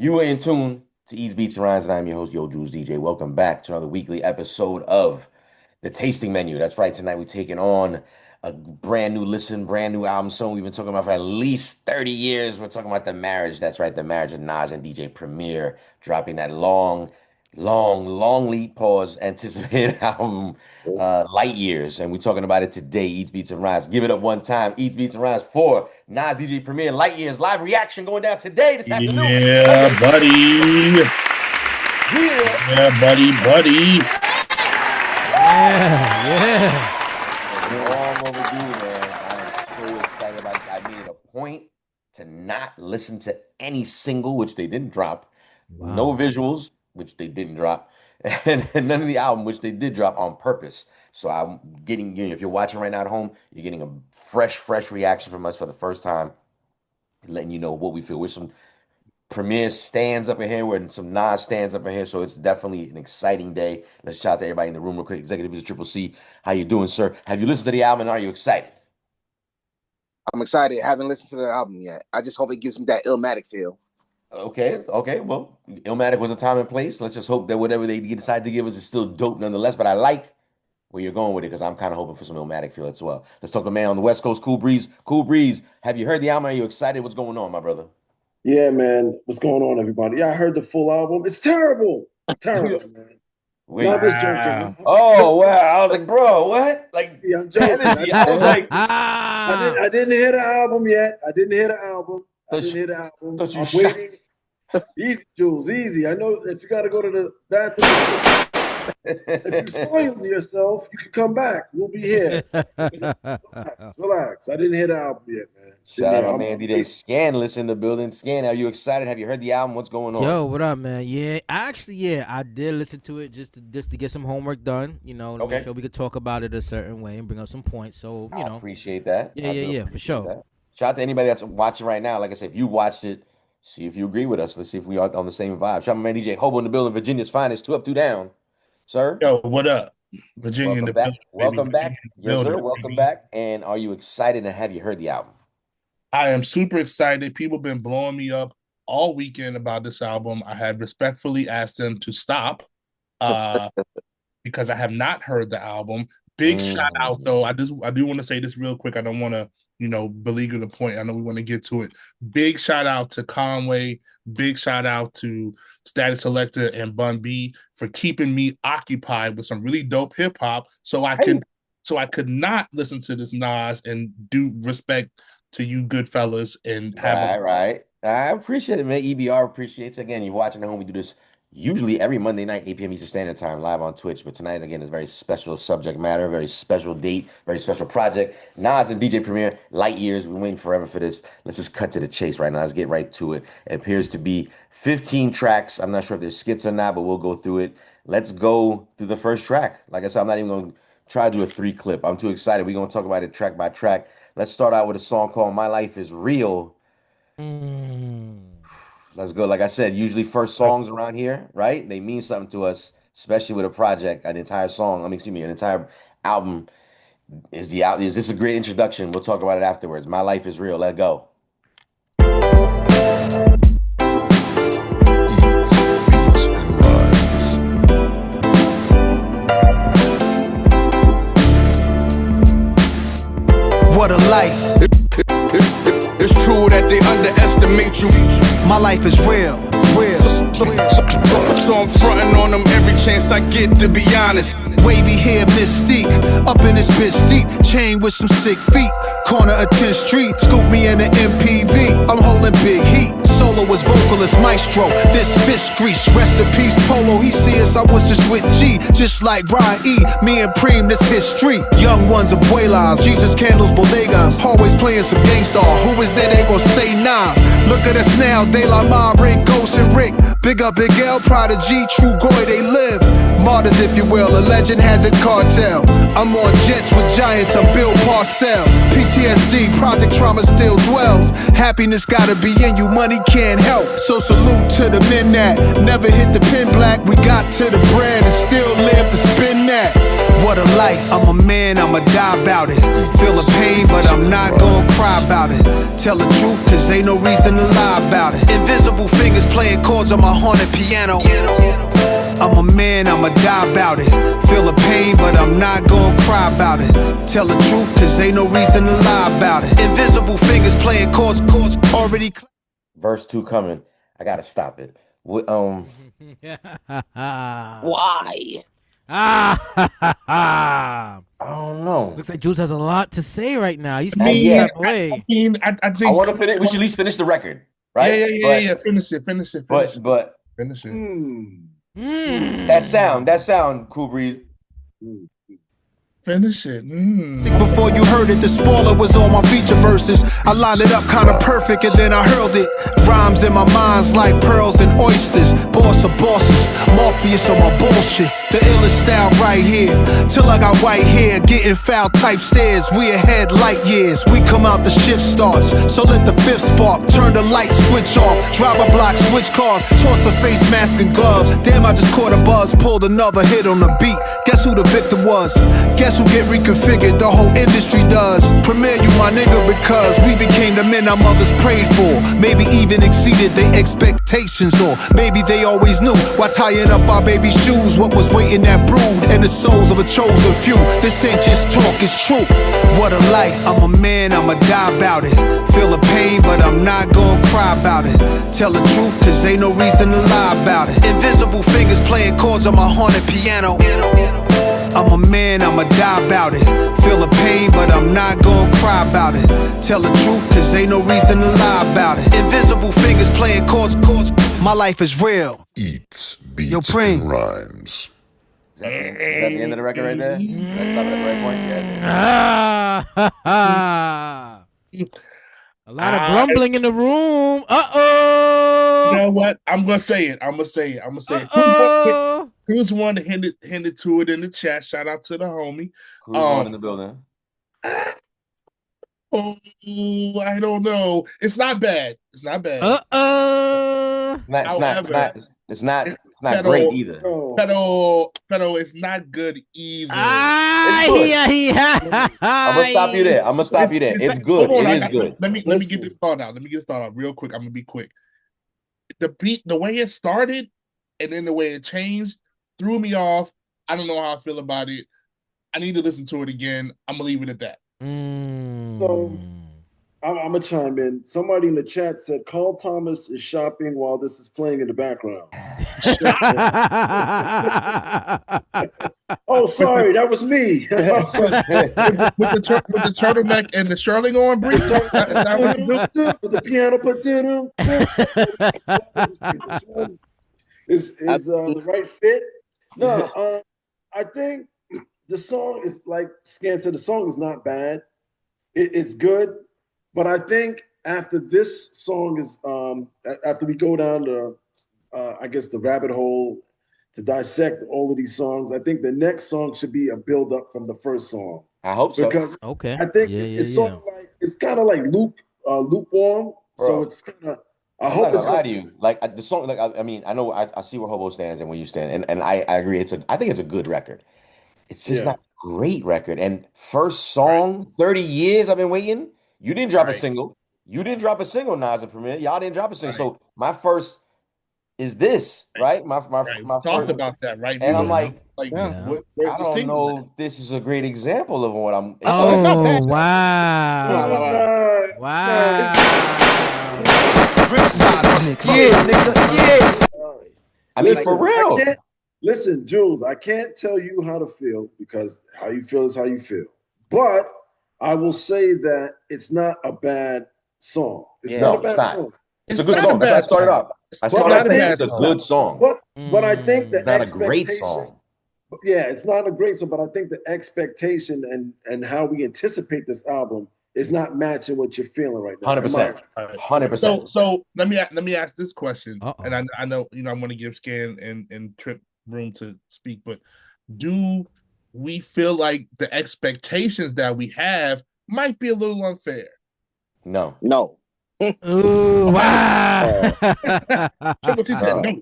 You are in tune to Eats Beats and Rhymes, and I'm your host, Yo Jules DJ. Welcome back to another weekly episode of the Tasting Menu. That's right, tonight we're taking on a brand new listen, brand new album song we've been talking about for at least 30 years. We're talking about The Marriage. That's right, The Marriage of Nas and DJ Premier dropping that long lead pause anticipated album, Light Years. And we're talking about it today, Eats Beats and Rhymes. Give it up one time, Eats Beats and Rhymes for Nas DJ Premier Light Years live reaction going down today, this afternoon. Yeah, buddy. Yeah. Yeah, buddy. Yeah. Long overdue, man. I'm so excited about it. I made it a point to not listen to any single, which they didn't drop, no Wow. visuals, which they didn't drop, and none of the album, which they did drop on purpose. So I'm getting, if you're watching right now at home, you're getting a fresh reaction from us for the first time, letting you know what we feel. With some Premier stands up in here, and some Nas stands up in here, so it's definitely an exciting day. Let's shout out to everybody in the room real quick. Executive Producer Triple C, how you doing, sir? Have you listened to the album, and are you excited? I'm excited. I haven't listened to the album yet. I just hope it gives me that Illmatic feel. Okay. Well, Illmatic was a time and place. Let's just hope that whatever they decide to give us is still dope nonetheless. But I like where you're going with it because I'm kind of hoping for some Illmatic feel as well. Let's talk to man on the West Coast, Cool Breeze. Cool Breeze, have you heard the album? Are you excited? What's going on, my brother? Yeah, man. What's going on, everybody? Yeah, I heard the full album. It's terrible. It's terrible, man. Wait. No, I'm just joking. Oh, wow. I was like, bro, what? Like, Yeah, I'm joking. I was like, I didn't hear the album yet. I didn't hear the album. Thought you I'm shot- waiting. Easy, Jules. Easy. I know if you got to go to the bathroom, if you spoil yourself, you can come back. We'll be here. Relax. I didn't hear the album yet, man. Shout out my man DJ Scanless in the building. Scan, are you excited? Have you heard the album? What's going on? Yo, what up, man? I did listen to it just to get some homework done. To Okay. make sure we could talk about it a certain way and bring up some points. So I appreciate that. Yeah, I do for appreciate sure. that. Shout out to anybody that's watching right now. Like I said, if you watched it, see if you agree with us. Let's see if we are on the same vibe. Shout out my man DJ Hobo in the building, Virginia's finest, 2 up, 2 down. Sir, Yo, what up? Virginia in welcome the back. building, baby. Welcome back. Virginia in the Yes, sir. building, Welcome baby. back. And are you excited and have you heard the album? I am super excited. People have been blowing me up all weekend about this album. I have respectfully asked them to stop because I have not heard the album. Big shout out, though. I do want to say this real quick. I don't want to, beleaguer the point. I know we want to get to it. Big shout out to Conway. Big shout out to Static Selector and Bun B for keeping me occupied with some really dope hip hop, so I could not listen to this Nas and do respect to you good fellas and have Right. I appreciate it, man. EBR appreciates it. Again, you're watching at home. We do this usually every Monday night, 8 p.m. Eastern Standard Time, live on Twitch. But tonight, again, is a very special subject matter, very special date, very special project. Nas and DJ Premier, Light Years. We've been waiting forever for this. Let's just cut to the chase right now. Let's get right to it. It appears to be 15 tracks. I'm not sure if there's skits or not, but we'll go through it. Let's go through the first track. Like I said, I'm not even going to try to do a 3 clip. I'm too excited. We're going to talk about it track by track. Let's start out with a song called My Life is Real. Let's go. Like I said, usually first songs around here, right? They mean something to us, especially with a project, an entire song. An entire album is this a great introduction? We'll talk about it afterwards. My Life is Real. Let go. What a life. It's true that they underestimate you. My life is real. So I'm frontin' on them every chance I get, to be honest. Wavy hair, mystique, up in this bitch deep. Chain with some sick feet, corner of 10th Street. Scoop me in an MPV, I'm holding big heat. Solo as vocalist maestro, this fish grease. Rest in peace, Polo, he see us, I was just with G. Just like Ryan E, me and Preem, this history. Young ones, abuelas, Jesus candles, bodegas. Always playing some gangsta, who is that, they gon' say nah. Look at us now, De La Mabre, Ghost and Rick. Big up Big L, Prodigy, True Goy, they live. Martyrs, if you will, a legend has a cartel. I'm on jets with giants, I'm Bill Parcell. PTSD, project trauma still dwells. Happiness gotta be in you, money can't help. So salute to the men that never hit the pin black. We got to the bread and still live to spin that. What a life, I'm a man, I'ma die about it. Feel the pain, but I'm not gonna cry about it. Tell the truth, cause ain't no reason to lie about it. Invisible fingers playing chords on my haunted piano. I'm a man, I'ma die about it. Feel the pain, but I'm not gonna cry about it. Tell the truth, cause ain't no reason to lie about it. Invisible fingers playing chords already. Verse 2 coming. I gotta stop it. Why? I don't know. Looks like Juice has a lot to say right now. He's I mean, yeah. I think I want to finish. We should at least finish the record, right? Yeah. Finish it. Finish it. That sound, Cool Breeze. Finish it. Before you heard it, the spoiler was on my feature verses. I lined it up kinda perfect and then I hurled it. Rhymes in my mind's like pearls and oysters. Boss of bosses, Morpheus on my bullshit. The illest style right here. Till I got white hair, getting foul type stares. We ahead light years. We come out, the shift starts. So let the fifth spark. Turn the light switch off. Drive a block, switch cars. Toss a face mask and gloves. Damn, I just caught a buzz. Pulled another hit on the beat. Guess who the victim was? Guess who get reconfigured? The whole industry does. Premiere you, my nigga, because we became the men our mothers prayed for. Maybe even exceeded their expectations, or maybe they always knew. Why tying up our baby shoes? What was waiting that brood and the souls of a chosen few? This ain't just talk, it's true. What a life. I'm a man, I'ma die about it. Feel the pain, but I'm not gonna cry about it. Tell the truth, cause ain't no reason to lie about it. Invisible fingers playing chords on my haunted piano. I'm a man, I'ma die about it. Feel the pain, but I'm not gonna cry about it. Tell the truth, cause ain't no reason to lie about it. Invisible fingers playing chords. My life is real. Eats, beats, Yo, Preem. and rhymes. Is that the end of the record right there? Did I stop it at the right point? Yeah. A lot of grumbling in the room. Uh-oh. You know what? I'm gonna say it. Who's one to hinted to it in the chat? Shout out to the homie. Who's one in the building? Oh, I don't know. It's not bad. It's not great either. Pero it's not good either. I'm gonna stop you there. It's good. It is good. Let me get this thought out. Real quick. I'm gonna be quick. The beat, the way it started, and then the way it changed, threw me off. I don't know how I feel about it. I need to listen to it again. I'm gonna leave it at that. So I'm gonna chime in. Somebody in the chat said Carl Thomas is shopping while this is playing in the background. Oh, sorry, that was me. with the turtleneck and the shirling on, Bree. With the piano, is the right fit? No, I think the song is like Scan said. The song is not bad. It's good, but I think after this song is after we go down the I guess the rabbit hole to dissect all of these songs, I think the next song should be a build up from the first song. I hope so. Because okay, I think it's sort of like it's kind of like lukewarm. Bro, so it's kind of. I I'm hope not it's gonna lie to you. Like the song, like I mean, I know I see where Hobo stands and where you stand, and I agree. I think it's a good record. It's just not a great record. And first song, 30 years I've been waiting. You didn't drop a single. You didn't drop a single, Nas and Premier. Y'all didn't drop a single. So my first is this, right? My Talked first about that, right? And I'm like, where's I the don't single? know if this is a great example of what I'm. Oh, it's not bad. Wow. I mean, for real. Listen, Jules, I can't tell you how to feel because how you feel is how you feel. But I will say that it's not a bad song. It's not a bad song. It's a good song. That's how I started off. I started off saying it's a good song. But I think the not a great song. Yeah, it's not a great song, but I think the expectation and how we anticipate this album is not matching what you're feeling right now. 100%. 100%. So let me ask this question, and I know I'm going to give Scan and Trip room to speak, but do we feel like the expectations that we have might be a little unfair? No. Ooh, wow. Triple C said no.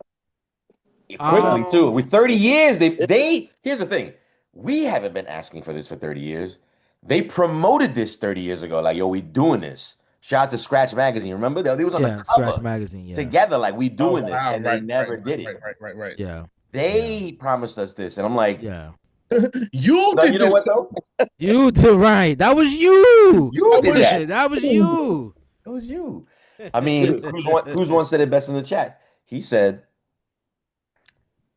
Quickly too. With 30 years, they here's the thing. We haven't been asking for this for 30 years. They promoted this 30 years ago. Like, yo, we doing this. Shout out to Scratch Magazine. Remember? They was on the Yeah, Scratch cover magazine. Yeah, together, like, we Oh doing this. wow! And they Right, never right, did right, it. right, right, right. yeah, They promised us this. And I'm like, yeah. You no, did you know this. what, though? You did right. That was you. You did that. That was you. It was you. I mean, Cruz once said it best in the chat. He said,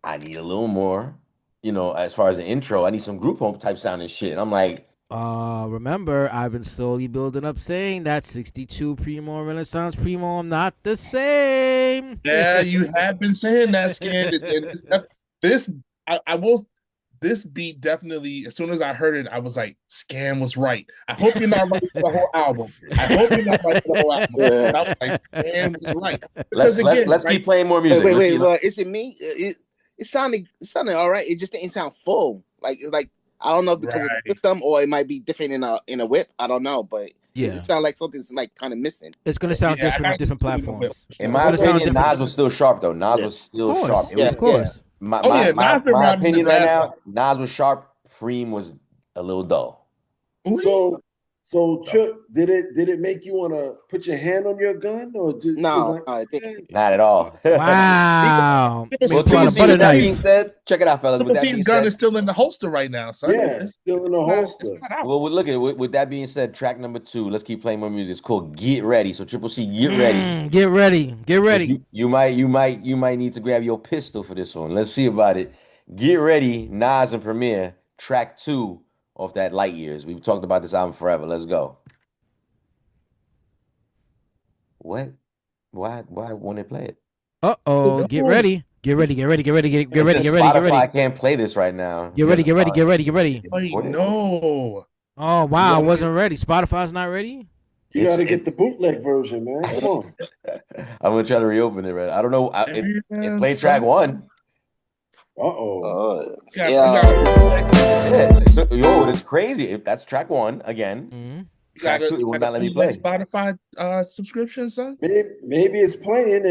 I need a little more, as far as the intro, I need some group home type sound and shit. And I'm like, Remember, I've been slowly building up saying that 62 Primo Renaissance Primo, I'm not the same. Yeah, you have been saying that, Scan. And I will. This beat definitely. As soon as I heard it, I was like, "Scan was right." I hope you're not right for the whole album. I hope you're not right for the whole album. Yeah. I was like, "Scan was right." let's keep playing more music. Wait. Is it me? It sounded all right. It just didn't sound full. Like I don't know because of the system, or it might be different in a whip. I don't know, but Yeah. it sounds like something's like kind of missing. It's gonna sound different on different platforms. In my opinion, Nas was still sharp though. Nas was still sharp. Yeah, of course. My Nas been riding opinion the right bad now, Nas was sharp. Preem was a little dull. So Trip, did it make you want to put your hand on your gun or just No, like, Not at all. Wow. Well, Triple with butter that being knife. said, check it out, fellas. With that being gun said, is still in the holster right now, son. yeah, it's still in the holster. well, look at it. With that being said, track number 2. Let's keep playing more music. It's called "Get Ready." So Triple C, get ready. Get ready. Get ready. You might need to grab your pistol for this one. Let's see about it. Get ready, Nas and Premier, track 2 off that Light Years. We've talked about this album forever. Let's go. What? Why won't it play it? Uh-oh. Get ready. Get ready. Get ready. Get ready. Get ready. Get ready. Get Spotify ready. can't play this right now. Get ready. Get ready. Get ready. Get ready. Wait, no. Oh wow, I wasn't ready. Spotify's not ready. You got to get the bootleg version, man. Come on. I'm gonna try to reopen it, right? I don't know. It played track 1. Uh-oh. Yeah. So, yo, that's crazy. That's track 1 again. Mm-hmm. Track 2, it will not let me play. Spotify subscription, son. Maybe it's playing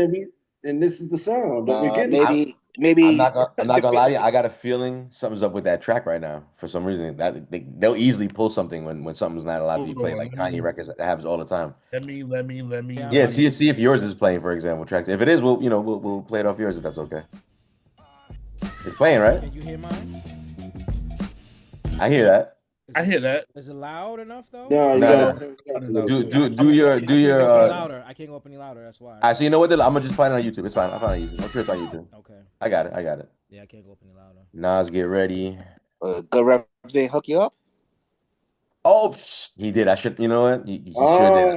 and this is the sound that we're getting. Maybe I'm not gonna lie to you. I got a feeling something's up with that track right now for some reason. That they'll easily pull something when something's not allowed to be played, like Kanye records. That happens all the time. Let me. Yeah, see if yours is playing, for example. Track. If it is, we'll play it off yours if that's okay. It's playing, right? Can you hear mine? I hear that. I hear that. Is it loud enough though? No. Do your louder. I can't go up any louder. That's why. I see. You know what? I'm gonna just find it on YouTube. It's fine. I'll find it on YouTube. I'm sure it's on YouTube. Okay. I got it. Yeah, I can't go up any louder. Nas, get ready. good rep they hook you up. Oh, he did. I should. You know what? He sure did.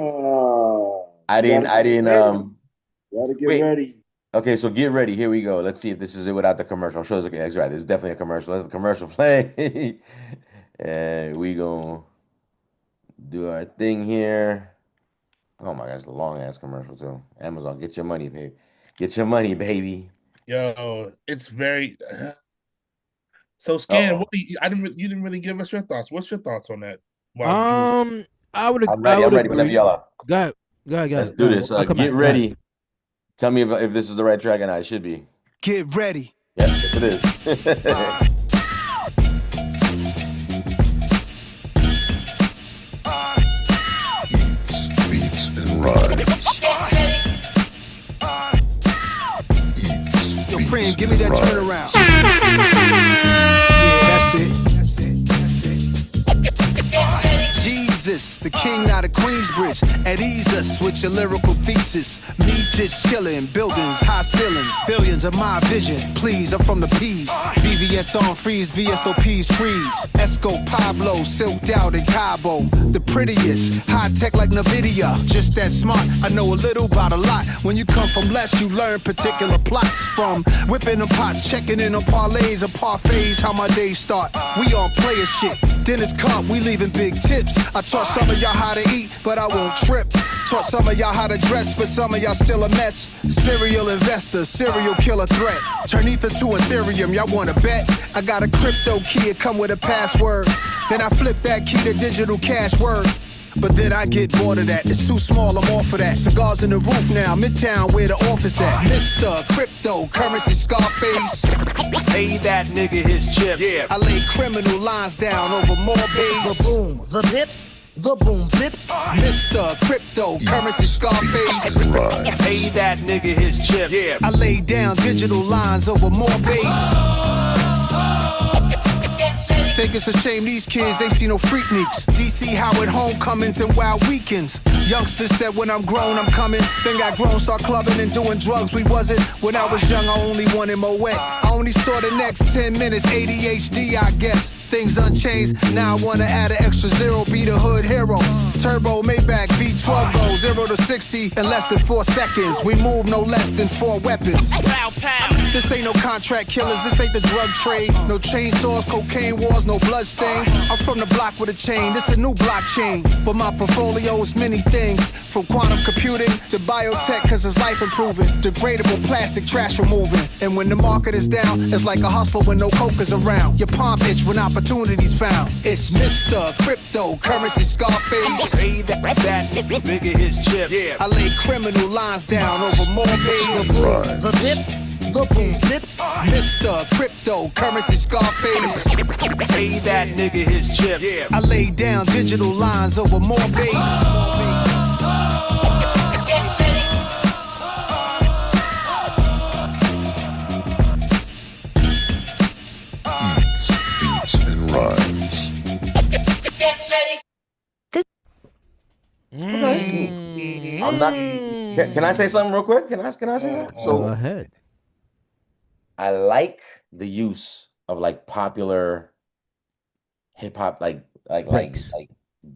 I didn't. Gotta get wait. ready. Okay, so get ready. Here we go. Let's see if this is it without the commercial. I'm sure it's okay. That's right. There's definitely a commercial. Let the commercial play. And we gonna do our thing here. Oh my gosh, it's a long ass commercial too. Amazon, get your money, baby. Get your money, baby. Yo, it's very. So Scan, you didn't really give us your thoughts. What's your thoughts on that? I would. I'm ready whenever y'all are. Go ahead. Let's do this. Get ready. Tell me if this is the right track or not. It should be. Get ready. Yes, it is. Beats and rhymes. Yo, Prim, give me that turnaround. Yeah, that's it. Jesus, the king out of Queensbridge. At ease us with your lyrical thesis. Me just chillin', buildings, high ceilings, billions of my vision. Please, I'm from the P's. VVS on freeze, VSOP's trees. Esco Pablo, silked out in Cabo. The prettiest, high tech like NVIDIA. Just that smart, I know a little about a lot. When you come from less, you learn particular plots. From whipping them pots, checking in on parlays or parfaits, how my days start. We on player shit. Dinner's come, we leaving big tips. I taught some of y'all how to eat, but I won't trip. Taught some of y'all how to dress, but some of y'all still a mess. Serial investor, serial killer threat. Turn ether to Ethereum, y'all wanna bet? I got a crypto key, it come with a password. Then I flip that key to digital cash word. but then I get bored of that. It's too small, I'm off of that. Cigars in the roof now, Midtown where the office at. Mr. Cryptocurrency Scarface. Pay that nigga his chips. Yeah. I lay criminal lines down over more bass. The boom, the bip, the boom bip. Mr. Cryptocurrency Scarface. Right. Pay that nigga his chips. Yeah. I lay down digital lines over more bass. Think it's a shame these kids ain't see no Freakniks. DC Howard homecomings and wild weekends. Youngsters said when I'm grown I'm coming. Then got grown, start clubbing and doing drugs. We wasn't. When I was young I only wanted Moet. I only saw the next 10 minutes. ADHD I guess. Things unchanged. Now I wanna add an extra zero. Be the hood hero. Turbo Maybach V12 goes 0 to 60 in less than 4 seconds. We move no less than 4 weapons. Pow, pow. This ain't no contract killers, this ain't the drug trade. No chainsaws, cocaine wars, no blood stains. I'm from the block with a chain, this a new blockchain. But my portfolio is many things. From quantum computing to biotech, cause it's life improving. Degradable plastic trash removing. And when the market is down, it's like a hustle when no coke is around. Your palm itch when opportunity's found. It's Mr. Cryptocurrency Scarface. Pay that nigga his chips. Yeah. I lay criminal lines down over more bass. Right. The bip, the boom bip. Mr. Cryptocurrency Scarface. Pay that nigga his chips. Yeah. I lay down digital lines over more bass. Beats and rhymes. I'm not. Can I say something real quick? Can I say something? Go So ahead. I like the use of like popular hip hop, Breaks.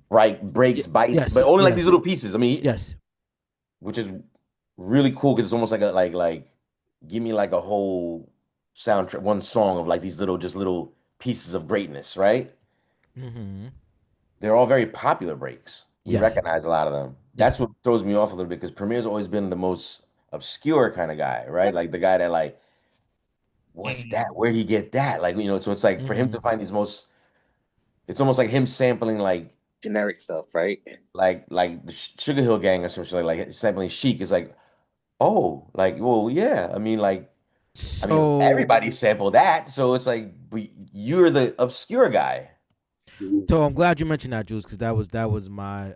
breaks, bites, yes, but only like yes. these little pieces. I mean, Yes. which is really cool because it's almost like like give me like a whole soundtrack, one song of like these little pieces of greatness, right? Mm-hmm. They're all very popular breaks. We Yes. recognize a lot of them. That's what throws me off a little bit because Premier's always been the most obscure kind of guy, right? Like the guy that like, what's that? Where'd he get that? Like, so it's like for him to find these it's almost like him sampling like Generic stuff, right? like the Sugar Hill Gang or something like sampling Chic is like, oh, like, well, yeah. I mean, So everybody sampled that, so it's like, but you're the obscure guy. So I'm glad you mentioned that, Jules, because that was my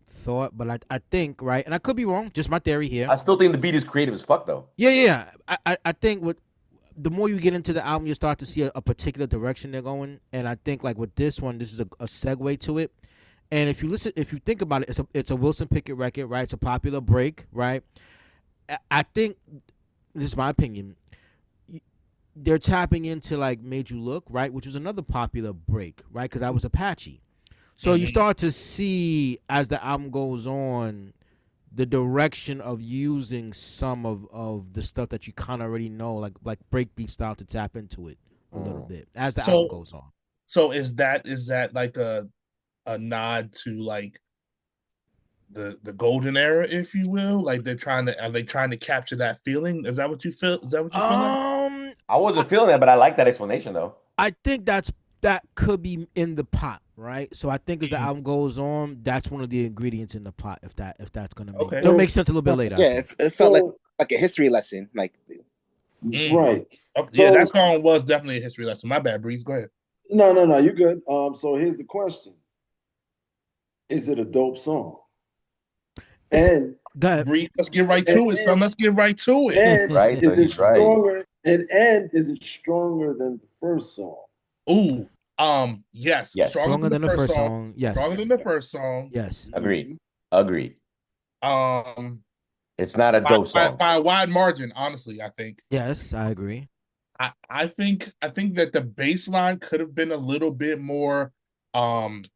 thought. But I think, right, and I could be wrong, just my theory here. I still think the beat is creative as fuck though. Yeah. I think the more you get into the album, you start to see a particular direction they're going, and I think like with this one, this is a segue to it. And if you think about it, it's a Wilson Pickett record, right? It's a popular break, right? I think this is my opinion. They're tapping into like Made You Look, right, which was another popular break, right? Because that was Apache. So you start to see as the album goes on, the direction of using some of the stuff that you kind of already know, like breakbeat style, to tap into it a little bit as the album goes on. So is that like a nod to like the golden era, if you will? Like are they trying to capture that feeling? Is that what you feel? Is that what you feel like? I wasn't feeling that, but I like that explanation though. I think that could be in the pot, right? So I think as the album goes on, that's one of the ingredients in the pot. If that's gonna make it'll make sense a little bit later. Yeah, it felt like a history lesson, like. Right. Okay, yeah, that song was definitely a history lesson. My bad, Breeze. Go ahead. No, you're good. So here's the question: is it a dope song? And Go ahead. Breeze, let's get right to it, son. Let's get right to it. And Right, is it right. stronger? And is it stronger than the first song? Ooh, yes. Stronger than the first song. Yes. Stronger than the first song. Yes. Agreed. It's not a dope song by a wide margin. Honestly, I think. Yes, I agree. I think that the bass line could have been a little bit more 90s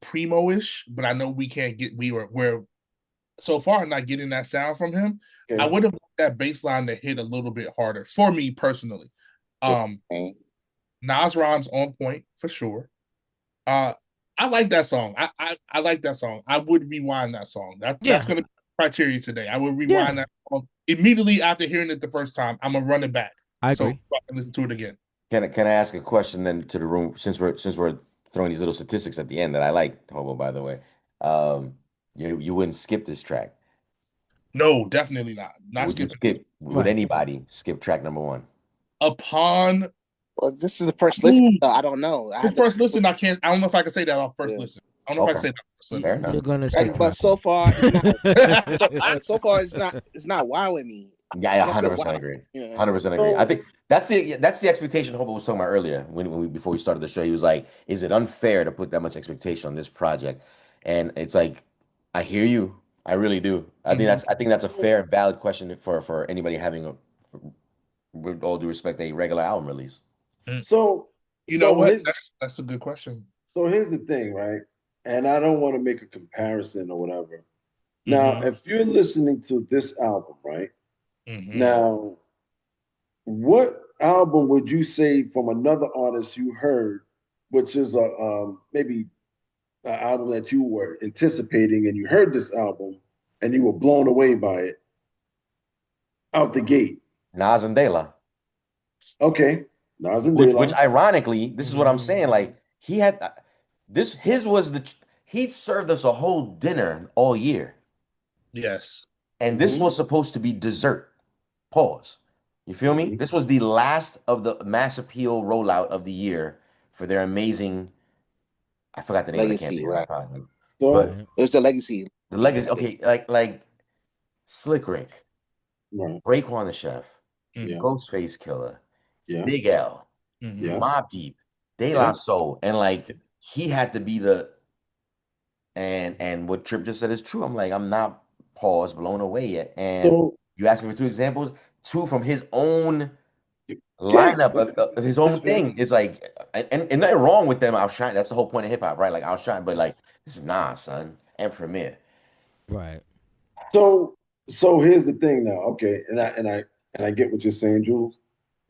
primo-ish, but I know we're so far not getting that sound from him. Okay. I would have liked that bass line to hit a little bit harder for me personally. Nas rhymes on point for sure. I like that song. I like that song. I would rewind that song. That's gonna be criteria today. I would rewind that song immediately after hearing it the first time. I'm gonna run it back. I agree. So I can listen to it again. Can I ask a question then to the room, since we're throwing these little statistics at the end that I like, Hobo, by the way. You wouldn't skip this track. No, definitely not. Not Would you skipping. skip? Would Right. anybody skip track number one? Upon Well, this is the first listen, so I don't know. the first listen, I can't. I don't know if I can say that off first Yeah. listen. I don't know if I can say Okay, that first listen. fair enough. You're gonna skip But track so one. far, so far it's not wowing me. Yeah, I I don't feel 100% wow. agree. Yeah. 100% agree. I think that's the expectation Hobo was talking about earlier before we started the show. He was like, "Is it unfair to put that much expectation on this project?" And it's like, I hear you. I really do. I think that's a fair, valid question for anybody having with all due respect, a regular album release. So, You know so what? his, That's a good question. so here's the thing, right? And I don't want to make a comparison or whatever. Now, if you're listening to this album, right? Now, what album would you say from another artist you heard, which is a maybe an album that you were anticipating, and you heard this album and you were blown away by it out the gate? Nas and De La. Okay, Nas and Which De La. ironically, this is what I'm saying. Like he had this, his was he served us a whole dinner all year, Yes. and this was supposed to be dessert. Pause. You feel me? This was the last of the mass appeal rollout of the year for their amazing. I forgot the name of the Legacy, campaign. right? But Right. It was the legacy. the legacy. Okay, like Slick Rick, Right. Raekwon the Chef, Yeah. Ghostface Killer, Yeah. Big L, Yeah. Mobb Deep, De La Yeah. Soul, and like he had to be and what Trip just said is true. I'm like, I'm not blown away yet. And So you asked me for two examples, two from his own yeah, lineup that's, of his that's own fair. thing. It's like, and nothing wrong with them outshine. That's the whole point of hip hop, right? Like outshine, but like this is Nas, son, and Premier. Right. So here's the thing now. Okay, and I get what you're saying, Jules.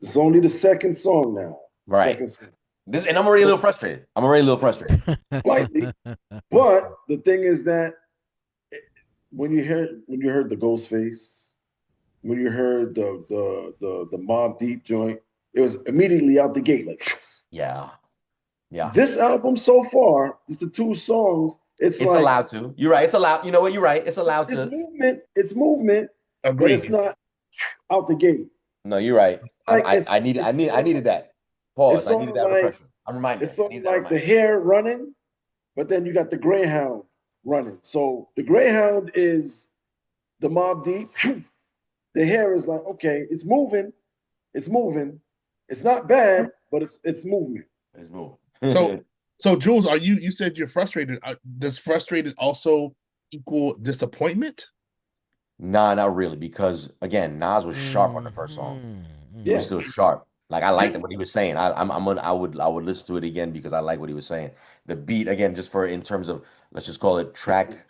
It's only the second song now. Right. Second song. This, and I'm already a little frustrated. Slightly. But the thing is that when you heard the Ghostface, when you heard the Mobb Deep joint, it was immediately out the gate like Yeah. Yeah. This album so far, it's the two songs. It's like allowed to. You're right. It's allowed. You know what? You're right. It's allowed it's to. movement, but it's not out the gate. No, you're right. Like I needed that. Pause. I needed that refresher. I'm reminded. It's sort of like the hare running, but then you got the greyhound running. So the greyhound is the Mobb Deep. The hare is like, okay, it's moving. It's moving. It's not bad, but it's movement. It's moving. So Jules, you said you're frustrated. Does frustrated also equal disappointment? Nah, not really, because again, Nas was sharp on the first song. He was still sharp. Like I liked what he was saying. I would listen to it again because I like what he was saying. The beat again, just for in terms of let's just call it track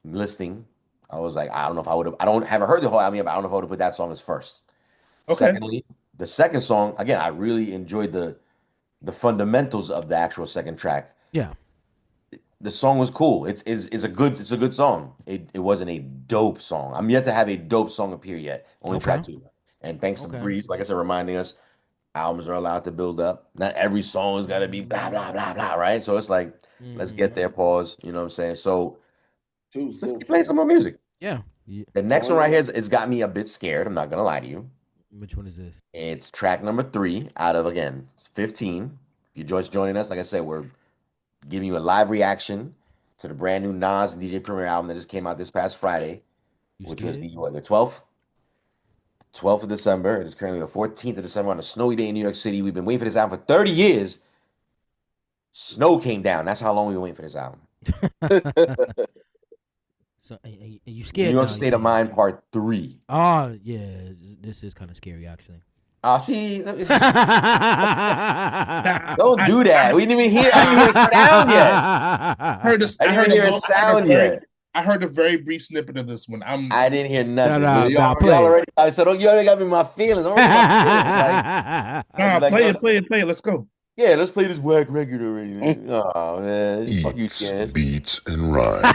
listing. I was like, I don't know if I would have. Haven't heard the whole album yet, but I don't know if I would have put that song as first. Okay. Secondly, the second song again, I really enjoyed the fundamentals of the actual second track. Yeah. The song was cool. It's a good song. It wasn't a dope song. I'm yet to have a dope song appear yet. Only track 2. And thanks to Breeze, like I said, reminding us albums are allowed to build up. Not every song is gotta be blah blah blah blah, right? So it's like, let's get there, pause. You know what I'm saying? So let's keep playing some more music. Yeah. The next one right here is got me a bit scared. I'm not gonna lie to you. Which one is this? It's track number 3 out of again 15. If you're just joining us, like I said, we're giving you a live reaction to the brand new Nas and DJ Premier album that just came out this past Friday, which was the 12th? 12th of December. It is currently the 14th of December on a snowy day in New York City. We've been waiting for this album for 30 years. Snow came down. That's how long we've been waiting for this album. So, are you scared? New York now, State of Mind Part 3. Oh, yeah. This is kind of scary, actually. See, don't do that. We didn't even hear sound yet. I heard I heard a very brief snippet of this one. I didn't hear nothing. No, y'all already. I said, you already got me in my feelings. Play it. Let's go. Yeah, let's play this whack record already. Man. Oh man, fuck you, Scan. Beats and rhymes.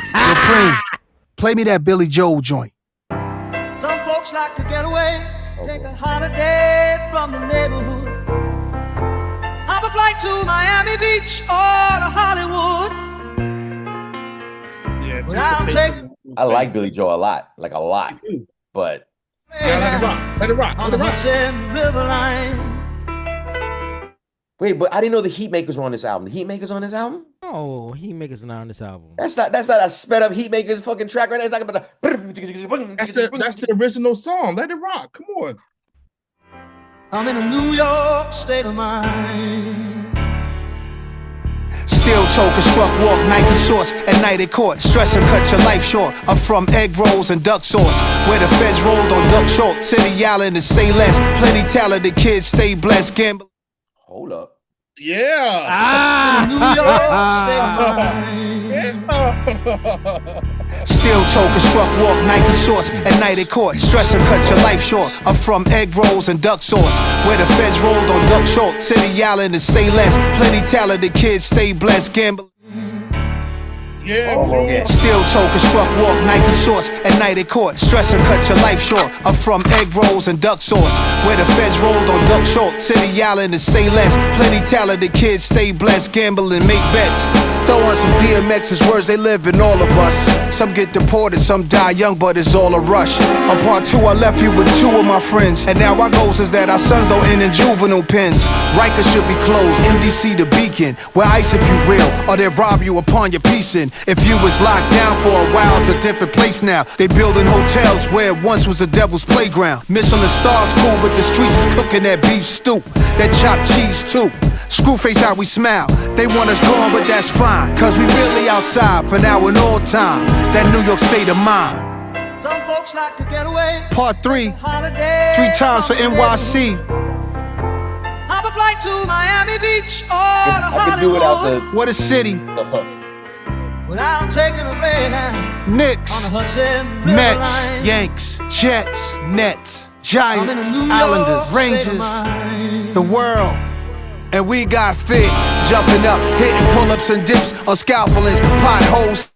Play me that Billy Joel joint. Some folks like to get away, take a holiday from the neighborhood. Hop a flight to Miami Beach or to Hollywood. Yeah, Well, I like Billy Joe a lot, like a lot. But yeah, let it rock. Let it rock. on Let the it rock. Hudson River line. wait, but I didn't know the Heatmakers were on this album. The Heatmakers on this album? Oh, he makes not on this album. That's not a sped up Heatmakers fucking track right there. It's like about That's the original song. Let it rock. Come on. I'm in a New York state of mind. Steel toe, construct walk, Nike shorts at night at court. Stress and cut your life short. I'm from egg rolls and duck sauce, where the feds rolled on duck short. City Island and say less. Plenty talented kids stay blessed. Gamble. Hold up. Yeah. New York state of mind. Steel toe, construct walk, Nike shorts at night at court. Stress and cut your life short. I'm from egg rolls and duck sauce, where the feds rolled on duck short. City Island and say less. Plenty talented kids stay blessed. Gamble. Yeah. Steel toe, construct walk, Nike shorts at night at court. Stress and cut your life short. I'm from egg rolls and duck sauce, where the feds rolled on duck short. City Island and say less. Plenty talented kids stay blessed. Gamble and make bets. Throw on some DMX's words, they live in all of us. Some get deported, some die young, but it's all a rush. On part 2, I left you with 2 of my friends, and now our goals is that our sons don't end in juvenile pens. Rikers should be closed, MDC the beacon, where ice if you real, or they rob you upon your piecing. If you was locked down for a while, it's a different place now. They building hotels where it once was a devil's playground. Michelin stars cool, but the streets is cooking that beef stew, that chopped cheese too. Screwface how we smile. They want us gone, but that's fine, cause we really outside for now and all time. That New York state of mind. Some folks like to get away. Part 3, Holiday. 3 times for NYC. Hop a flight to Miami Beach or to I could do without Hollywood. What a city. the hook. Without taking a Greyhound Knicks, on the Hudson River Mets, line. Yanks, Jets, Nets, Giants, I'm in a New York Islanders, state of Rangers, mind. the world. And we got fit, jumping up, hitting pull-ups and dips on scaffoldings, potholes.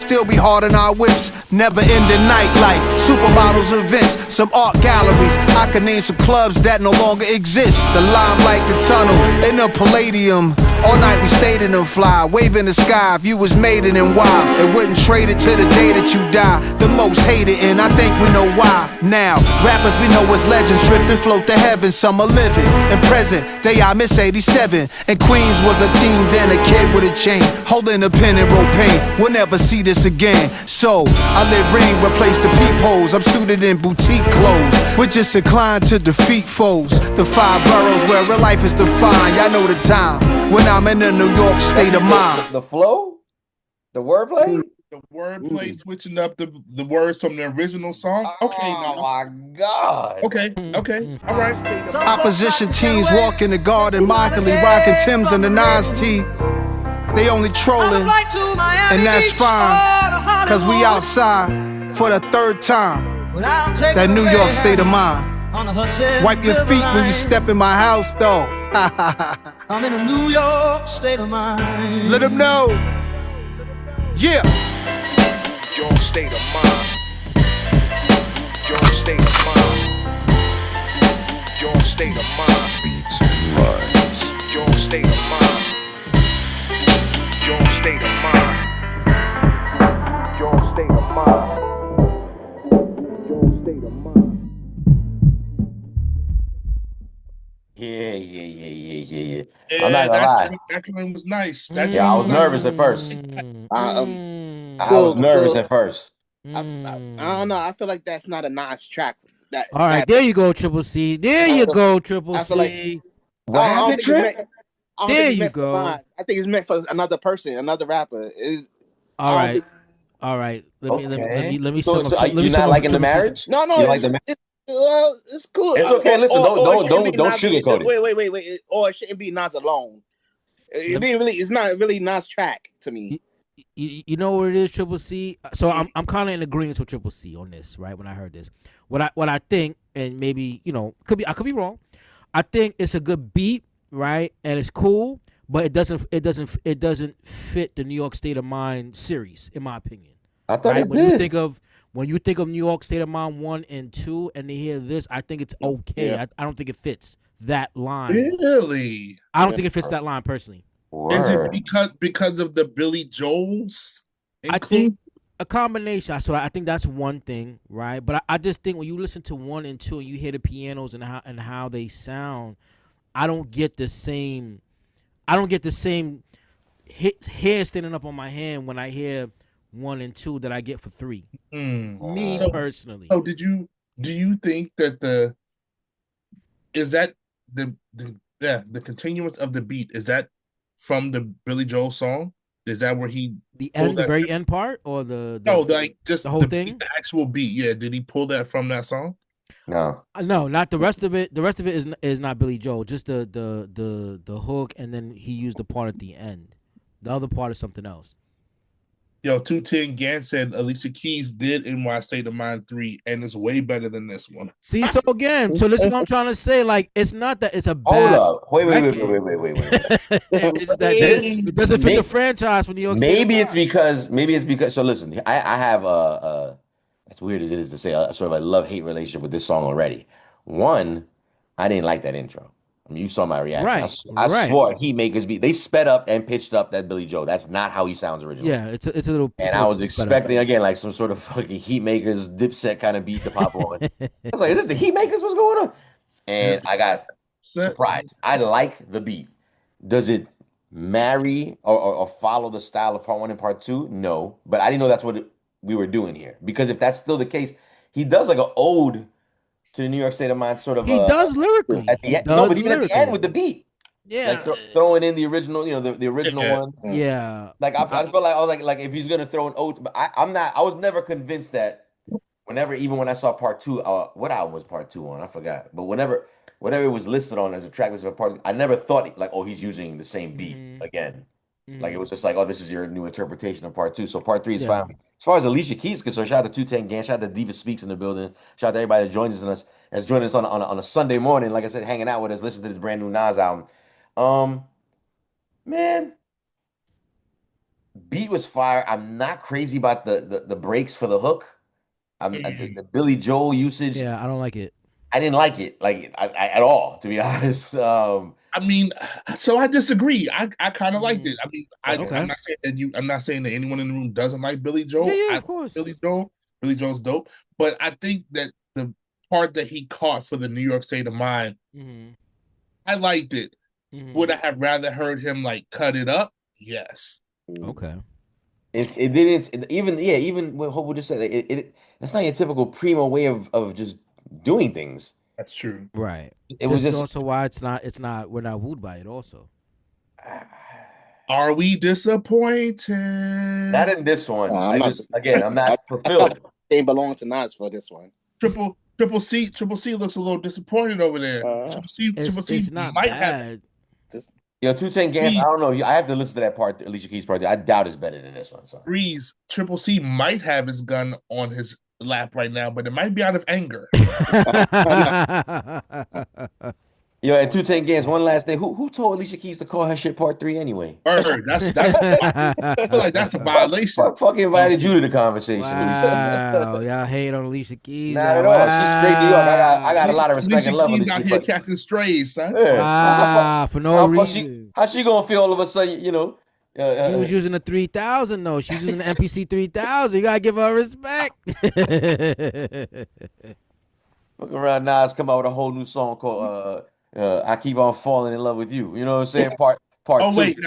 Still be hard on our whips, never ending nightlife. Supermodels events, some art galleries. I could name some clubs that no longer exist. The Limelight, the Tunnel, and the Palladium. All night we stayed in them fly, waving the sky. If you was made it and why, and wouldn't trade it to the day that you die. The most hated, and I think we know why. Now, rappers we know as legends, drift and float to heaven. Some are living and present. They I miss 87, and Queens was a teen, then a kid with a chain, holding a pen and wrote pain. We'll never see this again. So I let ring replace the peepholes. I'm suited in boutique clothes. We're just inclined to defeat foes. The 5 boroughs where real life is defined. Y'all know the time when I'm in the New York state of mind. The flow? The wordplay? The wordplay, switching up the words from the original song. Okay, Oh no. my God. Okay, all right. Opposition teams walk in the garden, mockingly rocking Timbs and the Nas T. They only trolling, and that's fine, cause we outside for the 3rd time. That New York state of mind. Wipe your feet when you step in my house, though. I'm in a New York state of mind. Let them know. Yeah. Your state of mind. Your state of mind. Your state of mind. Beats and rhymes. Your state of mind. Your state of mind. Your state of mind. Your state of mind. Yeah. Yeah, I'm not gonna lie. that claim was nice. Yeah, I was nervous at first. I was nervous at first. I don't know. I feel like that's not a Nas track. All right, there you go, Triple C. There you go, Triple I feel like- C. What happened, Trip? There you go. I think it's meant for another person, another rapper. All right. Let me So, sum up. are you not liking the marriage? No, You like the it's cool. It's okay. Listen, don't sugarcoat it. Wait. Or it shouldn't be Nas alone. It's not really Nas track to me. You know what it is, Triple C. So I'm kind of in agreement with Triple C on this, right? When I heard this, what I think, and maybe I could be wrong. I think it's a good beat, right? And it's cool, but it doesn't fit the New York State of Mind series, in my opinion. I thought right? it When did. you think of New York State of Mind 1 and 2, and they hear this, I think it's okay. Yeah. I don't think it fits that line. Really? I don't think it fits that line personally. Is it Word. because of the Billy Joel's I think include? a combination. So I think that's one thing, right? But I just think when you listen to 1 and 2 and you hear the pianos and how they sound, I don't get the same. I don't get the same hair standing up on my hand when I hear 1 and 2 that I get for 3. Me So, personally. so do you think that is that the continuance of the beat, is that from the Billy Joel song? Is that where he The pulled end, the that? very end part, or No, like just the whole the beat, thing? the actual beat. Yeah, did he pull that from that song? No. No, not the rest of it. The rest of it is not Billy Joel. Just the hook, and then he used the part at the end. The other part is something else. Yo, 210 Gan said Alicia Keys did NY State of Mind 3, and it's way better than this one. See, so again, so this is what I'm trying to say. Like, it's not that it's a Hold bad up. Wait. record. It's that This it doesn't fit the franchise for New York State of maybe it's because so listen, I have as weird as it is to say, a sort of a love-hate relationship with this song already. One, I didn't like that intro. I mean, you saw my reaction. Right, I right. swore Heat Makers beat. They sped up and pitched up that Billy Joe. That's not how he sounds originally. Yeah, it's a little And it's a I little was sped up. expecting again like some sort of fucking Heat Makers Dipset kind of beat to pop on. I was like, is this the Heat Makers? What's going on? And I got surprised. I like the beat. Does it marry or follow the style of part one and part two? No, but I didn't know that's what we were doing here. Because if that's still the case, he does like an ode to the New York State of Mind, sort of He does lyrically. at the He end. No, does but even at the end lyrically. with the beat, like Yeah, throwing in the original, the original Yeah. one. yeah. Like I felt like I was like if he's gonna throw an ode, but I'm not. I was never convinced that. Whenever, even when I saw part two, what album was part two on? I forgot. But whenever it was listed on as a track list of part, I never thought like, oh, he's using the same beat Hmm. again. Like it Hmm. was just like, oh, this is your new interpretation of part two. So part three is Yeah. fine. As far as Alicia Keys is concerned, shout out to 210 Gang, shout out to Diva Speaks in the building, shout out to everybody that joins us that's joining us on a Sunday morning. Like I said, hanging out with us, listening to this brand new Nas album. Um, man, beat was fire. I'm not crazy about the breaks for the hook. The Billy Joel usage. Yeah, I don't like it. I didn't like it, like at all, to be honest. I mean, so I disagree. I kind of liked Mm. it. I mean, Okay. I'm not saying that I'm not saying that anyone in the room doesn't like Billy Yeah, Joel. yeah, I of course. Billy Joel's dope. But I think that the part that he caught for the New York State of Mind, Hmm. I liked it. Hmm. Would I have rather heard him like cut it up? Yes. Okay. It didn't even what Hope just said that's not your typical primo way of just doing things. That's true. Right. It was This is just also why we're not wooed by it also. Are we disappointed? not in this one. I'm not. I'm not fulfilled. They belong to Nas for this one. Triple C looks a little disappointed over there. Triple C It's not might bad. Yo, 210 Gas, I don't know. I have to listen to that part, Alicia Keys part. I doubt it's better than this one. So Breeze, Triple C might have his gun on his lap right now, but it might be out of anger. yo, at 210 Gas, one last thing. Who told Alicia Keys to call her shit part three anyway? Bird, I feel like that's a violation. Fucking invited you to the conversation. Wow, y'all hate on Alicia Keys. Not at all. She's straight New York. I got a lot of respect Alicia and love for Keys Alicia out Keys. here catching strays, son. Yeah. Wow, for no reason. How she gonna feel all of a sudden? She was using the 3000 though. She was using the MPC 3000. You gotta give her respect. Fucking around Nas come out with a whole new song called "I Keep On Falling in Love with You." You know what I'm saying? Part Oh two. wait,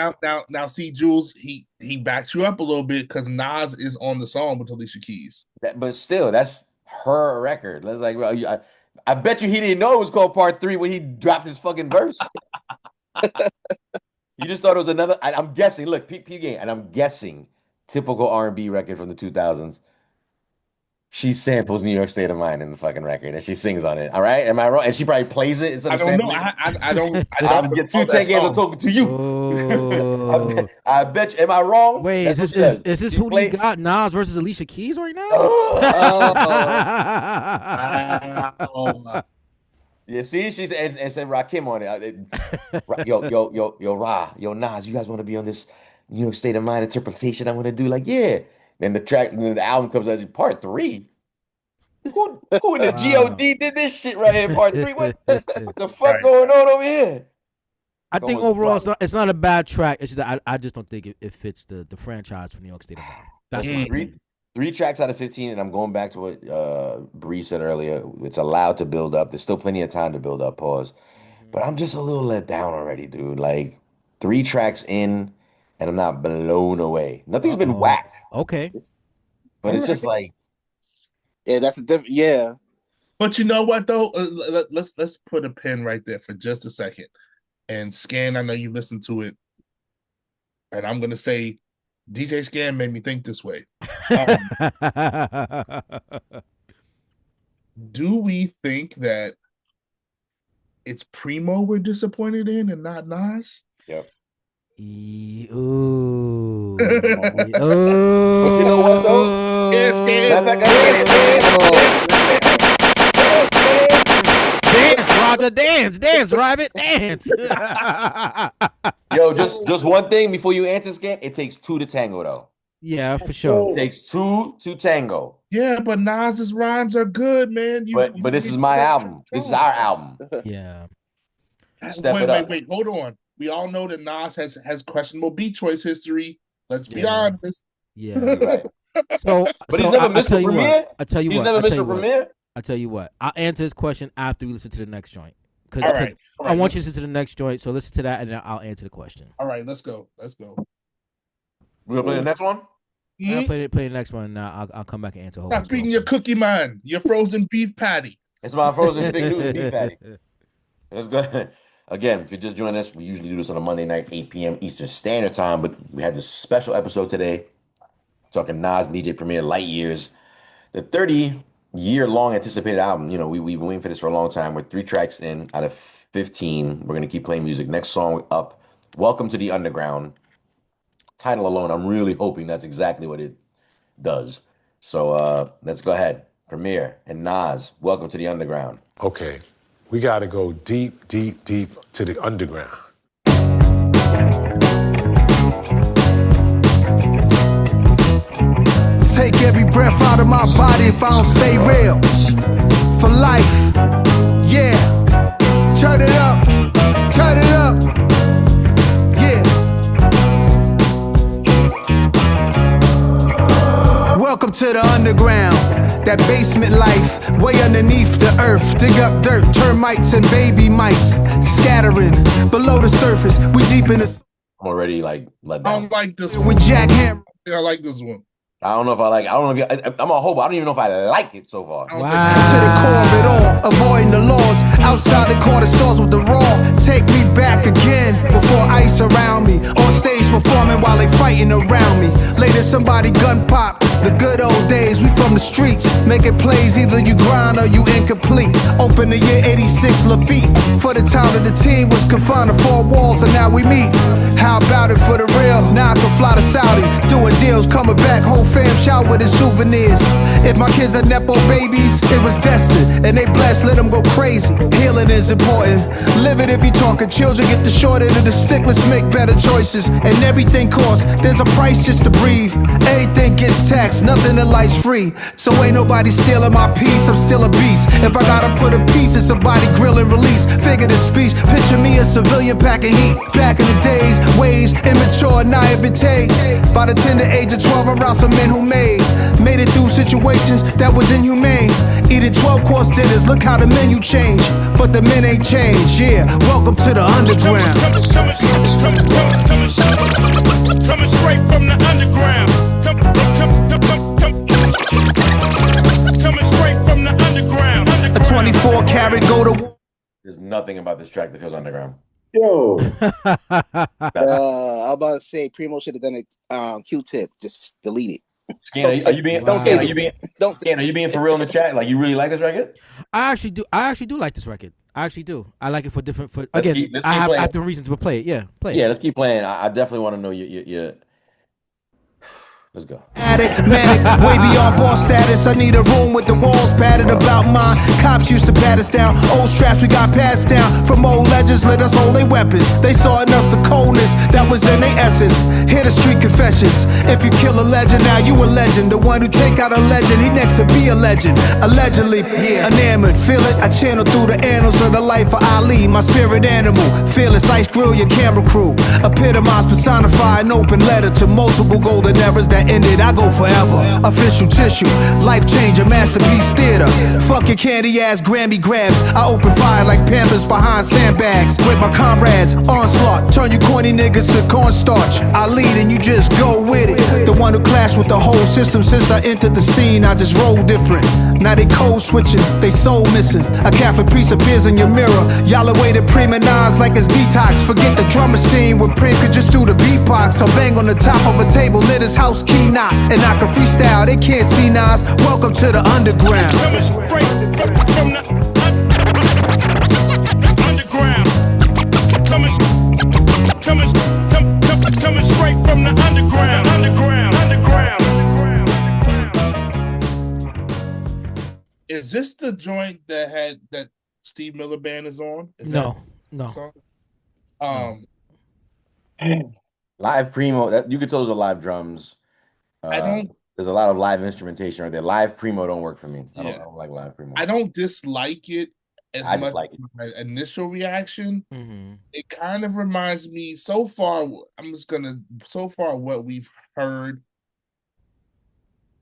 now see, Jules, he backs you up a little bit because Nas is on the song with Alicia Keys. But still, that's her record. That's like, well, I bet you he didn't know it was called Part Three when he dropped his fucking verse. You just thought it was another. I'm guessing. Look, P game, and I'm guessing typical R&B record from the 2000s. She samples New York State of Mind in the fucking record, and she sings on it. All right, am I wrong? And she probably plays it instead I of don't know. sampling. I don't. I'm get 210 Gas. I'm talking to you. Oh. I bet you. Am I wrong? Wait, That's is what she does. this She who play- you got? Nas versus Alicia Keys right now? Yeah, see, she's and said Rakim on it. Yo, Nas, you guys want to be on this New York State of Mind interpretation? I want to do like, yeah. Then the album comes out, part three. Who in the Wow. God did this shit right here? Part three. What the fuck Right. going on over here? I Going think with the overall problem. it's not a bad track. It's just that I just don't think it fits the franchise for New York State of Mind. That's my Listen, opinion. three tracks out of 15, and I'm going back to what Bree said earlier. It's allowed to build up. There's still plenty of time to build up. Pause. But I'm just a little let down already, dude. Like three tracks in, and I'm not blown away. Nothing's been Oh, whacked, okay. but All it's just right. like Yeah, that's a different. Yeah. But you know what though? Let's put a pin right there for just a second. And Scan, I know you listened to it, and I'm gonna say DJ Scan made me think this way. Do we think that it's Primo we're disappointed in and not Nas? yep. Ooh. But you know what though? Yeah, Scan. Matter of fact, Dance, Roger, dance, Rabbit, dance. yo, just one thing before you answer, Scan. It takes two to tango, though. Yeah, for sure. It takes two to tango. Yeah, but Nas's rhymes are good, man. But this is my album. This is our album. Yeah. Step it up. Wait. Hold on. We all know that Nas has questionable beat choice history. Let's be Yeah. honest. Yeah. Right. So, But he's never missed a you premiere. what. I tell you He's what. never I missed tell a you what. premiere. I tell you what. I'll answer this question after we listen to the next joint. Because All right. I want you to listen to the next joint. So listen to that, and then I'll answer the question. All right, let's go. We gonna play the next one. I'll play the next one. And I'll come back and answer. Stop beating your cookie man. Your frozen beef patty. It's my frozen fig Newton beef patty. Let's go. Again, if you just joined us, we usually do this on a Monday night, 8 p.m. Eastern Standard Time. But we had this special episode today, talking Nas and DJ Premier Light Years, the 30-year-long anticipated album. You know, we've been waiting for this for a long time. We're three tracks in out of 15. We're gonna keep playing music. Next song up, "Welcome to the Underground." Title alone, I'm really hoping that's exactly what it does. So let's go ahead. Premier and Nas, "Welcome to the Underground." Okay, we got to go deep, deep, deep to the underground. Take every breath out of my body if I don't stay real. For life, yeah. Turn it up, turn it up, yeah. Welcome to the underground. That basement life, way underneath the earth. Dig up dirt, termites and baby mice. Scattering below the surface, we deep in the... I'm already like let I down. don't like this With jackhammer. I like this one. I don't know if I like. I don't know if I'm a hope. I don't even know if I like it so far. To the core of it all, avoiding the laws. Outside the corner stores with the raw. Take me back again before ice around me. On stage performing while they fighting around me. Later somebody gun pop. The good old days, we from the streets. Making plays, either you grind or you incomplete. Open the year 86, Lafitte. For the town of the team was confined to four walls, and now we meet. How about it for the real? Now I can fly to Saudi, doing deals, coming back, whole fam shout with his souvenirs. If my kids are Nepo babies, it was destined, and they blessed, let them go crazy. Healing is important. Live it if you talking children, get the short end of the stick, let's make better choices. And everything costs, there's a price just to breathe. Everything gets taxed, nothing in life's free. So ain't nobody stealing my peace, I'm still a beast. If I gotta put a piece in somebody grill and release. Figure the speech, picture me a civilian packing heat. Back in the days, waves, immature, naivete. By the tender age of 12, around some men who made it through situations that was inhumane. Eating 12-course dinners, look how the menu changed. But the men ain't changed, yeah. Welcome to the underground. Coming straight from the underground. Coming straight from the underground. A 24 karat go to... There's nothing about this track that feels underground. Yo. I'm about to say Primo should have done a Q-tip. Just delete it. Scan, are you being? Don't say Are you being? Don't Scan, are you being for real in the chat? Like you really like this record? I actually do like this record. I actually do. I like it for different. For Let's again, keep I have playing. reasons to play it. Yeah, play it. Yeah, let's keep playing. I definitely want to know your. Let's go. Addict, manic, way beyond boss status. I need a room with the walls padded about mine. Cops used to pat us down. Old straps we got passed down from old legends. Let us hold their weapons. They saw in us the coldness that was in their essence. Hear the street confessions. If you kill a legend, now you a legend. The one who take out a legend, he next to be a legend. Allegedly, yeah, enamored, feel it. I channel through the annals of the life of Ali, my spirit animal. Fearless, ice grill your camera crew. Epitomize, personify an open letter to multiple golden eras that ended. I go forever. Official tissue, life changer, masterpiece theater. Fuck your candy ass Grammy grabs. I open fire like panthers behind sandbags. With my comrades, onslaught. Turn you corny niggas to cornstarch. I lead and you just go with it. The one who clashed with the whole system since I entered the scene. I just roll different. Now they code switching, they soul missing. A Catholic priest appears in your mirror. Y'all awaited prima nas like it's detox. Forget the drum machine when Prim could just do the beatbox. I bang on the top of a table, lit his house key knock. And I can freestyle, they can't see Nas. Welcome to the underground. Coming straight from the underground. Coming straight from the underground. Is this the joint that Steve Miller Band is on? No. Live Primo, that you could tell those are live drums. There's a lot of live instrumentation right there. Live Primo don't work for me. I don't like live Primo. I don't dislike it as I much dislike as my initial reaction. Mm-hmm. It kind of reminds me so far. So far what we've heard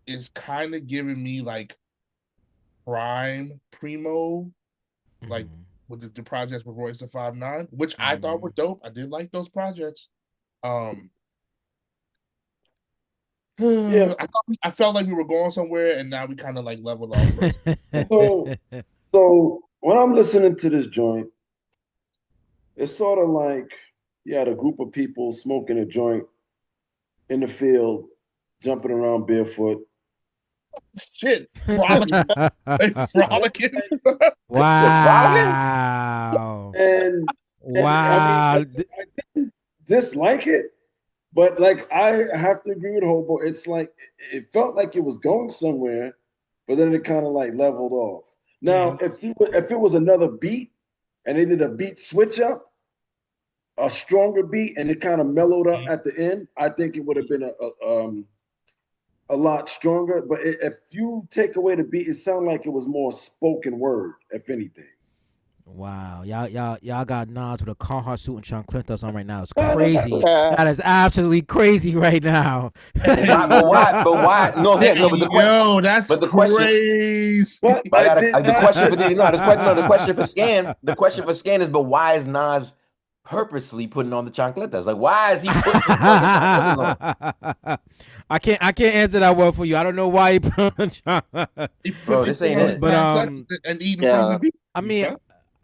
is kind of giving me like prime Primo, like with the projects with Royce da 5'9", which I thought were dope. I did like those projects. Yeah. I felt like we were going somewhere, and now we kind of like leveled off. So when I'm listening to this joint, it's sort of like you had a group of people smoking a joint in the field, jumping around barefoot. Shit, frolicking. Wow. And wow. I didn't dislike it, but like I have to agree with Hobo. It's like it felt like it was going somewhere, but then it kind of like leveled off. Now, if it was another beat and they did a beat switch up, a stronger beat, and it kind of mellowed up at the end, I think it would have been a lot stronger. But if you take away the beat, it sounded like it was more spoken word, if anything. Wow, y'all got Nas with a Carhartt suit and chancletas on right now. It's crazy. That is absolutely crazy right now. But why? No, but that's crazy. The question for Scan is, but why is Nas purposely putting on the chancletas? Like, why is he putting the chancletas on? I can't answer that well for you. I don't know why he put on the Bro, this ain't it. But and eating I mean,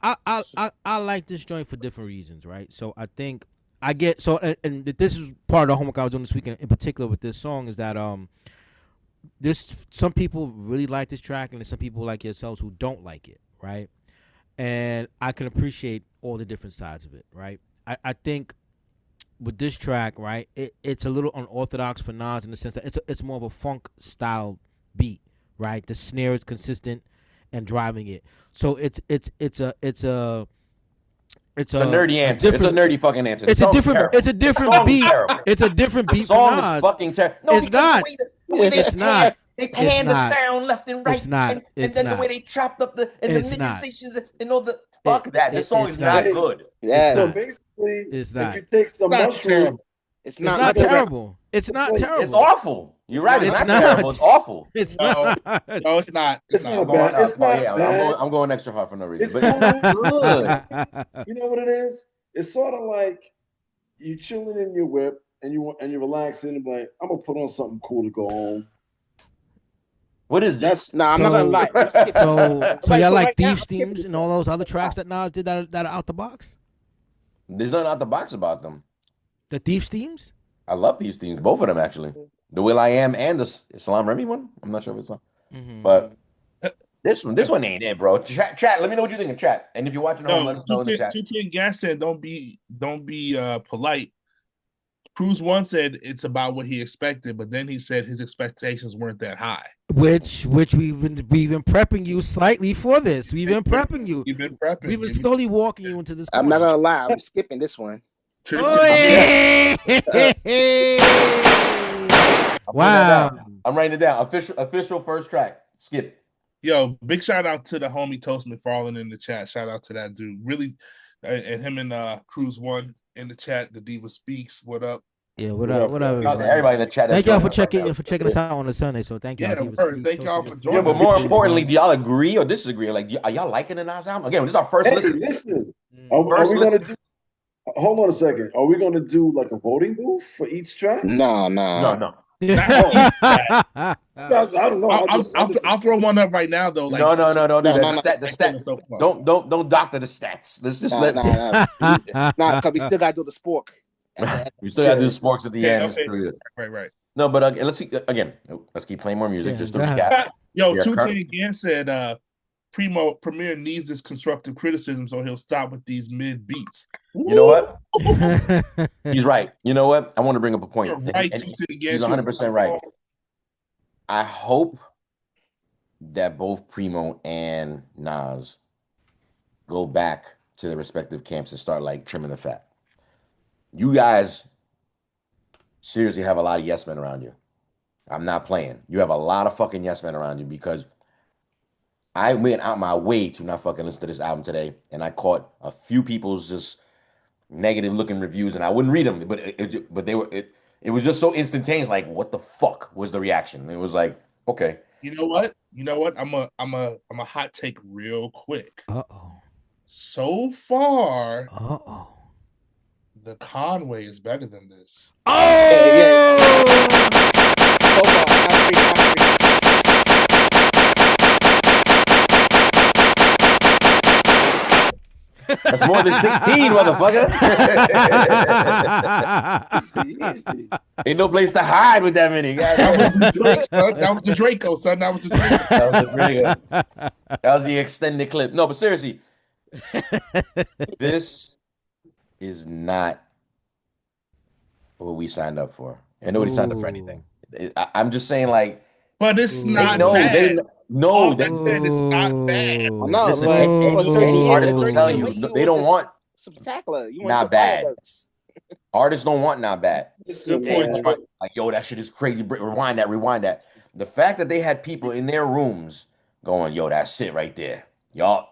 I like this joint for different reasons, right? So I think I get and this is part of the homework I was doing this weekend in particular with this song is that there's some people really like this track and there's some people like yourselves who don't like it, right? And I can appreciate all the different sides of it, right? I think with this track, right, it's a little unorthodox for Nas in the sense that it's more of a funk style beat, right? The snare is consistent and driving it. So it's a nerdy answer. It's a nerdy fucking answer. It's a different beat. It's a different beat. The song is fucking terrible. No, it's not. It's not. They pan the sound left and right. It's not. And then the way they chopped up the minifications and all the fuck that. The song is not good. Yeah. So basically, it's not. if you take some mushroom, it's not terrible. It's not terrible. It's awful. You're right. It's not terrible. It's awful. It's not. No, it's not. It's not bad. It's not bad. I'm going extra hard for no reason. It's But good. You know what it is? It's sort of like you chilling in your whip and you're relaxing and like, I'm gonna put on something cool to go home. What is this? Nah, I'm not gonna lie. So y'all like Thief Themes and all those other tracks that Nas did that are out the box? There's nothing out the box about them. The Thief Themes? I love these themes, both of them actually. The Will I Am and the Salam Remy one. I'm not sure if it's on, but this one ain't it, bro. Chat. Let me know what you think in chat, and if you're watching at home, let us know in the chat. Tutu and Gas said, "Don't be polite. Cruz One said it's about what he expected, but then he said his expectations weren't that high. Which we've been prepping you slightly for this. We've been prepping you. We've been prepping. We've been slowly walking you into this. I'm not gonna lie, I'm skipping this one. Wow. I'm writing it down. Official first track. Skip. Yo, big shout out to the homie Toast McFarlane in the chat. Shout out to that dude. Really, and him and Cruz One in the chat. The Diva Speaks. What up? Yeah, what up? Everybody in the chat. Thank y'all for checking us out on a Sunday. So thank y'all. Thank y'all for joining. Yeah, but more importantly, do y'all agree or disagree? Like, are y'all liking the Nas album? Again, this is our first listen. Listen. Are we gonna do? Hold on a second. Are we gonna do like a voting booth for each track? No. I don't know. I'll throw one up right now though. Like, no. The stat. Don't doctor the stats. Let's just let. Because we still gotta do the spork. We still gotta do the sporks at the end. Okay. Right. No, but let's see again. Let's keep playing more music. Just to recap. Yo, 210 again said Premier needs this constructive criticism so he'll stop with these mid beats. You know what? He's right. You know what? I want to bring up a point. You're right, he's 100% right. I hope that both Primo and Nas go back to their respective camps and start like trimming the fat. You guys seriously have a lot of yes men around you. I'm not playing. You have a lot of fucking yes men around you because I went out my way to not fucking listen to this album today, and I caught a few people's just negative looking reviews, and I wouldn't read them, but it was just so instantaneous. Like, what the fuck was the reaction? It was like, okay, you know what? I'm a hot take real quick. So far, the Conway is better than this. So far, I That's more than 16, motherfucker. Ain't no place to hide with that many. That was the Draco, son. That was the Draco. That was the extended clip. No, but seriously, this is not what we signed up for. And nobody signed up for anything. I'm just saying, like, but it's not bad. It's not bad. No, any artist will tell you they don't want spectacular. You want not bad. Artists don't want not bad. Good point. Like, yo, that shit is crazy. Rewind that. The fact that they had people in their rooms going, yo, that's it right there. Y'all.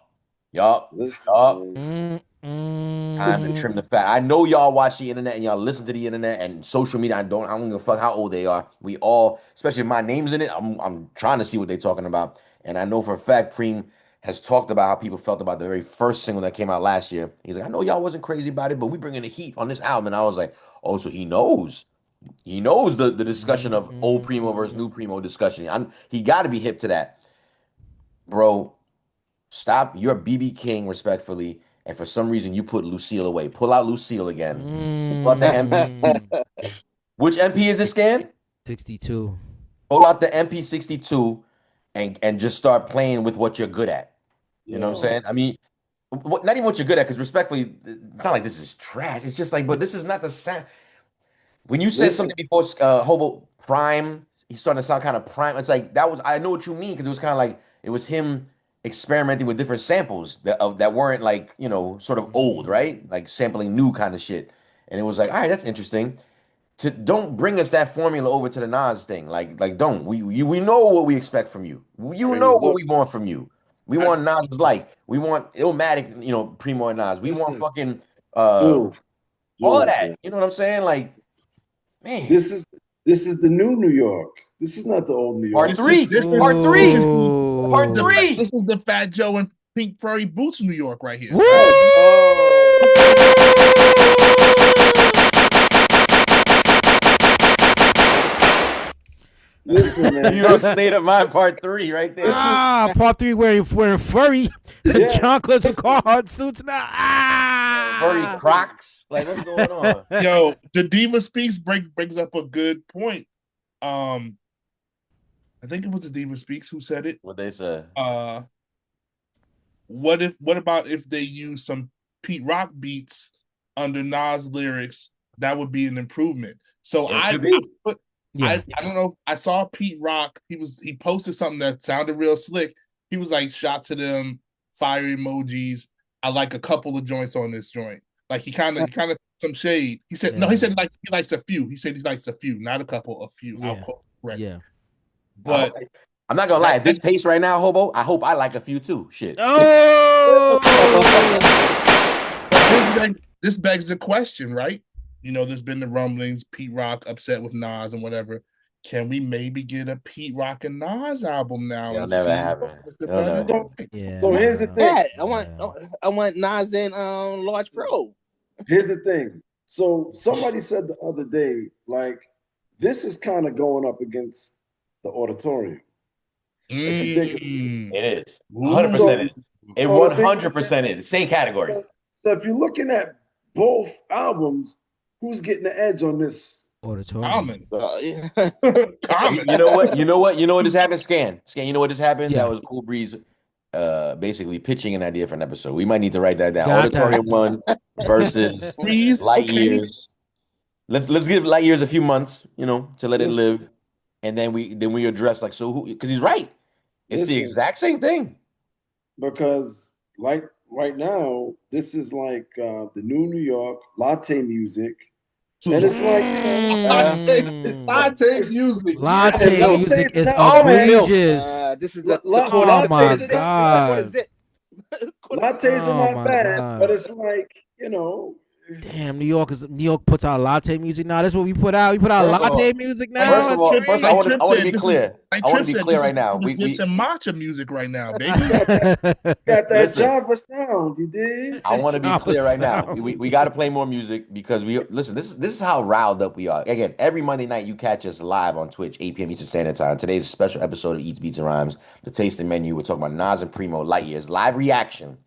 Time to trim the fat. I know y'all watch the internet and y'all listen to the internet and social media. I don't give a fuck how old they are. We all, especially if my name's in it, I'm trying to see what they're talking about. And I know for a fact Preem has talked about how people felt about the very first single that came out last year. He's like, I know y'all wasn't crazy about it, but we bringing the heat on this album. And I was like, oh, so he knows. He knows the discussion of old Primo versus new Primo discussion. He got to be hip to that. Bro, stop. You're BB King, respectfully. And for some reason, you put Lucille away. Pull out Lucille again. Pull out the MP. Which MP is this, Scan? 62. Pull out the MP62 and just start playing with what you're good at. You know what I'm saying? I mean, not even what you're good at, because respectfully, it's not like this is trash. It's just like, but this is not the sound. When you said something before, Hobo Prime, he's starting to sound kind of prime. It's like, I know what you mean, because it was kind of like, it was him experimenting with different samples that weren't like, sort of old, right? Like sampling new kind of shit. And it was like, all right, that's interesting. Don't bring us that formula over to the Nas thing. Like don't. We know what we expect from you. You know what we want from you. We want Nas's like. We want Illmatic, Primo and Nas. We want fucking all of that. You know what I'm saying? Like, man. This is the new New York. This is not the old New York. Part three. This is the Fat Joe and Pink Furry Boots New York right here. Listen, man. New York State of Mind Part 3 right there. Part 3 wearing furry chocolates and Carhartt suits now. Furry Crocs. Like, what's going on? Yo, the Diva Speaks brings up a good point. I think it was the Diva Speaks who said it. What they said. What about if they use some Pete Rock beats under Nas lyrics that would be an improvement. So I don't know. I saw Pete Rock. He posted something that sounded real slick. He was like, "Shot to them, fire emojis. I like a couple of joints on this joint." Like he kind of some shade. He said no. He said like he likes a few. He said he likes a few, not a couple, a few. Yeah. I'll call it correct. Yeah. But I'm not gonna lie. At this pace right now, Hobo, I hope I like a few too. Shit. Oh. This begs the question, right? You know, there's been the rumblings, Pete Rock upset with Nas and whatever. Can we maybe get a Pete Rock and Nas album now? It'll never happen. Yeah. So here's the thing. I want Nas and Large Pro. Here's the thing. So somebody said the other day, like, this is kind of going up against the auditorium. It is. 100% is. It 100% is. Same category. So if you're looking at both albums, who's getting the edge on this? Auditorium. Common. You know what just happened? Scan. You know what just happened? Yeah. That was Cool Breeze basically pitching an idea for an episode. We might need to write that down. Auditorium 1 versus Light Years. Let's give Light Years a few months, to let it live. And then we address like, so who, because he's right. It's the exact same thing. Because like right now, this is like the New York latte music. And it's like it's latte music. Latte music is outrageous. This is the oh my god. What is it? Lattes are not bad, but it's like, Damn, New York puts out latte music now. That's what we put out. We put out latte music now. First I want to be clear. I want to be clear right now. We some matcha music right now, baby. Got that Java sound, you did. I want to be clear right now. We got to play more music because this is how riled up we are. Again, every Monday night you catch us live on Twitch, 8 p.m. Eastern Standard Time. Today's a special episode of Eats, Beats, and Rhymes, the tasting menu. We're talking about Nas and Primo, Light Years, live reaction.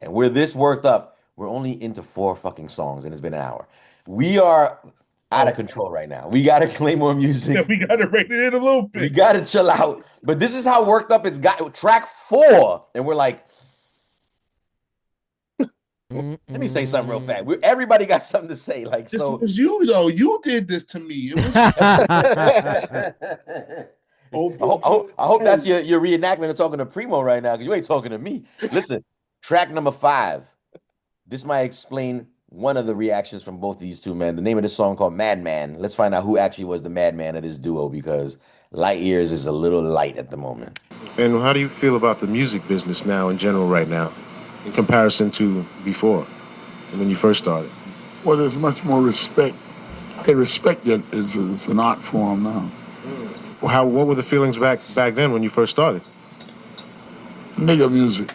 And we're this worked up. We're only into 4 fucking songs, and it's been an hour. We are out of control right now. We got to play more music. Yeah, we got to rate it in a little bit. We got to chill out. But this is how worked up it's got. Track 4, and we're like, let me say something real fast. Everybody got something to say. Like, this so was you though. You did this to me. It was. I hope that's your reenactment of talking to Primo right now, because you ain't talking to me. Listen, track number 5. This might explain one of the reactions from both these two men. The name of this song called Madman. Let's find out who actually was the madman of this duo, because Light Years is a little light at the moment. And how do you feel about the music business now in general right now in comparison to before, when you first started? Well, there's much more respect. They respect it as an art form now. What were the feelings back then when you first started? Nigga music.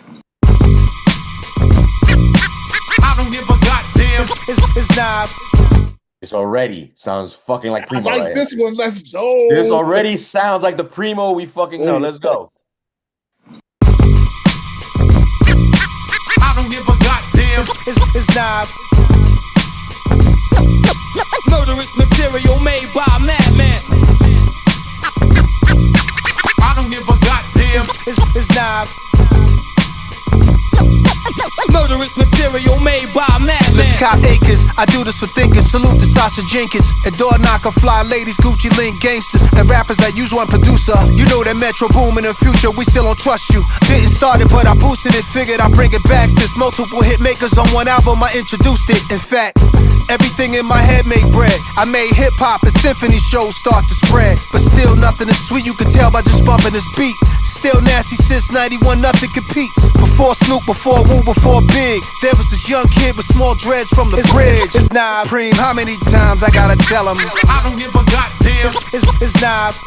It's Nas. This already sounds fucking like Primo. I like right this here. one. Let's go. This already sounds like the Primo we fucking know. Let's go. I don't give a goddamn. It's Nas. Murderous material made by a madman. I don't give a goddamn. It's Nas. Murderous material made by a madman. Let's cop acres. I do this for thinkers. Salute to Sasha Jenkins. And door knocker, fly ladies, Gucci link gangsters, and rappers that use one producer. You know that Metro boom in the future. We still don't trust you. Didn't start it, but I boosted it. Figured I'd bring it back. Since multiple hit makers on one album, I introduced it. In fact, everything in my head made bread. I made hip hop and symphony shows start to spread. But still nothing is sweet. You can tell by just bumping this beat. Still nasty since 91, nothing competes. Before Snoop, before Wu, before Big, there was this young kid with small dreads from the bridge. It's Nas. Preem, how many times I gotta tell him? I don't give a goddamn. It's Nas.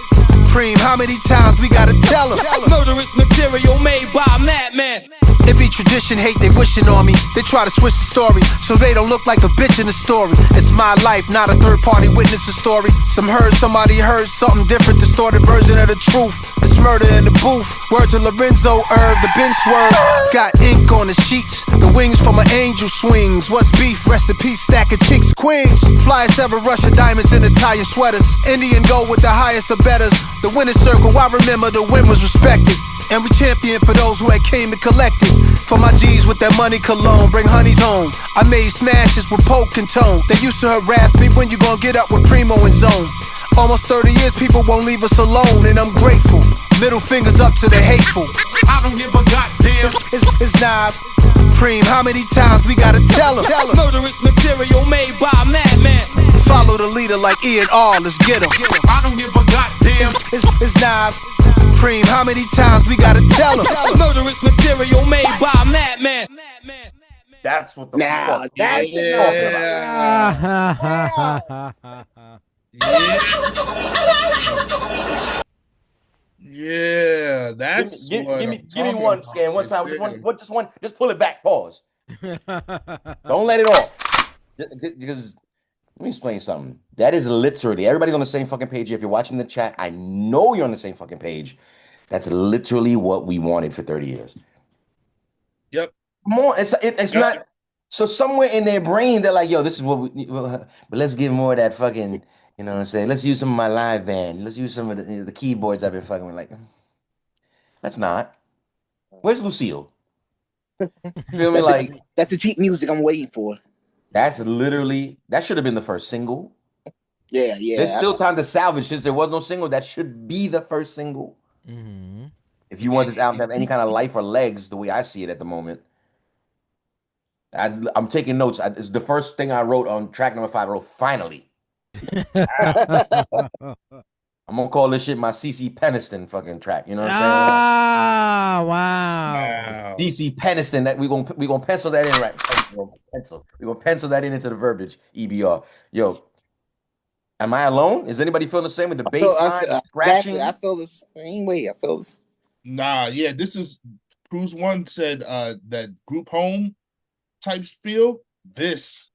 Preem, how many times we gotta tell him? Murderous material made by a madman. It be tradition, hate, they wishing on me. They try to switch the story so they don't look like a bitch in the story. It's my life, not a third party witnessing story. Somebody heard something different, distorted version of the truth. It's murder in the booth. Word to Lorenzo, the bin swerve. Got ink on the sheets, the wings from an angel swings. What's beef? Rest in peace, stack of cheeks, queens. Flyest ever, Russia diamonds in Italian sweaters. Indian gold with the highest of betters. The winner's circle, I remember the win was respected. And we champion for those who had came and collected. For my G's with that money cologne, bring honeys home. I made smashes with Poke and Tone. They used to harass me when you gon' get up with Primo and Zone. Almost 30 years, people won't leave us alone, and I'm grateful. Middle fingers up to the hateful. I don't give a goddamn. It's Nas. Preem, how many times we gotta tell him? Murderous material made by a madman. Follow the leader like E and R, let's get him. I don't give a goddamn. It's Nas. Preem, how many times we gotta tell him? Murderous material made by a madman. That's what the Now, fuck that's I'm talking about. Yeah, that's give what me I'm one talking scan one about time. right Just one. Just pull it back. Pause. Don't let it off. Because let me explain something. That is literally everybody's on the same fucking page. If you're watching the chat, I know you're on the same fucking page. That's literally what we wanted for 30 years. Yep. Come on, it's not. So somewhere in their brain, they're like, "Yo, this is what we." But let's give more of that fucking. You know what I'm saying? Let's use some of my live band. Let's use some of the keyboards I've been fucking with. Like, that's not. Where's Lucille? Feel me? Like, that's the cheap music I'm waiting for. That's literally, that should have been the first single. Yeah. There's still time to salvage since there was no single. That should be the first single. If you want this album to have any kind of life or legs, the way I see it at the moment. I'm taking notes. It's the first thing I wrote on track number 5. I wrote, finally. I'm gonna call this shit my CC Peniston fucking track. You know what I'm saying? Ah, wow. CC Peniston. That we gonna pencil that in, right? Pencil. We gonna pencil that in into the verbiage. EBR. Yo, am I alone? Is anybody feeling the same with the bass line, the scratching? Exactly. I feel the same way. I feel this. Nah, yeah. This is Cruise One said that group home type feel. This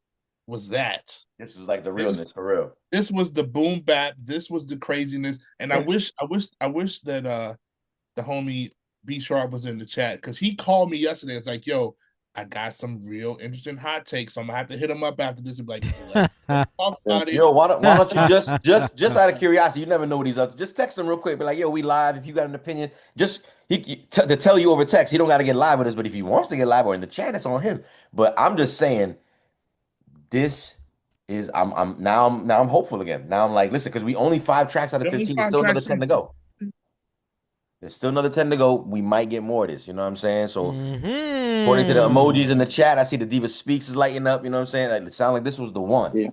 was that. This was like the realness for real. This was the boom bap. This was the craziness. And I wish that the homie B Sharp was in the chat because he called me yesterday. It's like, yo, I got some real interesting hot takes. So I'm gonna have to hit him up after this and be like, let's talk about it. Yo, why don't you just out of curiosity, you never know what he's up to. Just text him real quick. Be like, yo, we live. If you got an opinion, just to tell you over text. He don't got to get live with us, but if he wants to get live or in the chat, it's on him. But I'm just saying, this is I'm hopeful again. Now I'm like, listen, because we only 5 tracks out of 15. There's still another 10 to go. There's still another 10 to go. We might get more of this. You know what I'm saying? So according to the emojis in the chat, I see the Diva Speaks is lighting up. You know what I'm saying? Like, it sounds like this was the one. Yeah.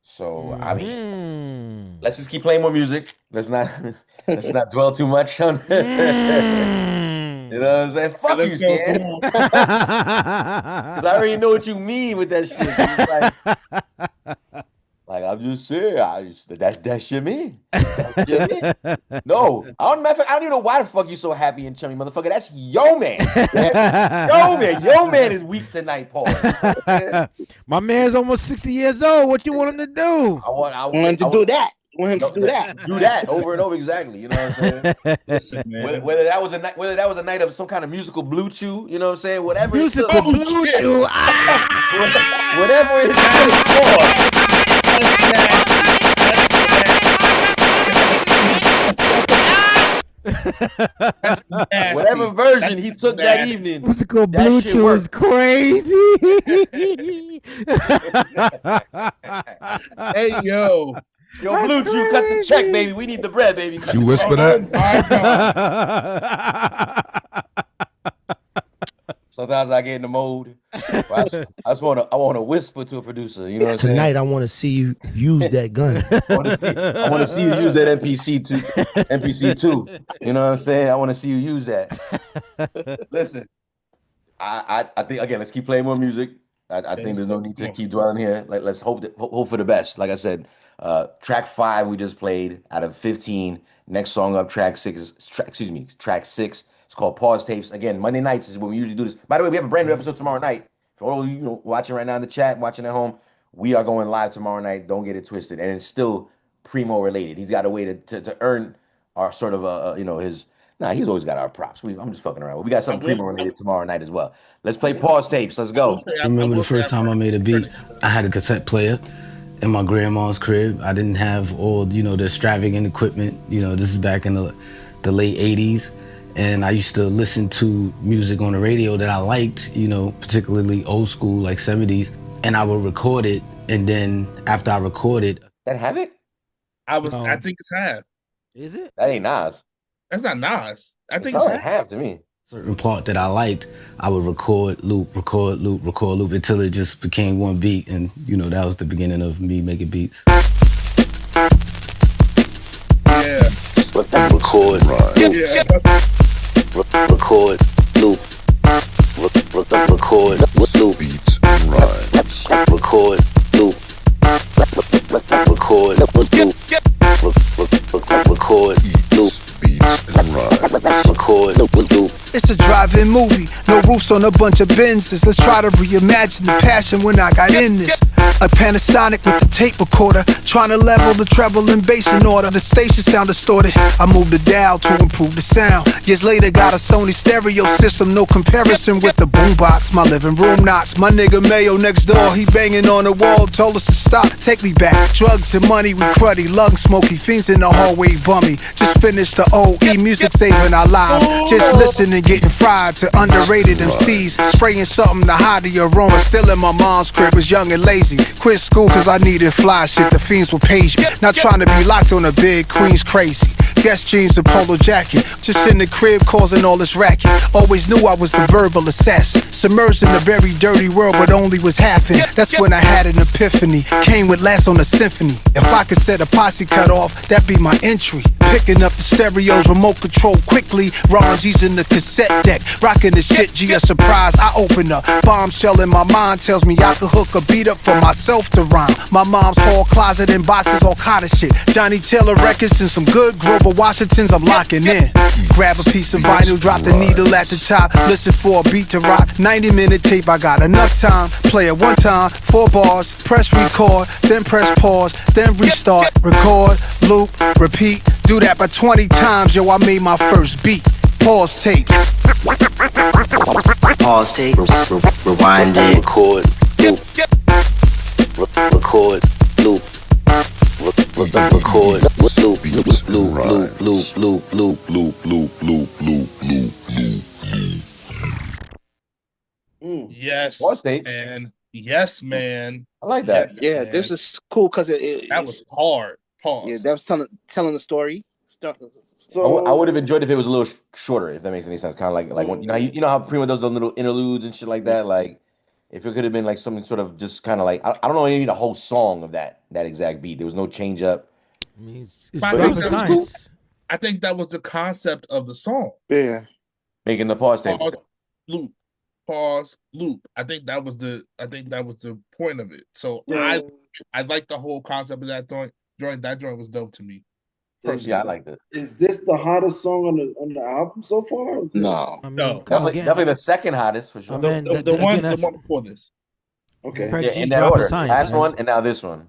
So I mean, let's just keep playing more music. Let's not dwell too much on it. You know what I'm saying? Fuck you, Stan. Because I already know what you mean with that shit. Like I'm just saying, that shit me. No, I don't even know why the fuck you so happy and chummy, motherfucker. That's yo man. Yo man is weak tonight, Paul. My man's almost 60 years old. What you want him to do? I want him to do that. Want him to do that. Do that over and over, exactly. You know what I'm saying? Listen, man. Whether that was a night of some kind of musical blue chew, you know what I'm saying? Whatever. Musical blue chew. Whatever it is. Whatever version he took that evening. Musical blue chew is crazy. Hey yo. Yo, Blue Chew, cut the check, baby. We need the bread, baby. You whisper that? Sometimes I get in the mode. I just want to whisper to a producer. You know what I'm saying? Tonight I want to see you use that gun. I want to see you use that MPC 2. You know what I'm saying? I want to see you use that. Listen, I think again. Let's keep playing more music. I think there's no need to keep dwelling here. Let's hope for the best. Like I said. Track 5 we just played out of 15. Next song up, track 6. Track 6. It's called Pause Tapes. Again, Monday nights is when we usually do this. By the way, we have a brand new episode tomorrow night. For all of you watching right now in the chat, watching at home, we are going live tomorrow night. Don't get it twisted. And it's still Primo related. He's got a way to earn our sort of his. Nah, he's always got our props. I'm just fucking around. We got something Primo related tomorrow night as well. Let's play Pause Tapes. Let's go. I remember the first time I made a beat, I had a cassette player in my grandma's crib. I didn't have all, the extravagant equipment. This is back in the late 80s. and I used to listen to music on the radio that I liked, particularly old school, like 70s, and I would record it. And then after I recorded, That Havoc? I think it's half. Is it? That ain't Nas. That's not Nas. I It think it's sounds like half. half to me. certain part that I liked, I would record, loop, record, loop, record, loop until it just became one beat. And, that was the beginning of me making beats. Yeah. Record, Yeah. record, loop, record, loop, Beats and rhymes. record, loop, record, loop, record, loop, Beats and rhymes. record, loop. It's a drive-in movie, no roofs on a bunch of Benzes. Let's try to reimagine the passion when I got in this. A Panasonic with a tape recorder, trying to level the treble and bass in order. The station sound distorted, I moved the dial to improve the sound. Years later got a Sony stereo system, no comparison with the boombox. My living room knocks, my nigga Mayo next door, he banging on the wall, told us to stop. Take me back, drugs and money, we cruddy, lung smoky, fiends in the hallway bummy. Just finished the OE, music saving our lives. Just listening, getting fried to underrated MCs, spraying something to hide the aroma. Still in my mom's crib, was young and lazy. Quit school cause I needed fly shit, the fiends will page me. Not trying to be locked on a bed, Queen's crazy. Guess jeans and polo jacket, just in the crib causing all this racket. Always knew I was the verbal assassin, submerged in a very dirty world but only was half in. That's when I had an epiphany, came with last on the symphony. If I could set a posse cut off, that'd be my entry. Picking up the stereos, remote control quickly. Ron G's in the cassette deck, rocking the shit, G a surprise. I open up, bombshell in my mind tells me I could hook a beat up for myself to rhyme. My mom's hall closet and boxes, all kind of shit. Johnny Taylor records and some good Grover Washingtons I'm locking in. Grab a piece of vinyl, drop the needle at the top, listen for a beat to rock. 90-minute tape, I got enough time. Play it one time, 4 bars, press record, then press pause, then restart. Record, loop, repeat, do that by 20 times, yo, I made my first beat. Pause tapes. Pause tapes. Rewind it. Record, loop, record, loop, record, loop, loop, loop, loop, loop, loop, loop, loop, loop. Yes. Pause tapes. And yes, man. I like that. Yes, Yeah, man. this is cool because That was hard. Pause. Yeah, that was telling the story. I would have enjoyed if it was a little shorter, if that makes any sense. Kind of like when you know how Primo does those little interludes and shit like that. Like if it could have been like something sort of just kind of like I don't know, you need a whole song of that exact beat. There was no change up. I mean, it's But rocket science. I think that was the concept of the song. Yeah. Making the pause tape. Loop, pause, loop. I think that was the point of it. So Yeah. I like the whole concept of that joint. That joint was dope to me. Yeah, I liked it. Is this the hottest song on the album so far? No. I mean, No. Definitely the second hottest for sure. The one before this. Okay. Craig Yeah, G in that dropping order. science, Last man. one and now this one.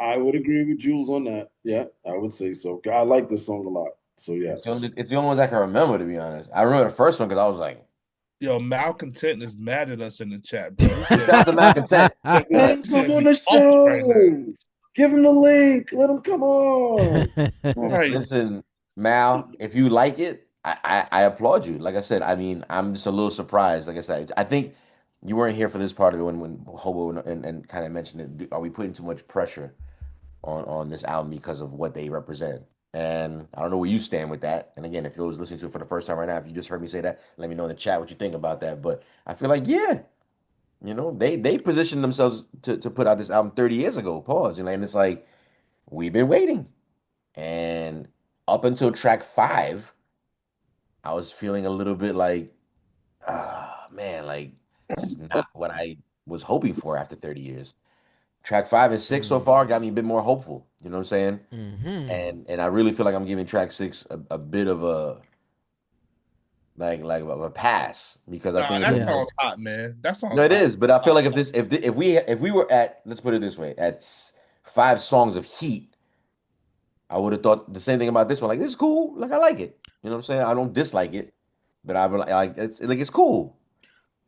I would agree with Jules on that. Yeah, I would say so. I like this song a lot. So yes. It's the only ones I can remember, to be honest. I remember the first one because I was like, Yo, Malcontent is mad at us in the chat, bro. shout out to Malcontent. Let him come on the show. Give him the link. Let him come on. Right. Listen, Mal, if you like it, I applaud you. Like I said, I mean, I'm just a little surprised. Like I said, I think you weren't here for this part of it when Hobo and kind of mentioned it. Are we putting too much pressure on this album because of what they represent? And I don't know where you stand with that. And again, if you're listening to it for the first time right now, if you just heard me say that, let me know in the chat what you think about that. But I feel like, yeah, they positioned themselves to put out this album 30 years ago. Pause. And it's like, we've been waiting. And up until track 5, I was feeling a little bit like, man, like this is not what I was hoping for after 30 years. Track 5 and 6 so far got me a bit more hopeful. You know what I'm saying? Mm-hmm. And I really feel like I'm giving track 6 a bit of a like a pass because I think that song's hot, man. That song's no, it hot. is. But I feel like if we were at, let's put it this way, at 5 songs of heat, I would have thought the same thing about this one. Like, this is cool. Like, I like it. You know what I'm saying? I don't dislike it, but I like it's cool.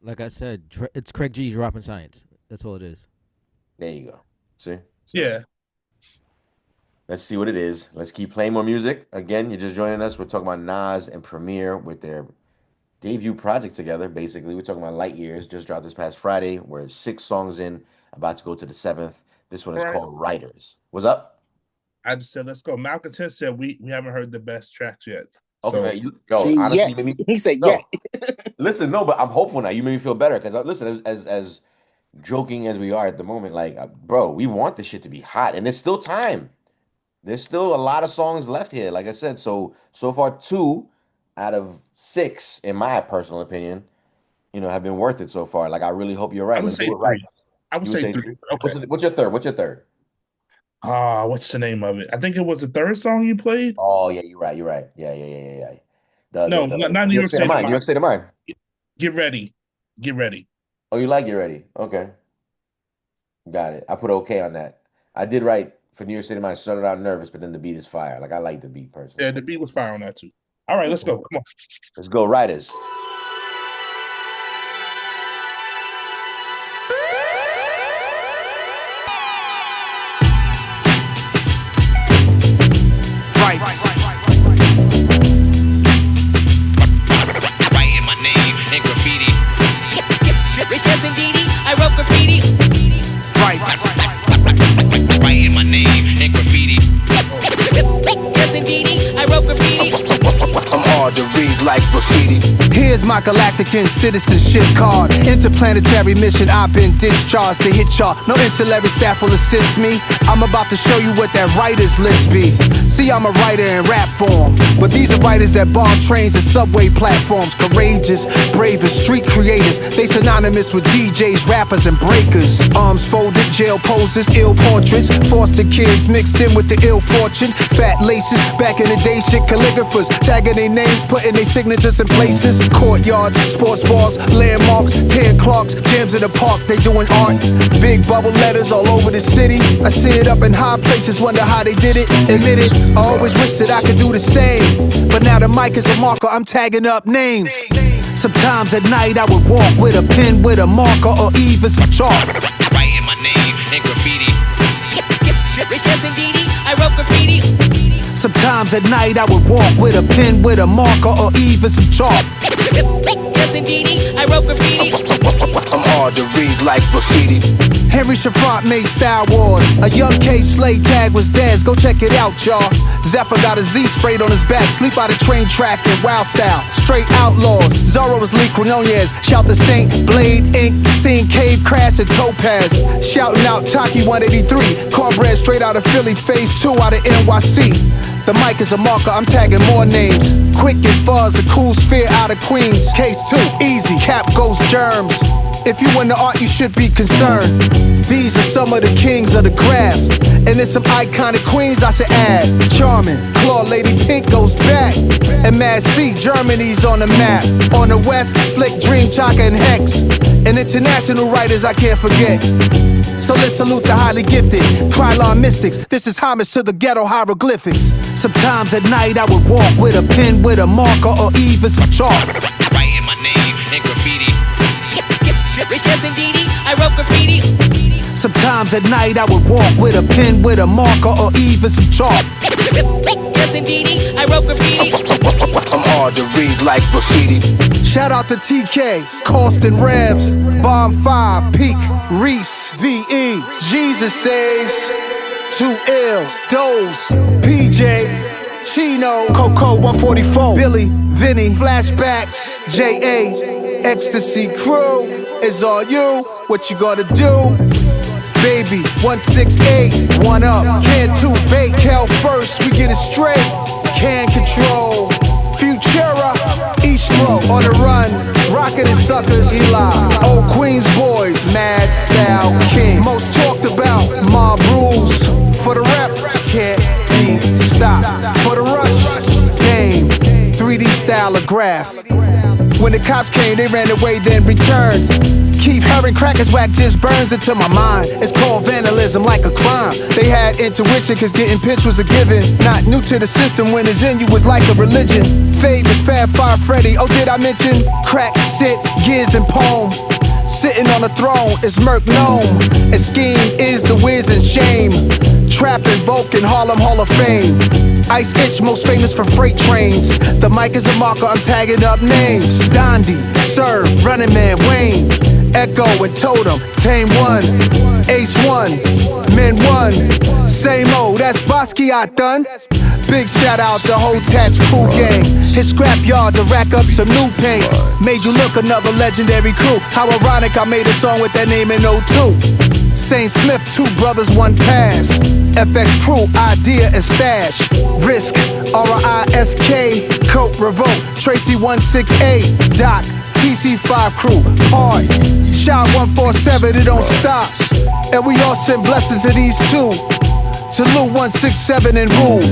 Like I said, it's Craig G dropping science. That's all it is. There you go. See? Yeah. Let's see what it is. Let's keep playing more music. Again, you're just joining us. We're talking about Nas and Premier with their debut project together. Basically, we're talking about Light Years. Just dropped this past Friday. We're 6 songs in, about to go to the 7th. This one is called Writers. What's up? I just said let's go. Malcolm said we haven't heard the best tracks yet. Okay, So, man. Honestly, you made me. He said, no, "Yeah." Listen, no, but I'm hopeful now. You made me feel better because listen, as joking as we are at the moment, like, bro, we want this shit to be hot, and there's still time. There's still a lot of songs left here. Like I said, so far 2 out of 6, in my personal opinion, have been worth it so far. Like, I really hope you're right. I would Let's say do it right. 3. I would say 3. Okay. What's your third? What's your third? What's the name of it? I think it was the third song you played. Oh yeah, you're right. You're right. Yeah. Not New York State of Mind. New York State of Mind. Get ready. Get ready. Oh, you like Get Ready? Okay. Got it. I put okay on that. I did write for New York State of Mind, started out nervous, but then the beat is fire. Like, I like the beat personally. Yeah, the beat was fire on that too. All right, let's go. Come on. Let's go, Writers. Writing my name in graffiti. Yes, indeed, I wrote graffiti. Writing my name in graffiti. Yes, indeed, I wrote graffiti. I'm hard to read like graffiti. Here's my galactic and citizenship card. Interplanetary mission, I've been discharged to hit y'all. No ancillary staff will assist me. I'm about to show you what that writer's list be. See, I'm a writer in rap form, but these are writers that bomb trains and subway platforms. Courageous, brave and street creators. They synonymous with DJs, rappers, and breakers. Arms folded, jail poses, ill portraits. Foster kids mixed in with the ill fortune. Fat laces, back in the day, shit calligraphers. Tagging their names, putting their signatures in places. Courtyards, sports bars, landmarks, 10 clocks, jams in the park, they doing art. Big bubble letters all over the city. I see it up in high places, wonder how they did it. Admit it, I always wish that I could do the same. But now the mic is a marker, I'm tagging up names. Sometimes at night I would walk with a pen, with a marker, or even some chalk. Writing my name in graffiti. Yes, indeed, I wrote graffiti. Sometimes at night I would walk with a pen, with a marker, or even some chalk. Yes, indeed, I wrote graffiti. I'm hard to read like graffiti. Henry Shafront made Star Wars. A young K Slay tag was Dez. Go check it out, y'all. Zephyr got a Z sprayed on his back. Sleep out a train track in wild style. Straight outlaws. Zorro was Lee Quinonez. Shout the Saint, Blade, Ink, Scene, Cave, Crass, and Topaz. Shouting out Taki 183. Cornbread straight out of Philly. Phase 2 out of NYC. The mic is a marker, I'm tagging more names. Quick and Fuzz, a cool sphere out of Queens. Case 2, easy, Cap Ghost Germs. If you into art, you should be concerned. These are some of the kings of the graphs. And there's some iconic queens I should add. Charming, Claw, Lady Pink goes back. And Mad C, Germany's on the map. On the west, Slick, Dream, Chaka, and Hex. And international writers I can't forget. So let's salute the highly gifted Krylon mystics. This is homage to the ghetto hieroglyphics. Sometimes at night I would walk with a pen, with a marker, or even some chalk. Writing my name in graffiti. Yes, indeed, I wrote graffiti. Sometimes at night I would walk with a pen, with a marker, or even some chalk. Yes, indeed, I wrote graffiti. I'm hard to read like graffiti. Shout out to TK, Costin Rebs, Bomb 5, Peak, Reese, VE, Jesus Saves, 2 Ill, Doze, PJ, Chino, Coco 144, Billy, Vinny, Flashbacks, JA, Ecstasy Crew, is all you, what you gonna do? Baby, 168, 1 up, Can 2 bait, Cal first, we get it straight, Can control, Futura, Eastro, on the run, Rocket and Suckers, Eli, Old Queens Boys, Mad Style King, most talked about, Mob Rules, for the rep, can't be stopped, for the rush, Game, 3D stylograph. When the cops came, they ran away, then returned. Keith Haring crackers whack just burns into my mind. It's called vandalism, like a crime. They had intuition, cause getting pitched was a given. Not new to the system, when it's in you was like a religion. Fade was Fab Fire Freddy, oh did I mention? Crack, sit, Giz and Poem. Sitting on a throne is Merc Gnome. And Scheme is the whiz and shame. Trap and Vulcan, Harlem Hall of Fame. Ice Itch, most famous for freight trains. The mic is a marker, I'm tagging up names. Dondi, Serve, Running Man, Wayne. Echo and Totem, Tame One, Ace One, Men One. Same old, that's Basquiat done. Big shout out the whole Tats crew gang. His scrapyard to rack up some new paint. Made you look, another legendary crew. How ironic I made a song with that name in '02. Saint Smith, 2 brothers, 1 pass. FX crew, idea and stash. Risk, R-I-S-K, Coke, Revolt, Tracy 168, Doc, TC5 crew, Hard, Shot 147, it don't stop. And we all send blessings to these two. Salute 167 and rule.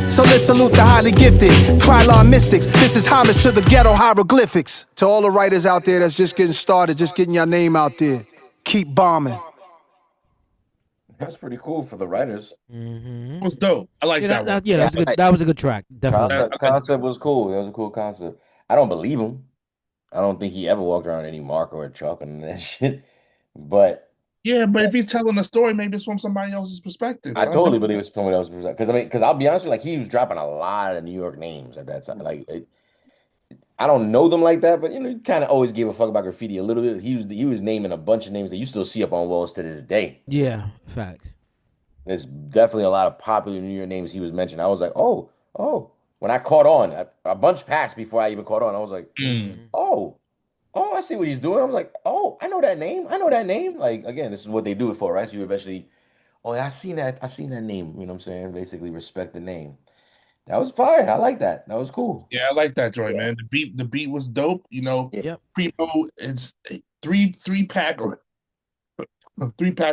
So let's salute the highly gifted Krylon mystics. This is homage to the ghetto hieroglyphics. To all the writers out there that's just getting started, just getting your name out there, keep bombing. That's pretty cool for the writers. It was dope. I like that one. Yeah, that was good. That was a good track. Definitely. Concept was cool. That was a cool concept. I don't believe him. I don't think he ever walked around any marker or chalk and that shit. But yeah, but if he's telling a story, maybe it's from somebody else's perspective. I totally believe it's someone else's perspective. Because I'll be honest with you, like he was dropping a lot of New York names at that time. Like I don't know them like that, but you know, he kind of always gave a fuck about graffiti a little bit. He was naming a bunch of names that you still see up on walls to this day. Yeah, facts. There's definitely a lot of popular New York names he was mentioning. I was like, oh. When I caught on, a bunch passed before I even caught on. I was like, oh, I see what he's doing. I was like, oh, I know that name. Like, again, this is what they do it for, right? So you eventually, oh, I seen that name. You know what I'm saying? Basically respect the name. That was fire. I like that. That was cool. Yeah, I like that joint, man. The beat was dope. You know, Primo, it's three pack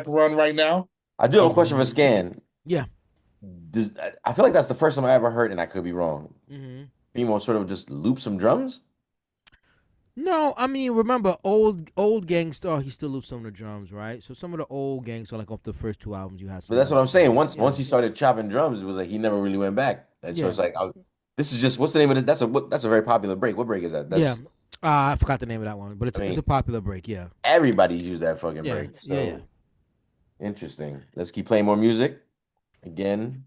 run right now. I do have a question for Scan. Yeah. I feel like that's the first time I ever heard, and I could be wrong. Primo sort of just loop some drums. No, I mean, remember old Gangstar, he still loops some of the drums, right? So some of the old Gangstar, like off the first 2 albums, you had. But that's what I'm saying. Once he started chopping drums, it was like he never really went back. And so it's like, this is just, what's the name of it? That's a very popular break. What break is that? I forgot the name of that one, but it's a popular break. Yeah, everybody's used that fucking break. So, yeah. Interesting. Let's keep playing more music. Again,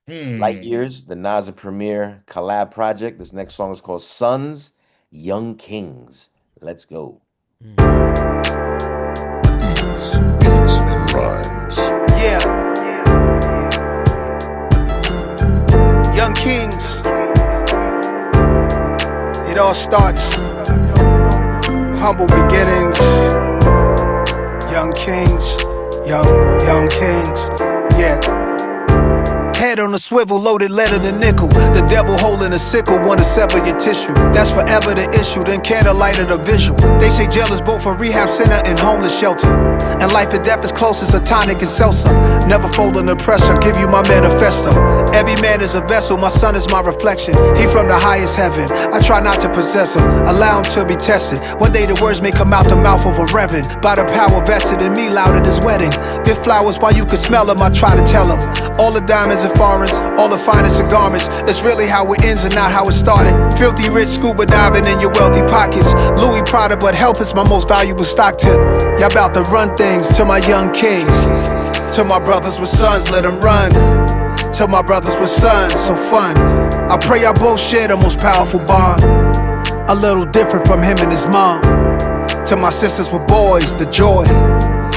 Light Years, the Nahh's premier collab project. This next song is called Sons, Young Kings. Let's go. Beats and rhymes. Yeah. Young Kings. It all starts. Humble beginnings. Young Kings. Young Kings. Yeah. Head on a swivel, loaded lead in a nickel. The devil holding a sickle, wanna sever your tissue. That's forever the issue, then candlelight of the visual. They say jail is both a rehab center and homeless shelter. And life and death is close as a tonic and seltzer. Never fold under pressure, give you my manifesto. Every man is a vessel, my son is my reflection. He from the highest heaven, I try not to possess him. Allow him to be tested. One day the words may come out the mouth of a reverend. By the power vested in me, loud at his wedding. Give flowers while you can smell them, I try to tell him. All the diamonds and foreigns, all the finest of garments. It's really how it ends and not how it started. Filthy rich scuba diving in your wealthy pockets. Louis Prada, but health is my most valuable stock tip. Y'all about to run things to my young kings. To my brothers with sons, let them run. To my brothers with sons, so fun. I pray y'all both share the most powerful bond. A little different from him and his mom. To my sisters with boys, the joy.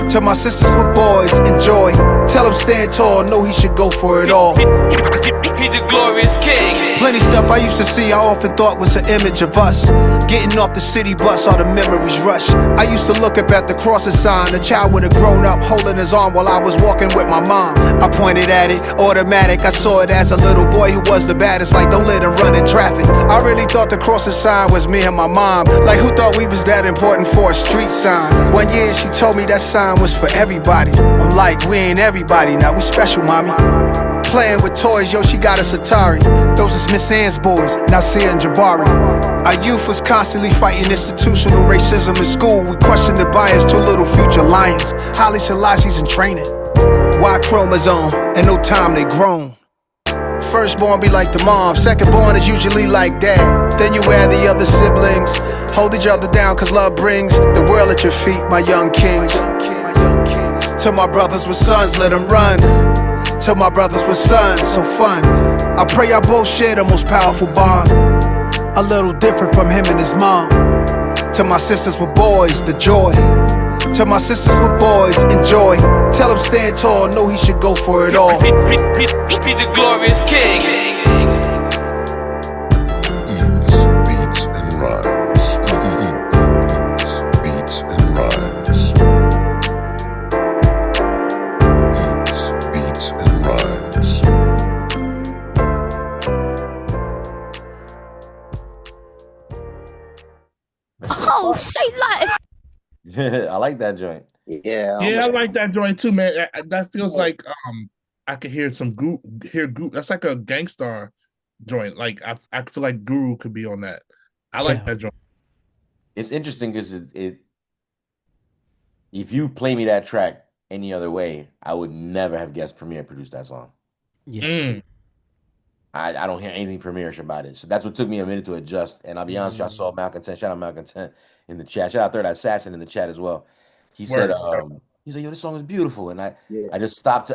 To my sisters with boys, enjoy. Tell him stand tall, know he should go for it all. Be the glorious king. Plenty stuff I used to see, I often thought was an image of us. Getting off the city bus, all the memories rush. I used to look up at the crosses sign. A child would have grown up holding his arm while I was walking with my mom. I pointed at it, automatic. I saw it as a little boy who was the baddest. Like, don't let him run in traffic. I really thought the crosses sign was me and my mom. Like, who thought we was that important for a street sign? One year she told me that sign was for everybody. I'm like, we ain't everybody now, we special, mommy. Playing with toys, yo, she got us Atari. Those is Miss Ann's boys, Nasir and Jabari. Our youth was constantly fighting institutional racism in school. We questioned the bias, 2 little future lions. Haile Selassie's in training. Y chromosome, and no time they grown. Firstborn be like the mom, secondborn is usually like dad. Then you add the other siblings. Hold each other down, cause love brings the world at your feet, my young kings. To my brothers with sons, let them run. Till my brothers were sons, so fun. I pray y'all both share the most powerful bond. A little different from him and his mom. Till my sisters were boys, the joy. Till my sisters were boys, enjoy. Tell him stand tall, know he should go for it all. Be the glorious king. Beats and rhymes. Beats and rhymes. Beats and rhymes. Oh, say life. I like that joint. Yeah, I like that joint too, man. That feels like I could hear some Guru. That's like a Gangstar joint. Like I feel like Guru could be on that. I like that joint. It's interesting because it if you play me that track any other way, I would never have guessed Premier produced that song. Yeah. I don't hear anything Premier-ish about it. So that's what took me a minute to adjust. And I'll be honest, I saw Malcontent. Shout out Malcontent in the chat. Shout out Third Assassin in the chat as well. He said, yo, this song is beautiful. And I just stopped.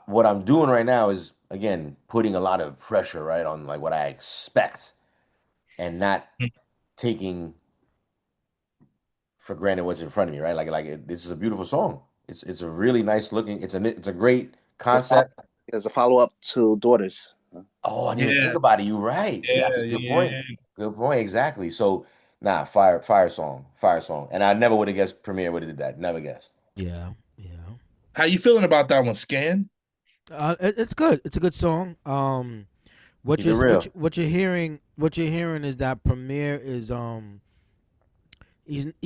What I'm doing right now is, again, putting a lot of pressure, right, on like what I expect and not taking for granted what's in front of me, right? This is a beautiful song. It's a really nice looking, it's a great concept. It's a follow-up to Daughters. Oh, I didn't even think about it. You're right. That's a good point. Good point. Exactly. So, fire song. And I never would have guessed Premier would have did that. Never guessed. Yeah. How you feeling about that one, Scan? It's good. It's a good song. What you're hearing is that Premier is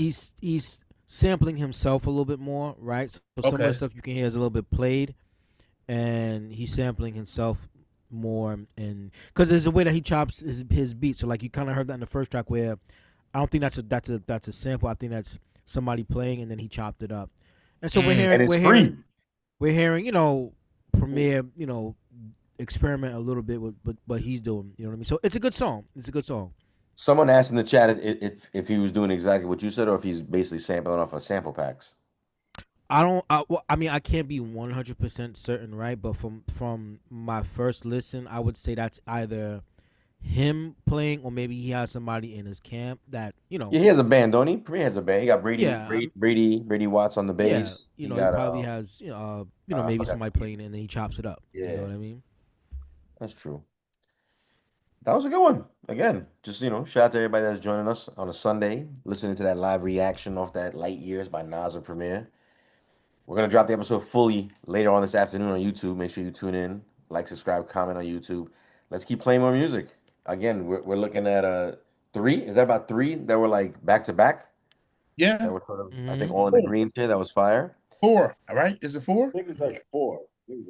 he's sampling himself a little bit more, right? So some of the stuff you can hear is a little bit played, and he's sampling himself more, and because there's a way that he chops his beats. So like you kind of heard that in the first track, where I don't think that's a sample. I think that's somebody playing, and then he chopped it up. And so we're hearing, Premier, experiment a little bit with what he's doing. You know what I mean? So it's a good song. Someone asked in the chat if he was doing exactly what you said, or if he's basically sampling off of sample packs. I can't be 100% certain, right? But from my first listen, I would say that's either him playing, or maybe he has somebody in his camp that Yeah, he has a band, don't he? Premier has a band. He got Brady Watts on the bass. Yeah, he probably has maybe somebody playing it, and then he chops it up. Yeah, you know what I mean? That's true. That was a good one. Again, just shout out to everybody that's joining us on a Sunday, listening to that live reaction off that Light Years by Nahh's and Premier. We're going to drop the episode fully later on this afternoon on YouTube. Make sure you tune in, like, subscribe, comment on YouTube. Let's keep playing more music. Again, we're looking at 3. Is that about 3 that were like back to back? Yeah. That were sort of, I think, all in the green tier. That was fire. 4, all right? Is it 4? I think it's like 4.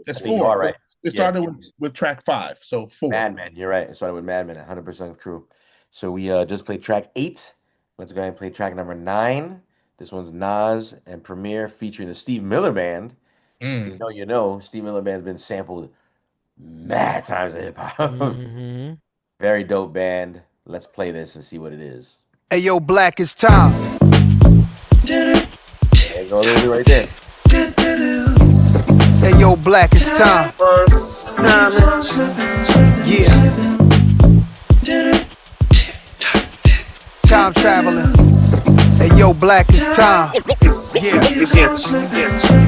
It's 4. You are right. It started with track 5, so 4. Madman, you're right. It started with Madman, 100% true. So we just played track 8. Let's go ahead and play track number 9. This one's Nas and Premier featuring the Steve Miller Band. If you know, you know. Steve Miller Band's been sampled mad times in hip hop. Very dope band. Let's play this and see what it is. Hey, yo, Black, it's time. There you go, a little bit right there. Hey, yo, Black, it's time. Time traveling. Hey, yo, Black, it's time.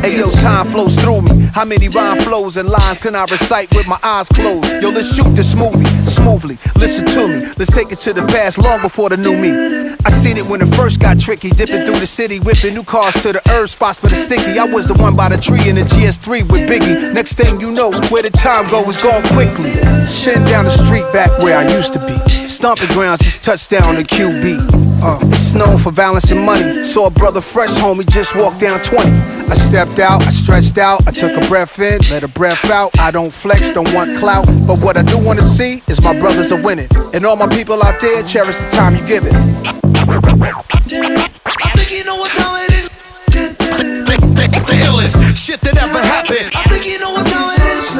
Hey, yo, time flows through me. How many rhyme flows and lines can I recite with my eyes closed? Yo, let's shoot this movie smoothly. Listen to me. Let's take it to the past, long before the new me. I seen it when it first got tricky, dipping through the city, whipping new cars to the herb spots for the sticky. I was the one by the tree in the GS3 with Biggie. Next thing you know, where the time go is gone quickly. Spin down the street back where I used to be. Stomping grounds, just touchdown to QB. It's known for violence and money. Saw a brother fresh, homie, just walked down 20. I stepped out, I stretched out, I took a breath in, let a breath out. I don't flex, don't want clout, but what I do want to see is my brothers are winning. And all my people out there, cherish the time you give it. I think you know what time it is. The illest shit that ever happened. I think you know what time it is.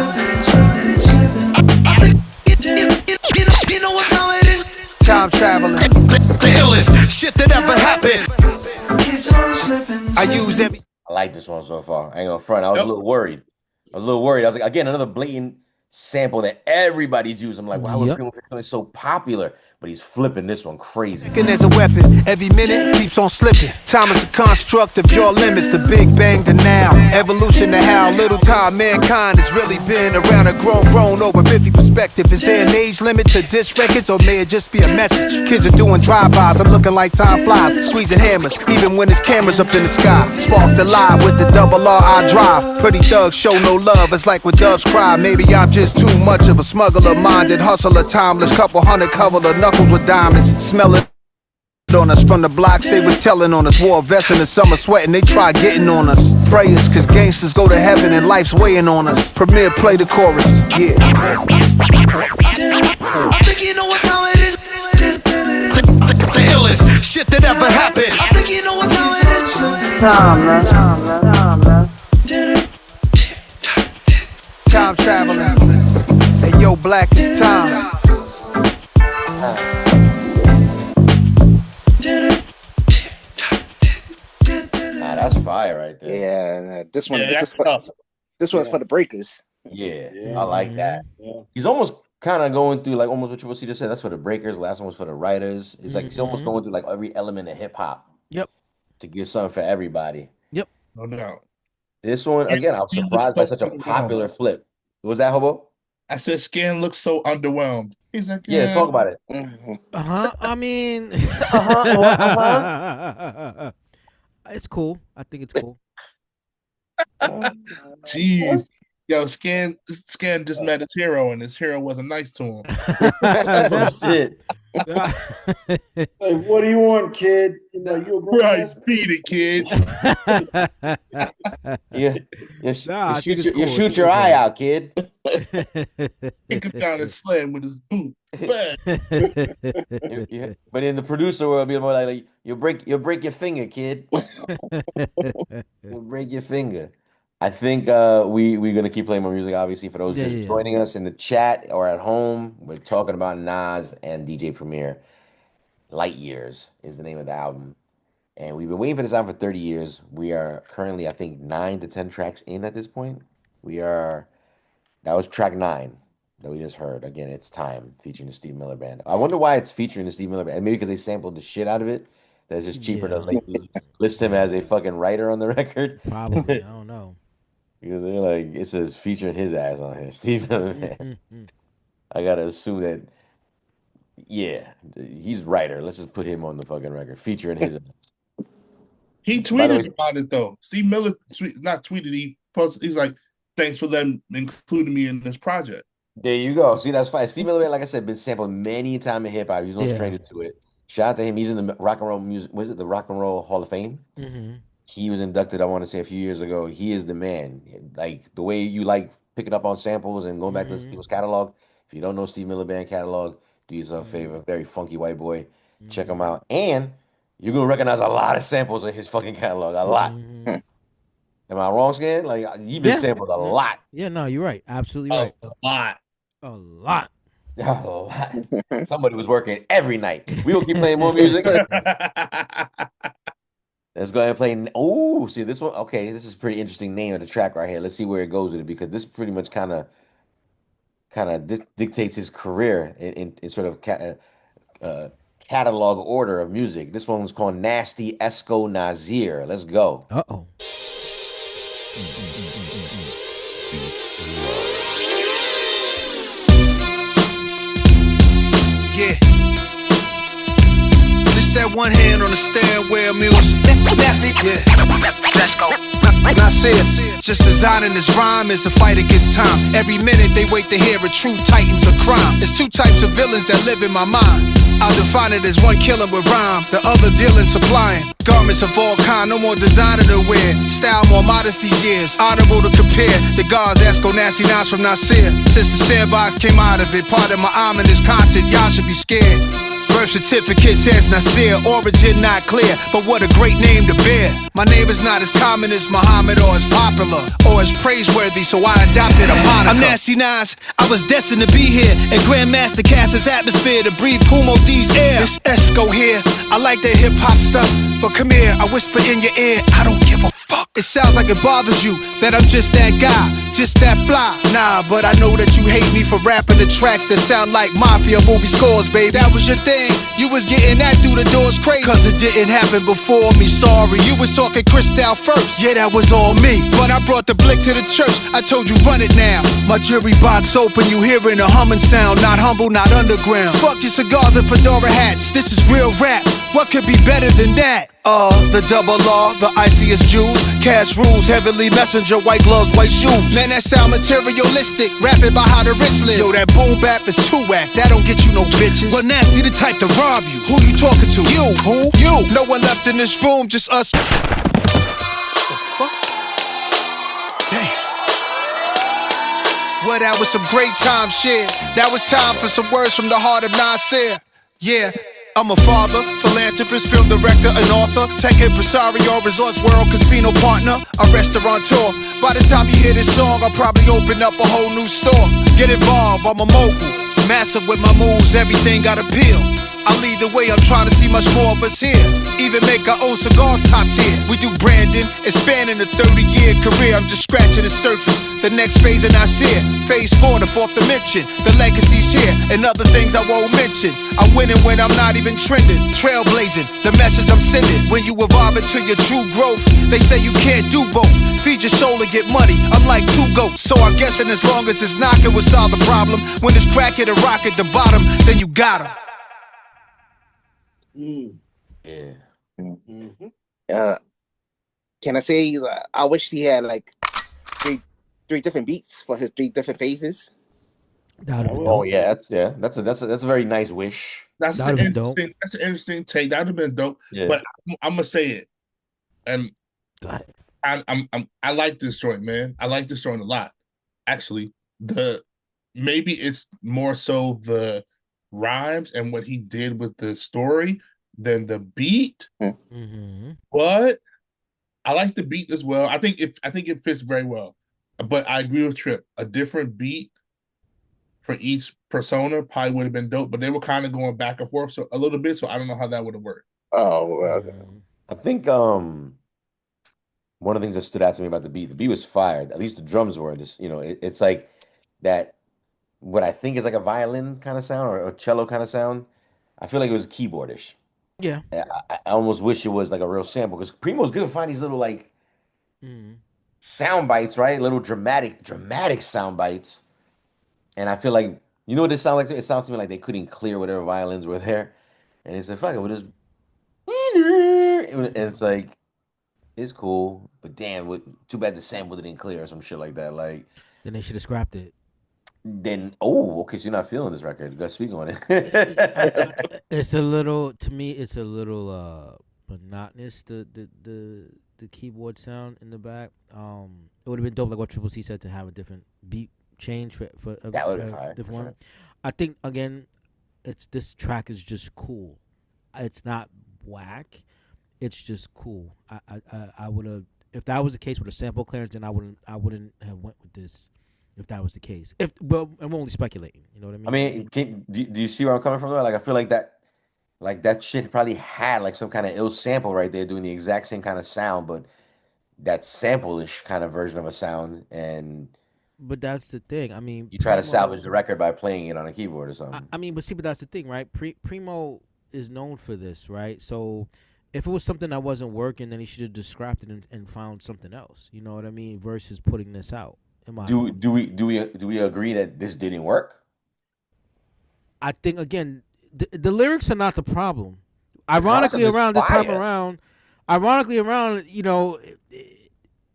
You know what time it is. Time traveling. The illest shit that ever happened. I use every. I like this one so far. I ain't gonna front. I was a little worried. I was a little worried. I was like, again, another blatant sample that everybody's used. I'm like, why would Yep. Primo pick something so popular? But he's flipping this one crazy. As a weapon, every minute keeps on slipping. Time is a construct of your limits. The Big Bang to now, evolution to how little time mankind has really been around. A grown over 50 perspective. Is there an age limit to disc records, or may it just be a message? Kids are doing drive-bys. I'm looking like time flies, squeezing hammers, even when there's cameras up in the sky. Spark the live with the double R I drive. Pretty thugs show no love. It's like when doves cry. Maybe I'm just too much of a smuggler, minded hustler, timeless. Couple hundred cover the knuckles with diamonds. Smell it on us from the blocks, they was telling on us. Wore a vest in the summer sweating, they try getting on us. Prayers, cause gangsters go to heaven and life's weighing on us. Premier, play the chorus, yeah. I think you know what time it is. The illest shit that ever happened. I think you know what time it is. Time, man. Time traveling. Hey, yo, Black, it's time. Nah, that's fire right there. Yeah, this one. Yeah, this that's is for, tough. this one's for the breakers. Yeah, I like that. He's almost kind of going through like almost what Triple C just said. That's for the breakers. Last one was for the writers. It's like he's almost going through like every element of hip hop. Yep. To give something for everybody. Yep. No doubt. This one again, I was surprised by such a popular flip. Was that, Hobo? I said Scan looks so underwhelmed. He's like, Yeah, talk about it. I mean, it's cool. I think it's cool. Jeez. Yo, Scan just met his hero, and his hero wasn't nice to him. Oh, shit. Like, what do you want, kid? You know, you a grown Right, beat it, kid. You shoot your eye out, kid. Kick him down his sled with his boot. But in the producer world, it'll be more like you'll break your finger, kid. You'll break your finger. I think we're gonna keep playing more music. Obviously, for those just joining us in the chat or at home, we're talking about Nahhh and DJ Premier. Light Years is the name of the album, and we've been waiting for this album for 30 years. We are currently, I think, 9 to 10 tracks in at this point. That was track 9 that we just heard. Again, It's Time, featuring the Steve Miller Band. I wonder why it's featuring the Steve Miller Band. Maybe because they sampled the shit out of it. That's just cheaper to like list him as a fucking writer on the record. Probably, I don't know. Because they're like, it says featuring his ass on here, Steve Miller Band. I gotta assume that, yeah, he's writer. Let's just put him on the fucking record, featuring his ass. He tweeted about it though. Steve Miller not tweeted. He posted. He's like, "Thanks for including me in this project." There you go. See, that's fine. Steve Miller, like I said, been sampled many times in hip hop. He's no stranger to it. Shout out to him. He's in the Rock and Roll Music. Was it the Rock and Roll Hall of Fame? He was inducted, I want to say, a few years ago. He is the man. Like the way you like picking up on samples and going back to people's catalog. If you don't know Steve Miller Band catalog, do yourself a favor. Very funky white boy. Check him out. And you're gonna recognize a lot of samples in his fucking catalog. A lot. Am I wrong, Scan? Like you've been sampled a lot. Yeah, no, you're right. Absolutely right. A lot. A lot. A lot. Somebody was working every night. We will keep playing more music. Let's go ahead and play. Oh, see this one. Okay, this is a pretty interesting name of the track right here. Let's see where it goes with it, because this pretty much kind of dictates his career in sort of catalog order of music. This one was called Nasty Esco Nazir. Let's go. Uh-oh. Yeah. Just that one hand on the stairwell music. Yeah. Let's go. Nasir, just designing this rhyme is a fight against time. Every minute they wait to hear a true titans of crime. There's two types of villains that live in my mind. I'll define it as one killing with rhyme, the other dealing, supplying garments of all kind, no more designer to wear. Style more modest these years, honorable to compare. The guards ask go nasty nines from Nasir. Since the sandbox came out of it, part of my ominous content, y'all should be scared. Birth certificate says Nasir, origin not clear, but what a great name to bear. My name is not as common as Muhammad or as popular or as praiseworthy, so I adopted a moniker. I'm Nasty Nines, I was destined to be here at Grandmaster Cass's atmosphere to breathe Kumo D's air. This Esco here, I like that hip hop stuff, but come here, I whisper in your ear, I don't give a fuck. It sounds like it bothers you that I'm just that guy, just that fly. Nah, but I know that you hate me for rapping the tracks that sound like mafia movie scores, baby. That was your thing. You was getting that through the doors crazy. Cause it didn't happen before me, sorry. You was talking Cristal first. Yeah, that was all me. But I brought the blick to the church. I told you run it now. My jury box open, you hearing a humming sound. Not humble, not underground. Fuck your cigars and fedora hats. This is real rap. What could be better than that? The double R, the iciest jewels, cash rules, heavenly messenger, white gloves, white shoes. Man, that sound materialistic, rapping about how the rich live. Yo, that boom bap is too whack, that don't get you no bitches. But nasty the type to rob you. Who you talking to? You, who? You. No one left in this room, just us. The fuck? Damn. Well, that was some great time shit. That was time for some words from the heart of Nasir. Yeah. I'm a father, philanthropist, film director, and author. Tech impresario, resorts world, casino partner, a restaurateur. By the time you hear this song, I'll probably open up a whole new store. Get involved, I'm a mogul. Massive with my moves, everything got appeal. I lead the way, I'm trying to see much more of us here. Even make our own cigars top tier. We do branding, expanding a 30-year career. I'm just scratching the surface. The next phase and I see it. Phase 4, the fourth dimension. The legacy's here, and other things I won't mention. I'm winning when I'm not even trending. Trailblazing, the message I'm sending. When you evolve into your true growth, they say you can't do both. Feed your soul and get money, I'm like two goats. So I'm guessing as long as it's knocking, we'll solve the problem. When it's cracking and rock at the bottom, then you got 'em. Yeah. Mm-hmm. Can I say I wish he had like three different beats for his 3 different phases. Oh yeah, that's a very nice wish. That's an interesting take. That'd have been dope. Yeah. But I'm gonna say it, and I like this joint, man. I like this joint a lot. Actually, maybe it's more so the rhymes and what he did with the story than the beat. Mm-hmm. But I like the beat as well. I think it fits very well. But I agree with Trip. A different beat for each persona probably would have been dope. But they were kind of going back and forth a little bit, so I don't know how that would have worked. Oh, well. I think one of the things that stood out to me about the beat was fired. At least the drums were. Just it's like that. What I think is like a violin kind of sound or a cello kind of sound. I feel like it was keyboardish. Yeah. I almost wish it was like a real sample because Primo's good to find these little like sound bites, right? Little dramatic sound bites. And I feel like you know what this sounds like? It sounds to me like they couldn't clear whatever violins were there, and they said, "Fuck it, we'll just." And it's like it's cool, but damn, too bad the sample didn't clear or some shit like that. Like then they should have scrapped it. Then okay, so you're not feeling this record. You got to speak on it. It's a little to me. It's a little monotonous. The keyboard sound in the back. It would have been dope, like what Triple C said, to have a different beat change for a that would have been different one. Sure. I think again, this track is just cool. It's not whack. It's just cool. I would have, if that was the case with a sample clearance, then I wouldn't have went with this. If that was the case, I'm only speculating. You know what I mean? Do you see where I'm coming from? Though? Like I feel like that shit probably had like some kind of ill sample right there, doing the exact same kind of sound, but that sample-ish kind of version of a sound. But that's the thing. I mean, you try to salvage the record by playing it on a keyboard or something. I mean, but that's the thing, right? Primo is known for this, right? So if it was something that wasn't working, then he should have just scrapped it and found something else. You know what I mean? Versus putting this out. Do we agree that this didn't work? I think again, the lyrics are not the problem. Ironically, around this time around, you know,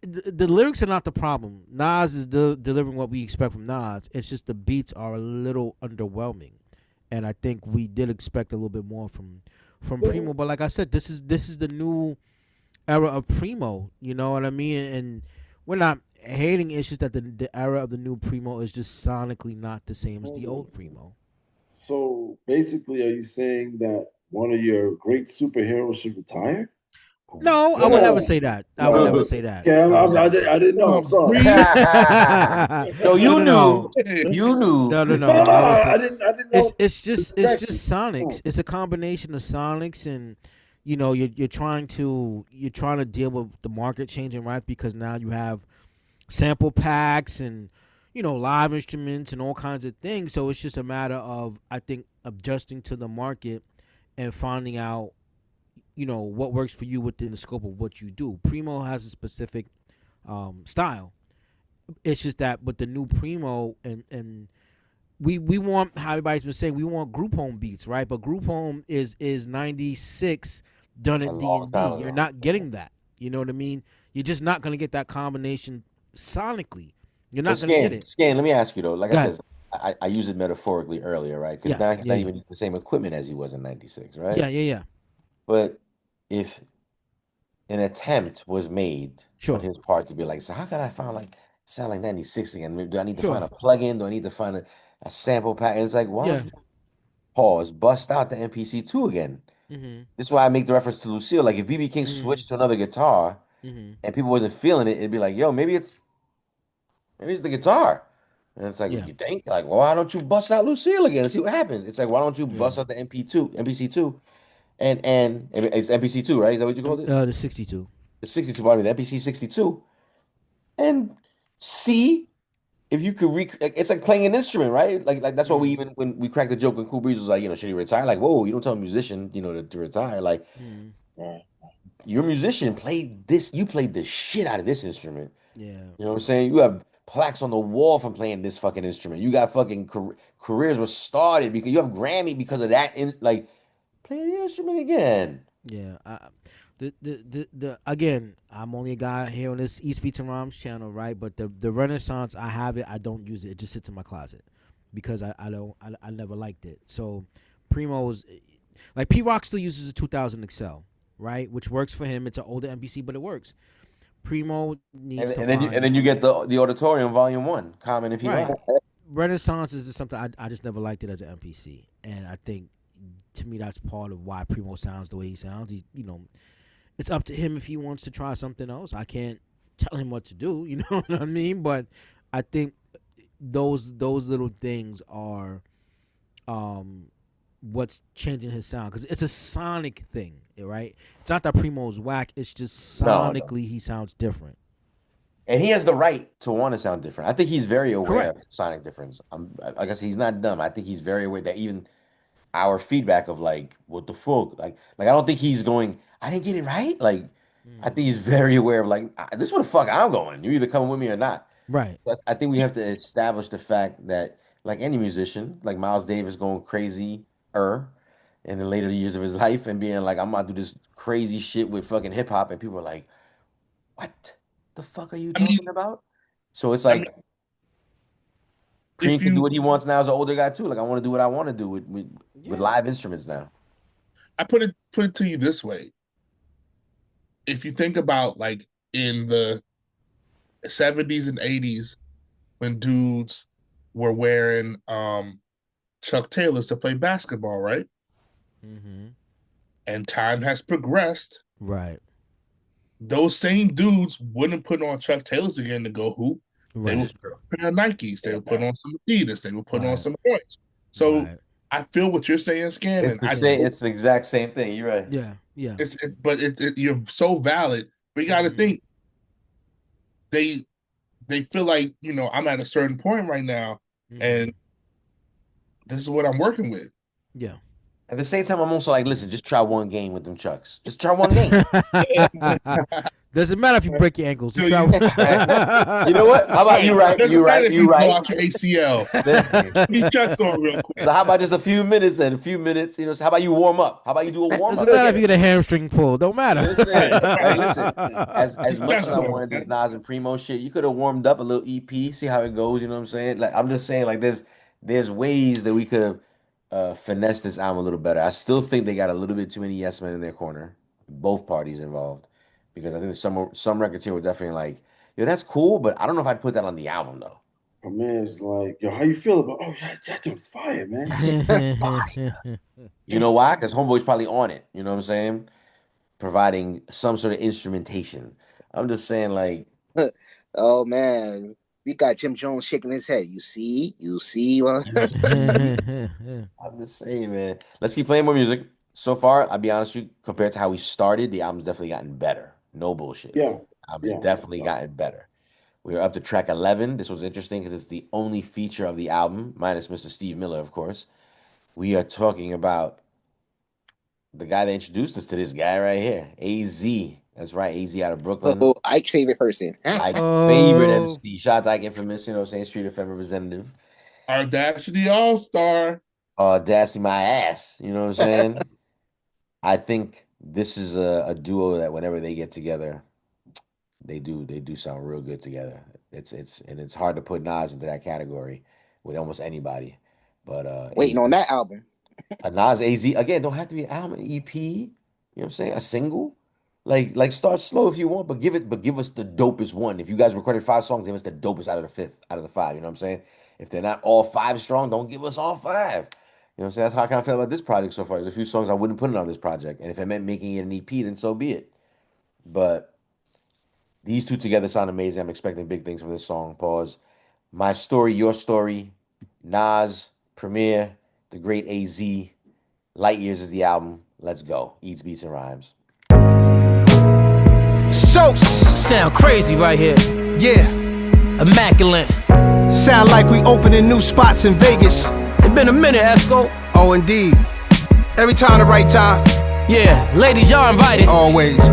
the lyrics are not the problem. Nas is delivering what we expect from Nas. It's just the beats are a little underwhelming, and I think we did expect a little bit more from Primo. But like I said, this is the new era of Primo. You know what I mean? And we're not hating. It's just that the era of the new Primo is just sonically not the same as the old Primo. So basically, are you saying that one of your great superheroes should retire? No, I would never say that. I would never say that. Yeah, I didn't know. I'm sorry. So you knew. You knew. No. I didn't know. It's just Sonics. It's a combination of Sonics and you're trying to deal with the market changing, right? Because now you have sample packs and live instruments and all kinds of things. So it's just a matter of, I think, adjusting to the market and finding out what works for you within the scope of what you do. Primo has a specific style. It's just that with the new Primo, and we want, how everybody's been saying, we want group home beats, right? But group home is 96 done A at D long and D. time You're ago. not getting that. You know what I mean? You're just not gonna get that combination sonically. You're But not gonna get it. Let me ask you though. Like I Go ahead. said, I used it metaphorically earlier, right? Because Yeah, now he's yeah, not yeah, even using the same equipment as he was in '96, right? yeah, yeah, yeah. But if an attempt was made on Sure, his part to be like, so how can I find like sound like '96 again? Do I need to find sure. a plugin? Do I need to find a sample pack? And it's like, why don't Yeah. you pause, bust out the MPC2 again? Mhm. This is why I make the reference to Lucille. Like if BB King Mhm. switched to another guitar Mhm. and people wasn't feeling it, it'd be like, yo, maybe it's the guitar. And it's like, Yeah. you think? Like, well, why don't you bust out Lucille again and see what happens? It's like, why don't you Yeah. bust out the MPC2, and it's MPC2, right? Is that what you called it? The 62. The 62, pardon me, the MPC 62, and see if you could it's like playing an instrument, right? Like that's why we Mhm. even when we cracked the joke when Cool Breeze was like, should he retire? Like, whoa, you don't tell a musician, to retire. Like, Mhm. you're a musician, you played the shit out of this instrument. Yeah. You know what I'm saying? You have plaques on the wall from playing this fucking instrument. You got fucking careers were started because you have Grammy because of that. Like, play the instrument again. Yeah. The again, I'm only a guy here on this East Beats and Rhymes channel, right? But the Renaissance, I have it. I don't use it. It just sits in my closet because I don't I never liked it. So Primo's, like, P Rock still uses a 2000 Excel, right? Which works for him. It's an older MPC, but it works. Primo needs to And find then you get the Auditorium Volume One, Common and P right. Rock. Renaissance is just something I just never liked it as an MPC, and I think, to me, that's part of why Primo sounds the way he sounds. It's up to him if he wants to try something else. I can't tell him what to do. You know what I mean? But I think those little things are what's changing his sound, because it's a sonic thing, right? It's not that Primo's whack. It's just No, no. sonically he sounds different. And he has the right to want to sound different. I think he's very aware of Correct. sonic difference. I guess he's not dumb. I think he's very aware that even our feedback of like, what the fuck? Like I don't think he's going, I didn't get it right. Like, I think he's very aware of like, this is where the fuck I'm going. You either come with me or not. Right. But I think we have to establish the fact that, like any musician, like Miles Davis going crazy in the later years of his life and being like, I'm about to do this crazy shit with fucking hip hop, and people are like, what the fuck are you I mean, talking about? So it's I mean, like Preem if can do you, what he wants now as an older guy too. Like I want to do what I want to do with Yeah. live instruments now. I put it to you this way: if you think about, like, in the '70s and '80s, when dudes were wearing Chuck Taylors to play basketball, right? Mm-hmm. And time has progressed. Right. Those same dudes wouldn't put on Chuck Taylors again to go hoop. They Right. would put on a pair of Nikes. They would put on some Adidas. They would put on Right. some points. So Right. I feel what you're saying, Scannon. I Yeah. It's the exact same thing. You're right. Yeah. Yeah. but you're so valid. But you got to think they feel like, I'm at a certain point right now, and this is what I'm working with. Yeah. At the same time, I'm also like, listen, just try one game with them Chucks. Just try one game. Doesn't matter if you break your ankles. You try. You know what? How about you right? You right. You Blow right. out your ACL. Listen. He cuts on real quick. So how about just a few minutes and a few minutes? So how about you warm up? How about you do a warm up? Doesn't matter if you get a hamstring pull. Don't matter. Listen. As He's much as I cuts on, wanted this son. Nas and Primo shit, you could have warmed up a little EP, see how it goes. You know what I'm saying? Like I'm just saying, like there's ways that we could have finessed this album a little better. I still think they got a little bit too many yes men in their corner, both parties involved, because I think some records here were definitely like, yo, that's cool, but I don't know if I'd put that on the album though. My man's like, yo, how you feel about? Oh, that dude's fire, man. You know why? Because Homeboy's probably on it. You know what I'm saying? Providing some sort of instrumentation. I'm just saying, like, Oh man, we got Jim Jones shaking his head. You see. I'm just saying, man. Let's keep playing more music. so far, I'll be honest with you, compared to how we started, the album's definitely gotten better. No bullshit. Yeah. Album's definitely gotten better. We are up to track 11. This was interesting because it's the only feature of the album, minus Mr. Steve Miller, of course. We are talking about the guy that introduced us to this guy right here, AZ. That's right, AZ out of Brooklyn. Oh, Ike's favorite person. Ike's favorite MC. Shout out to Ike Infamous, you know what I'm saying? Street FM representative. Audacity All-Star. Audacity my ass. You know what I'm saying? I think this is a duo that whenever they get together, they do sound real good together. It's hard to put Nas into that category with almost anybody. But waiting on that album. A Nas AZ again, don't have to be an album, EP. You know what I'm saying? A single. Like start slow if you want, but give us the dopest one. If you guys recorded 5 songs, give us the dopest out of the 5. You know what I'm saying? If they're not all 5 strong, don't give us all 5. You know what I'm saying? That's how I kind of feel about this project so far. There's a few songs I wouldn't put it on this project. And if it meant making it an EP, then so be it. But these two together sound amazing. I'm expecting big things from this song. Pause. My Story, Your Story, Nas, Premier, the great AZ, Light Years is the album. Let's go. Eats, Beats, and Rhymes. Sound crazy right here. Yeah. Immaculate. Sound like we opening new spots in Vegas. It been a minute, Esco. Oh, indeed. Every time the right time. Yeah, ladies, y'all invited. Always.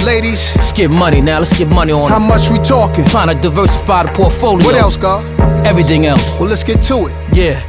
Ladies. Let's get money now. Let's get money on How much we talking? Trying to diversify the portfolio. What else, God? Everything else. Well, let's get to it. Yeah.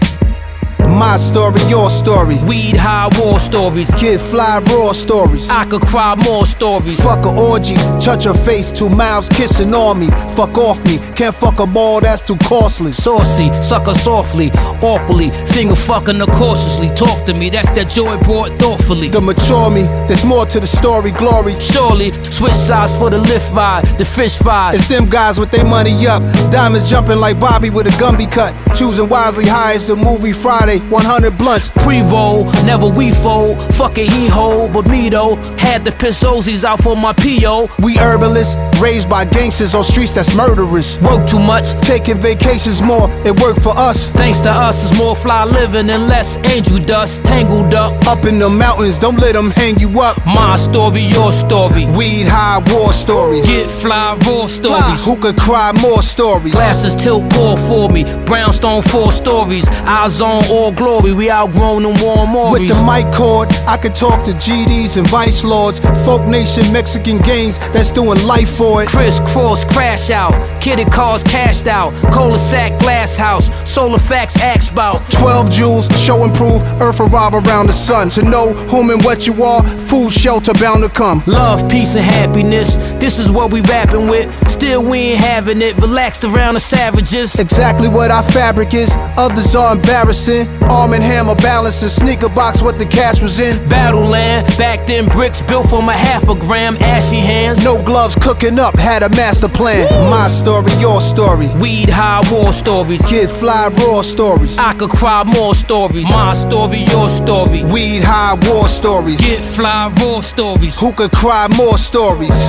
My story, your story. Weed high war stories. Kid fly raw stories. I could cry more stories. Fuck a orgy, touch her face, 2 mouths kissing on me. Fuck off me, can't fuck 'em all, that's too costly. Saucy, sucker softly, awkwardly, finger fucking her cautiously. Talk to me, that's that joy brought thoughtfully. The mature me, there's more to the story, glory. Surely, switch sides for the lift ride, the fish fries. It's them guys with their money up, diamonds jumping like Bobby with a Gumby cut. Choosing wisely high as the movie Friday, 100 blunts. Pre-roll, never we fold. Fuck it, he hold, but me though. Had the piss Ozies out for my P.O. We herbalists, raised by gangsters on streets that's murderous. Work too much, taking vacations more, it worked for us. Thanks to us, it's more fly living and less angel dust. Tangled up in the mountains, don't let them hang you up. My story, your story. Weed high war stories. Get fly raw stories. Who could cry more stories? Glasses tilt pour for me. Brownstone 4 stories. Eyes on all glory. We outgrown and warm Maurice. With the mic cord, I could talk to GDs and vice lords. Folk nation Mexican gangs that's doing life for it. Crisscross crash out. Kidded cars cashed out. Cul-de-sac glass house. Solar facts axe bout. 12 jewels, show and prove. Earth revolve around the sun. To know whom and what you are, food shelter bound to come. Love, peace, and happiness. This is what we rapping with. Still we ain't having it. Relaxed around the savages. Exactly what our fabric is. Others are embarrassing. Arm and hammer balancing. Sneaker box what the cash was in. Battleland. Back then bricks built from a half a gram. Ashy hands. No gloves cooking up. Had a master plan. Woo! My story, your story. Weed high war stories. Kid fly raw stories. I could cry more stories. My story, your story. Weed high war stories. Get fly raw stories. Who could cry more stories?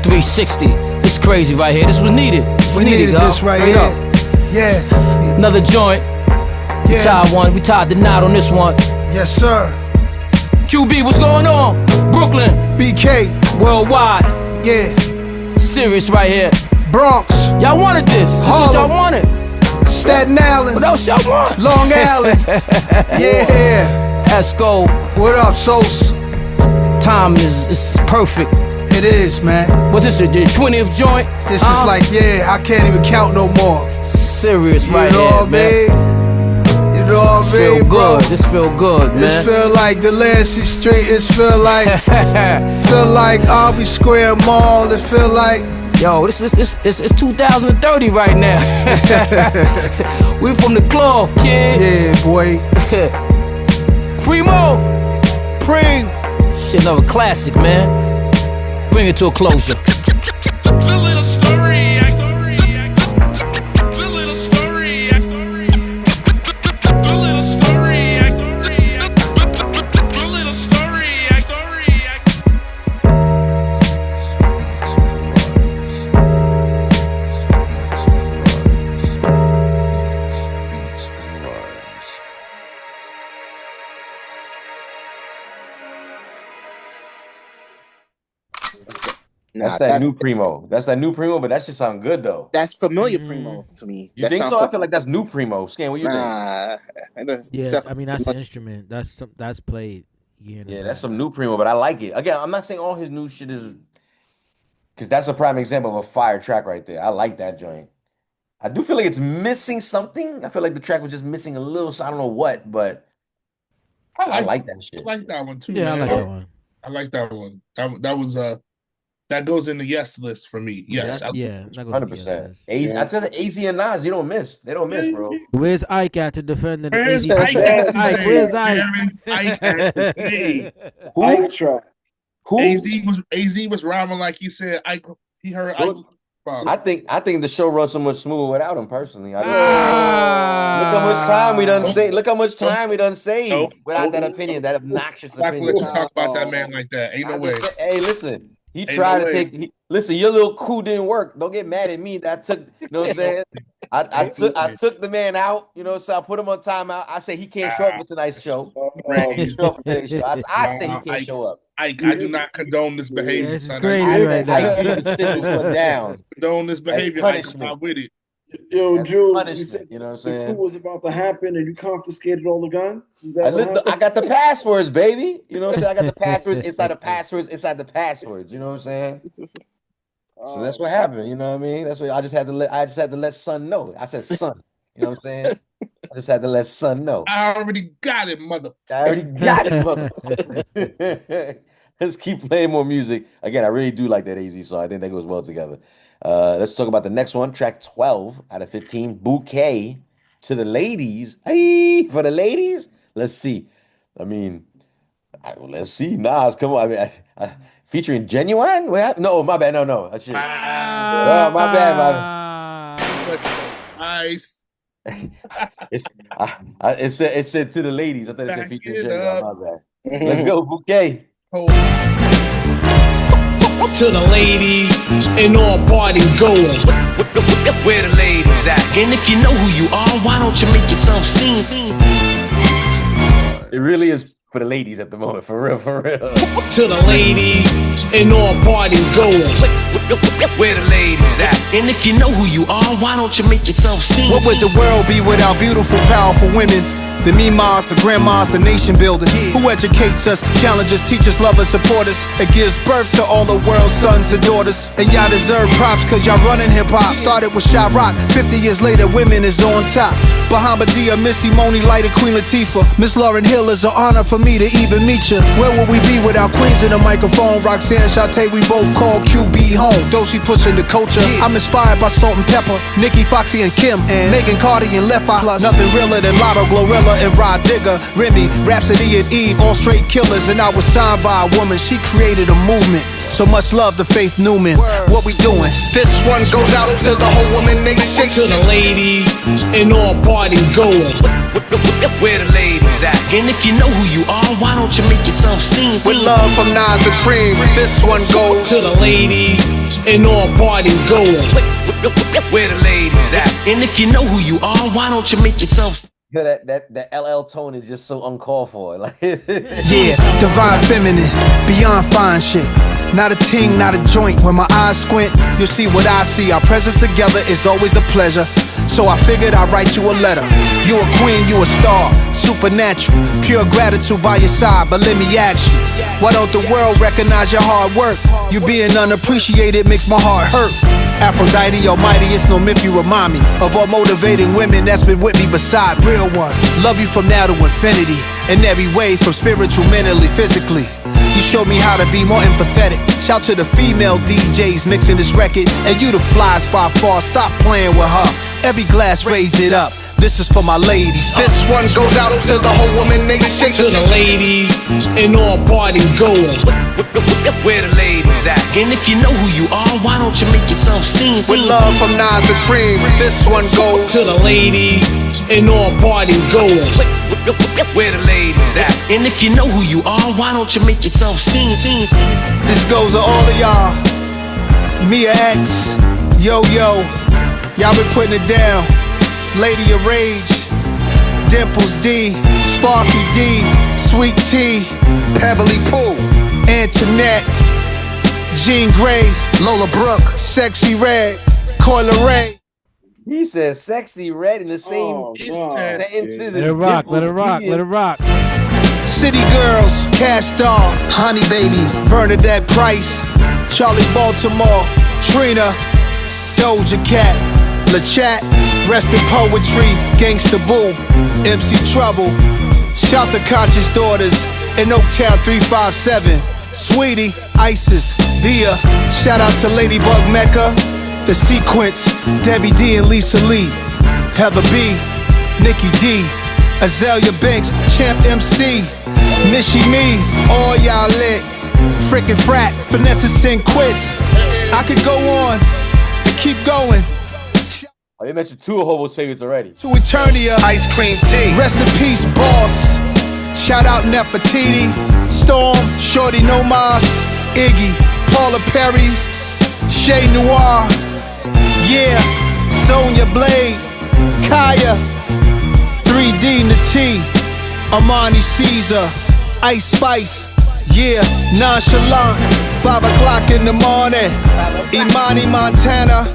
360. It's crazy right here. This was needed. We needed this right here. Yeah. Another joint. We tied one. We tied the knot on this one. Yes, sir. QB, what's going on? Brooklyn. BK. Worldwide. Yeah. Serious right here. Bronx. Y'all wanted this. This is what y'all wanted. Staten Island. What else y'all want? Long Island. Yeah. Esco. What up, Sos? Time is perfect. It is, man. What's this, the 20th joint? This is like, I can't even count no more. Serious right here, man. You know what I mean, bro? This feel good, man. This feel like Delancey Street. This feel like Albee Square Mall. It feel like yo, it's 2030 right now. We from the club, kid. Yeah, boy. Primo. Pring. Shit, another classic, man. Bring it to a closure. That's that new Primo. That's that new Primo, but that shit sound good though. That's familiar Primo to me. You think so? I feel like that's new Primo. Scan, what you think? Yeah, I mean that's an instrument. That's played. Yeah, that's some new Primo, but I like it. Again, I'm not saying all his new shit is, because that's a prime example of a fire track right there. I like that joint. I do feel like it's missing something. I feel like the track was just missing a little, so I don't know what, but I like that shit. I like that one too. Yeah, man. I like that one. I like that one. That was that goes in the yes list for me. Yes, that goes 100%. I said the AZ and Nas, you don't miss. They don't miss, bro. Where's Ike at to defend the Where's AZ? Ike at Ike, today? where's Ike? Ike at today. Ike track. AZ was rhyming like he said. Ike, he heard Ike. I think the show runs so much smoother without him personally. Look how much time we done saved. Look how much time we done saved without that opinion, that obnoxious Not opinion. let you talk about that man like that. Ain't no way. Hey, listen. He tried to take. Listen, your little coup didn't work. Don't get mad at me. That took. You know what I'm saying? I took the man out. You know, so I put him on timeout. I said he can't show up for tonight's show. He can't show up for today's show. I say he can't show up. I do not condone this behavior. This is son. crazy I right now. I need to sit this one down. condone this behavior. I'm not with it. Yo, Jules, punishment, you said you know what I'm the saying? coup was about to happen and you confiscated all the guns? Is that I got the passwords, baby. You know what I'm saying? I got the passwords inside the passwords inside the passwords. You know what I'm saying? So that's what happened. You know what I mean? That's what I just had to let son know. I said son. You know what I'm saying? I just had to let son know. I already got it, mother. I already got it, mother. Let's keep playing more music. Again, I really do like that AZ song. I think that goes well together. Let's talk about the next one, track 12 out of 15, Bouquet to the ladies. Hey, for the ladies? Let's see. I mean, let's see. Nas, come on. I mean, featuring Genuine? What happened? No, my bad. No. That shit. Oh, my bad. Nice. It said to the ladies. I thought it said featuring Genuine. My bad. Let's go, Bouquet. To the ladies and all party goers, where the ladies at? And if you know who you are, why don't you make yourself seen? It really is for the ladies at the moment, for real. To the ladies and all party goers, where the ladies at? And if you know who you are, why don't you make yourself seen? What would the world be without beautiful, powerful women? The mimas, the grandmas, the nation building. Who educates us, challenges, teaches, love us, support us. It gives birth to all the world's sons and daughters. And y'all deserve props cause y'all running hip hop. Started with Shy Rock, 50 years later women is on top. Bahamadia, Missy, Moni, Light, and Queen Latifah. Miss Lauryn Hill is an honor for me to even meet you. Where would we be without Queens in the microphone? Roxanne, Shantae, we both call QB home. Though she pushing the culture, I'm inspired by Salt and Pepper, Nikki, Foxy, and Kim, and Megan Cardi and Left Eye. Plus, nothing realer than Lotto, Glorilla, and Rod Digger, Remy, Rhapsody, and Eve, all straight killers. And I was signed by a woman, she created a movement. So much love to Faith Newman. What we doing? This one goes out to the whole woman nation. To the ladies and all party goers, where the ladies at? And if you know who you are, why don't you make yourself seen? With love from Nas and Cream, this one goes to the ladies and all party goers, where the ladies at? And if you know who you are, why don't you make yourself? Yeah, that LL tone is just so uncalled for. Like, yeah, divine feminine, beyond fine shit. Not a ting, not a joint. When my eyes squint, you'll see what I see. Our presence together is always a pleasure. So I figured I'd write you a letter. You a queen, you a star, supernatural. Pure gratitude by your side, but let me ask you, why don't the world recognize your hard work? You being unappreciated makes my heart hurt. Aphrodite almighty, it's no myth, you remind me of all motivating women that's been with me beside real one. Love you from now to infinity, in every way, from spiritual, mentally, physically. You showed me how to be more empathetic. Shout to the female DJs mixing this record, and you the flies by far, stop playing with her. Every glass, raise it up. This is for my ladies. This one goes out to the whole woman nation. To the ladies and all party goers, where the ladies at? And if you know who you are, why don't you make yourself seen? With love from Nas and Cream, this one goes to the ladies and all party goers, where the ladies at? And if you know who you are, why don't you make yourself seen? This goes to all of y'all. Mia X, Yo, y'all been putting it down. Lady of Rage, Dimples D, Sparky D, Sweet T, Pebbly Pooh, Antoinette, Jean Grey, Lola Brooke, Sexy Red, Coyle Ray. He says sexy red in the same Oh, sentences Let as it rock, let it Dimple rock, D. let it rock. City Girls, Cash Doll, Honey Baby, Bernadette Price, Charlie Baltimore, Trina, Doja Cat, LaChat, Rest in Poetry, Gangsta Boo, MC Trouble. Shout to Conscious Daughters in Oaktown 357. Sweetie, Isis, Dia. Shout out to Ladybug Mecca, The Sequence, Debbie D and Lisa Lee, Heather B, Nikki D, Azalea Banks, Champ MC, Nishi Me, all y'all lit. Frickin' Frat, Vanessa Sinquist. I could go on and keep going. Oh, they mentioned two of Hobo's favorites already. To Eternia, Ice Cream Tea. Rest in peace, boss. Shout out Nefertiti, Storm, Shorty Nomas, Iggy, Paula Perry, Shay Noir, yeah, Sonya Blade, Kaya, 3D Nati, Armani Caesar, Ice Spice, yeah, Nonchalant, 5 o'clock in the morning, Imani Montana,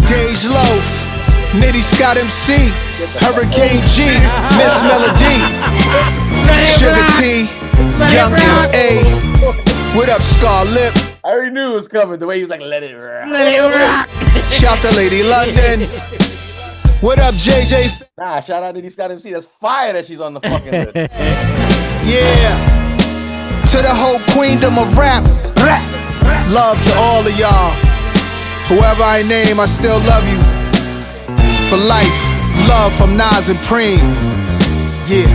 Dej Loaf, Nitty Scott MC, Hurricane G, Miss Melody, Sugar T, Young M.A. What up, Scar Lip? I already knew it was coming. The way he was like, let it rock. Let it rock. Shout to Lady London. What up, JJ? Nah, shout out to Nitty Scott MC. That's fire that she's on the fucking list. Yeah. To the whole queendom of rap. Love to all of y'all. Whoever I name, I still love you. For life. Love from Nas and Preem. Yeah.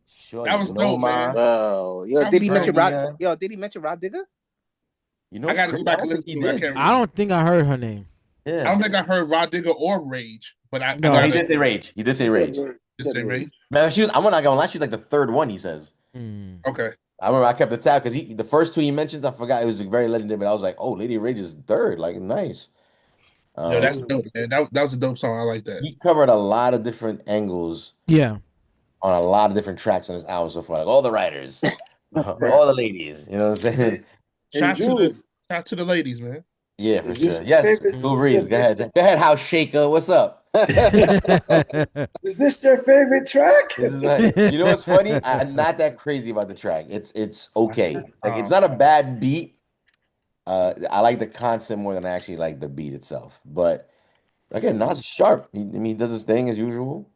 Sure, That was dope, man. Yo, did he mention Rod? Yo, did he mention Rod Digger? You know, I gotta go back and listen to it. I don't think I heard her name. Yeah. I don't think I heard Rod Digger or Rage, but I No, he did say Rage. He did say Rage. Did say Rage? Man, she was. I'm not gonna lie. She's like the third one. He says. Okay. I remember I kept the tab because the first two he mentions, I forgot it was very legendary, but I was like, oh, Lady Rage is third. Like, nice. Yo, that's dope, man. That was a dope song. I like that. He covered a lot of different angles. Yeah. On a lot of different tracks on this album so far, like all the writers, all the ladies. You know what I'm saying? Shout to the ladies, man. Yeah, for sure. Yes, Cool Breeze. Go ahead. Go ahead, House Shaker. What's up? Is this your favorite track? You know what's funny? I'm not that crazy about the track. It's okay. Like it's not a bad beat. I like the concept more than I actually like the beat itself. But again, Nas is sharp. He does his thing as usual.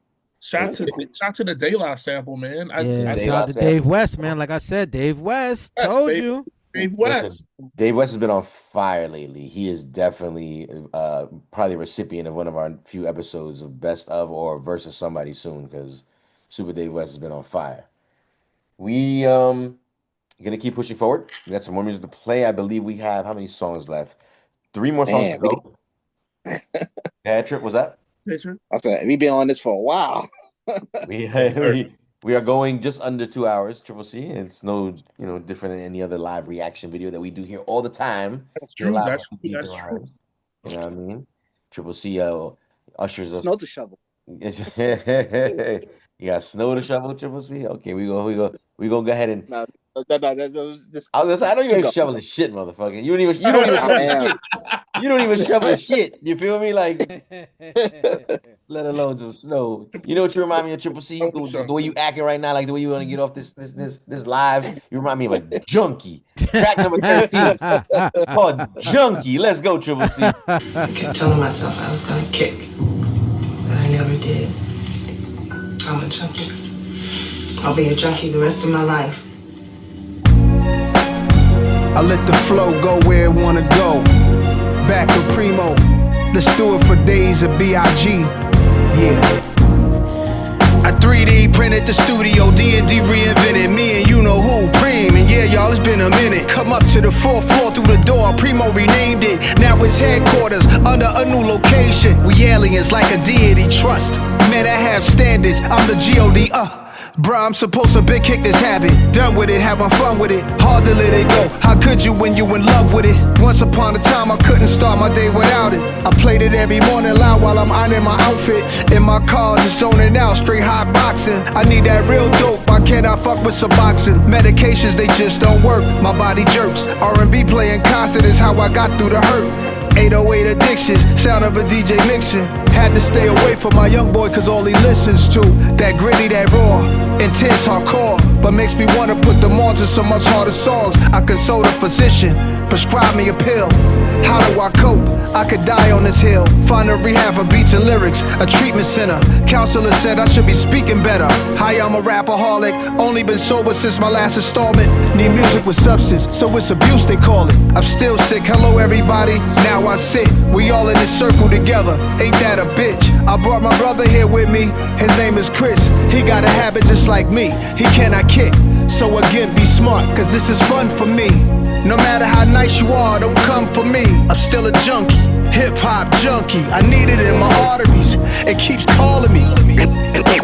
Shout to the De La sample, man. Shout out to Dave West, man. Like I said, Dave West. Told you. Dave West. Listen, Dave West has been on fire lately. He is definitely probably a recipient of one of our few episodes of Best of or Versus Somebody soon because Super Dave West has been on fire. We gonna keep pushing forward. We got some more music to play. I believe we have how many songs left? 3 more songs to go. Yeah, Trip, what's that? I said we've been on this for a while. We are going just under 2 hours, Triple C. It's no different than any other live reaction video that we do here all the time. That's true. That's true. You know what I mean? Triple C ushers us. Snow to shovel. You got snow to shovel, Triple C. Okay, we go ahead and. No, I know you ain't shoveling shit, motherfucker. You don't even shovel shit. You don't even shovel shit. You feel me? Like, let alone some snow. You know what you remind me of, Triple C? The way you acting right now, like the way you want to get off this live. You remind me of a junkie. Track number 13 called Junkie. Let's go, Triple C. I kept telling myself I was gonna kick, but I never did. I'm a junkie. I'll be a junkie the rest of my life. I let the flow go where it wanna go. Back with Primo. Let's do it for days of B.I.G. Yeah. I 3D printed the studio, D&D reinvented me and you know who, Preem. And yeah, y'all, it's been a minute. Come up to the 4th floor through the door, Primo renamed it. Now it's headquarters under a new location. We aliens like a deity trust. Man, I have standards, I'm the G.O.D. Bruh, I'm supposed to big kick this habit. Done with it, having fun with it. Hard to let it go. How could you when you in love with it? Once upon a time, I couldn't start my day without it. I played it every morning loud while I'm ironing my outfit. In my car, just zoning out, straight hot boxing. I need that real dope. Why can't I fuck with Suboxone? Medications, they just don't work. My body jerks. R&B playing constant is how I got through the hurt. 808 addictions, sound of a DJ mixing. Had to stay away from my young boy cause all he listens to that gritty, that raw, intense hardcore. But makes me wanna put them on to some much harder songs. I consult a physician, prescribe me a pill. How do I cope? I could die on this hill. Find a rehab for beats and lyrics, a treatment center. Counselor said I should be speaking better. Hi, I'm a rapaholic, only been sober since my last installment. Need music with substance, so it's abuse they call it. I'm still sick, hello everybody, now I sit. We all in this circle together, ain't that a bitch? I brought my brother here with me, his name is Chris. He got a habit just like me, he cannot kick. So again, be smart, cause this is fun for me. No matter how nice you are, don't come for me. I'm still a junkie, hip-hop junkie. I need it in my arteries, it keeps calling me.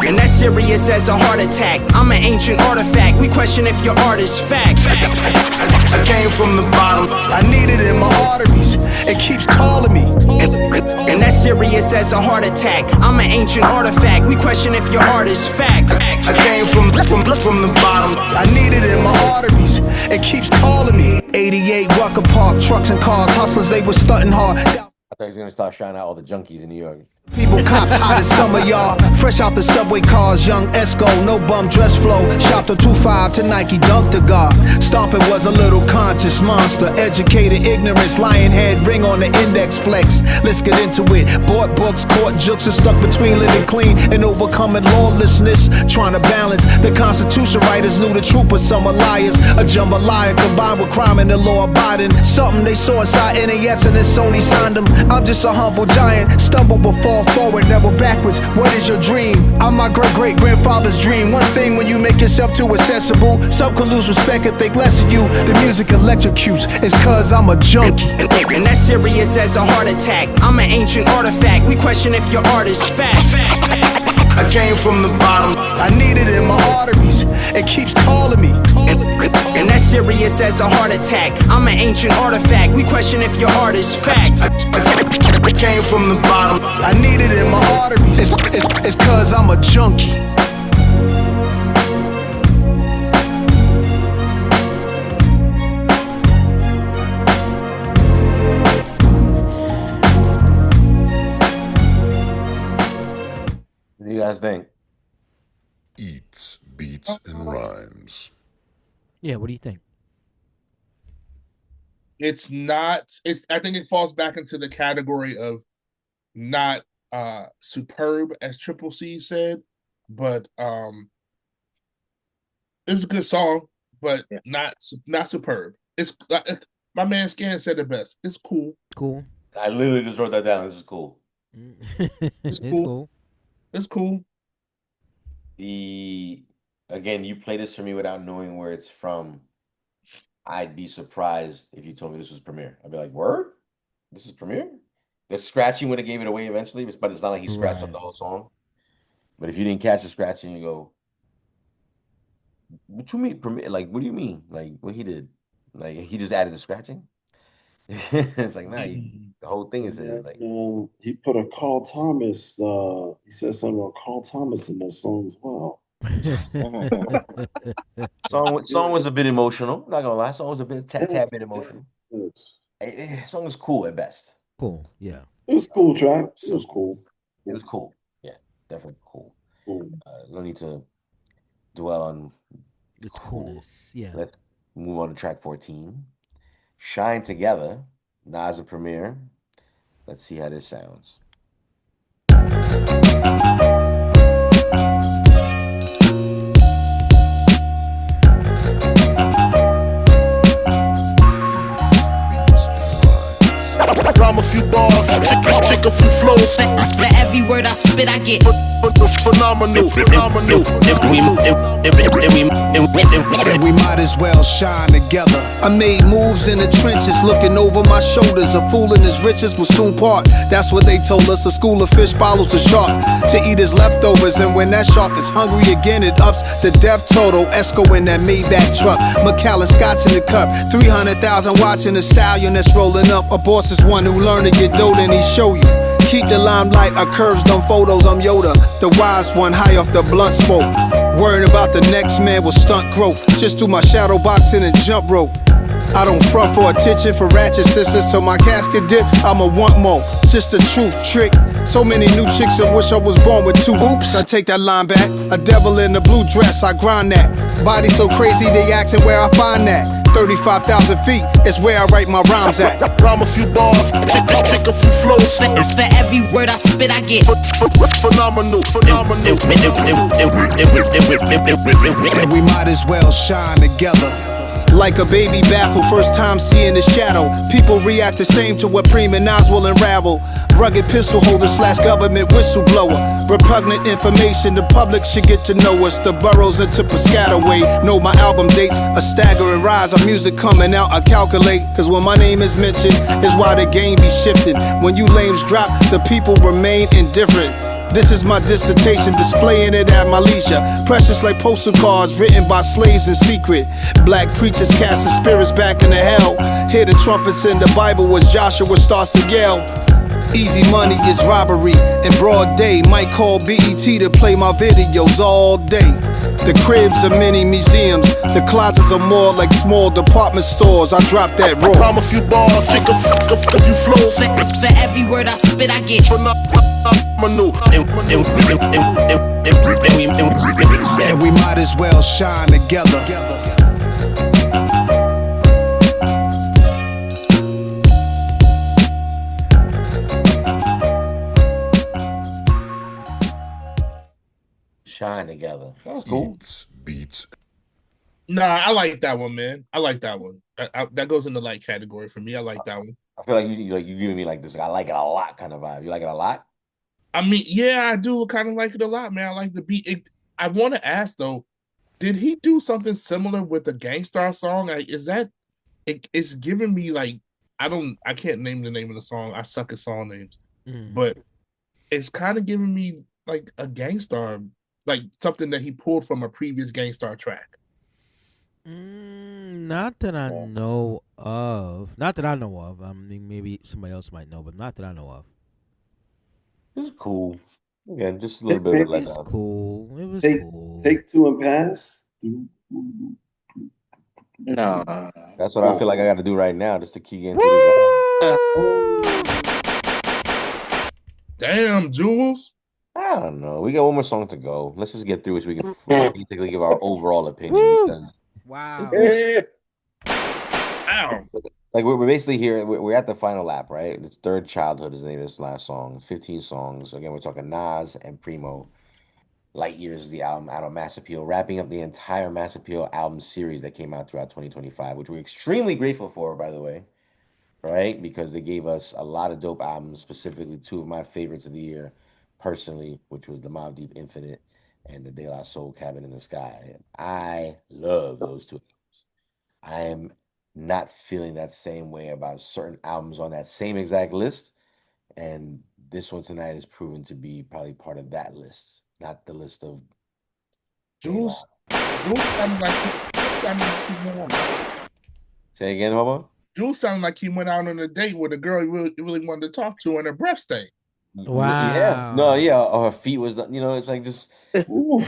And that's serious as a heart attack. I'm an ancient artifact, we question if your art is fact. I came from the bottom, I need it in my arteries, it keeps calling me. And that's serious as a heart attack. I'm an ancient artifact, we question if your art is fact. I came from the bottom, I need it in my arteries, it keeps calling me. 88 Rucker Park, trucks and cars, hustlers, they was stunting hard. I thought he was gonna start shouting out all the junkies in New York. People cops hot as summer, y'all. Fresh out the subway cars, young Esco, no bum dress flow. Shopped a 2.5 to Nike, dunked the guard. Stomping was a little conscious monster. Educated ignorance, lion head, ring on the index flex. Let's get into it. Bought books, caught jokes, and stuck between living clean and overcoming lawlessness. Trying to balance the Constitution writers knew the truth, but some are liars. A jambalaya combined with crime and the law abiding. Something they saw inside NAS and then Sony signed them. I'm just a humble giant, stumble before forward, never backwards. What is your dream? I'm my great-great-grandfather's dream. One thing when you make yourself too accessible, some can lose respect and think less of you. The music electrocutes, it's cause I'm a junkie. And that's serious as a heart attack. I'm an ancient artifact, we question if your art is fact. I came from the bottom, I need it in my arteries, it keeps calling me. And that's serious as a heart attack. I'm an ancient artifact, we question if your art is fact. I came from the bottom, I need it in my arteries, it's cause I'm a junkie. What do you guys think? Eats, beats, and rhymes. Yeah, what do you think? It's not. I think it falls back into the category of not superb, as Triple C said, but it's a good song, but not superb. It's my man Scan said it best. It's cool. Cool. I literally just wrote that down. This is cool. It's cool. It's cool. Again, you play this for me without knowing where it's from. I'd be surprised if you told me this was Premiere. I'd be like, word? This is Premiere? The scratching would have gave it away eventually, but it's not like he scratched up the whole song. But if you didn't catch the scratching, you go, what you mean Premiere? Like, what do you mean? Like, what he did? Like, he just added the scratching? It's like, nah, the whole thing is like... he put a Carl Thomas, he said something about Carl Thomas in that song as well. Song was a bit emotional. Not gonna lie, song was a bit tad bit emotional. Song was cool at best. Cool, yeah. It was cool track. It was cool. It was cool. Yeah, definitely cool. No need to dwell on its coolness. Yeah. Let's move on to track 14. Shine Together, Nahh's Premiere. Let's see how this sounds. Drop a few bars, chick a few flows. For every word I spit, I get phenomenal. And we might as well shine together. I made moves in the trenches, looking over my shoulders. A fool and his riches will soon part. That's what they told us. A school of fish follows a shark to eat his leftovers. And when that shark is hungry again, it ups the death total. Esco in that Maybach truck, Macallan Scotch in the cup. 300,000 watching the stallion that's rolling up. A boss is one who learned to get dough, and he show you. Keep the limelight, our curves, dumb photos, I'm Yoda. The wise one, high off the blunt smoke. Worrying about the next man will stunt growth. Just do my shadow boxing and jump rope. I don't front for attention for ratchet sisters. Till my casket dip, I'ma want more. Just the truth, trick. So many new chicks that wish I was born with two. Oops, I take that line back. A devil in a blue dress, I grind that. Body so crazy, they asking where I find that. 35,000 feet is where I write my rhymes at. Rhyme a few bars, kick a few flows. For every word I spit, I get phenomenal. And we might as well shine together. Like a baby baffled, first time seeing the shadow. People react the same to what prima Nas will unravel. Rugged pistol holder / government whistleblower. Repugnant information, the public should get to know us. The boroughs into Piscataway. Know my album dates, a staggering rise of music coming out, I calculate. Cause when my name is mentioned, is why the game be shifting. When you lames drop, the people remain indifferent. This is my dissertation, displaying it at my leisure. Precious like postal cards written by slaves in secret. Black preachers casting spirits back into hell. Hear the trumpets in the Bible as Joshua starts to yell. Easy money is robbery in broad day. Might call BET to play my videos all day. The cribs are mini museums. The closets are more like small department stores. I drop that raw. Rhyme a few bars, kick a few flows. For every word I spit, I get and we might as well shine together. Shine together. That was cool. Beats. Nah, I like that one, man. I like that one. That goes in the light category for me. I like that one. I feel like you giving me like this. I like it a lot kind of vibe. You like it a lot? I mean, yeah, I do kind of like it a lot, man. I like the beat. I want to ask though, did he do something similar with the Gangstar song? Like, is that it's giving me like I can't name the name of the song. I suck at song names, but it's kind of giving me like a Gangstar, like something that he pulled from a previous Gangstar track. Not that I know of. Not that I know of. I mean, maybe somebody else might know, but not that I know of. It was cool. Again, just a little bit of like cool. It was cool. Take two and pass. No. That's what I feel like I got to do right now, just to keep getting through this. Damn, Jules. I don't know. We got one more song to go. Let's just get through it so we can basically give our overall opinion. Wow. Like we're basically here. We're at the final lap, right? It's Third Childhood is the name of this last song. 15 songs. Again, we're talking Nas and Primo. Light Years is the album out of Mass Appeal, wrapping up the entire Mass Appeal album series that came out throughout 2025, which we're extremely grateful for, by the way, right? Because they gave us a lot of dope albums, specifically two of my favorites of the year, personally, which was the Mobb Deep Infinite and the De La Soul Cabin in the Sky. I love those two albums. I am not feeling that same way about certain albums on that same exact list, and this one tonight is proven to be probably part of that list, not the list of Jules sounded like he went Say again, Hobo? Jules sounded like he went out on a date with a girl he really wanted to talk to, and her breath stank. Wow. Yeah. No, yeah. Or her feet was, it's like just. Because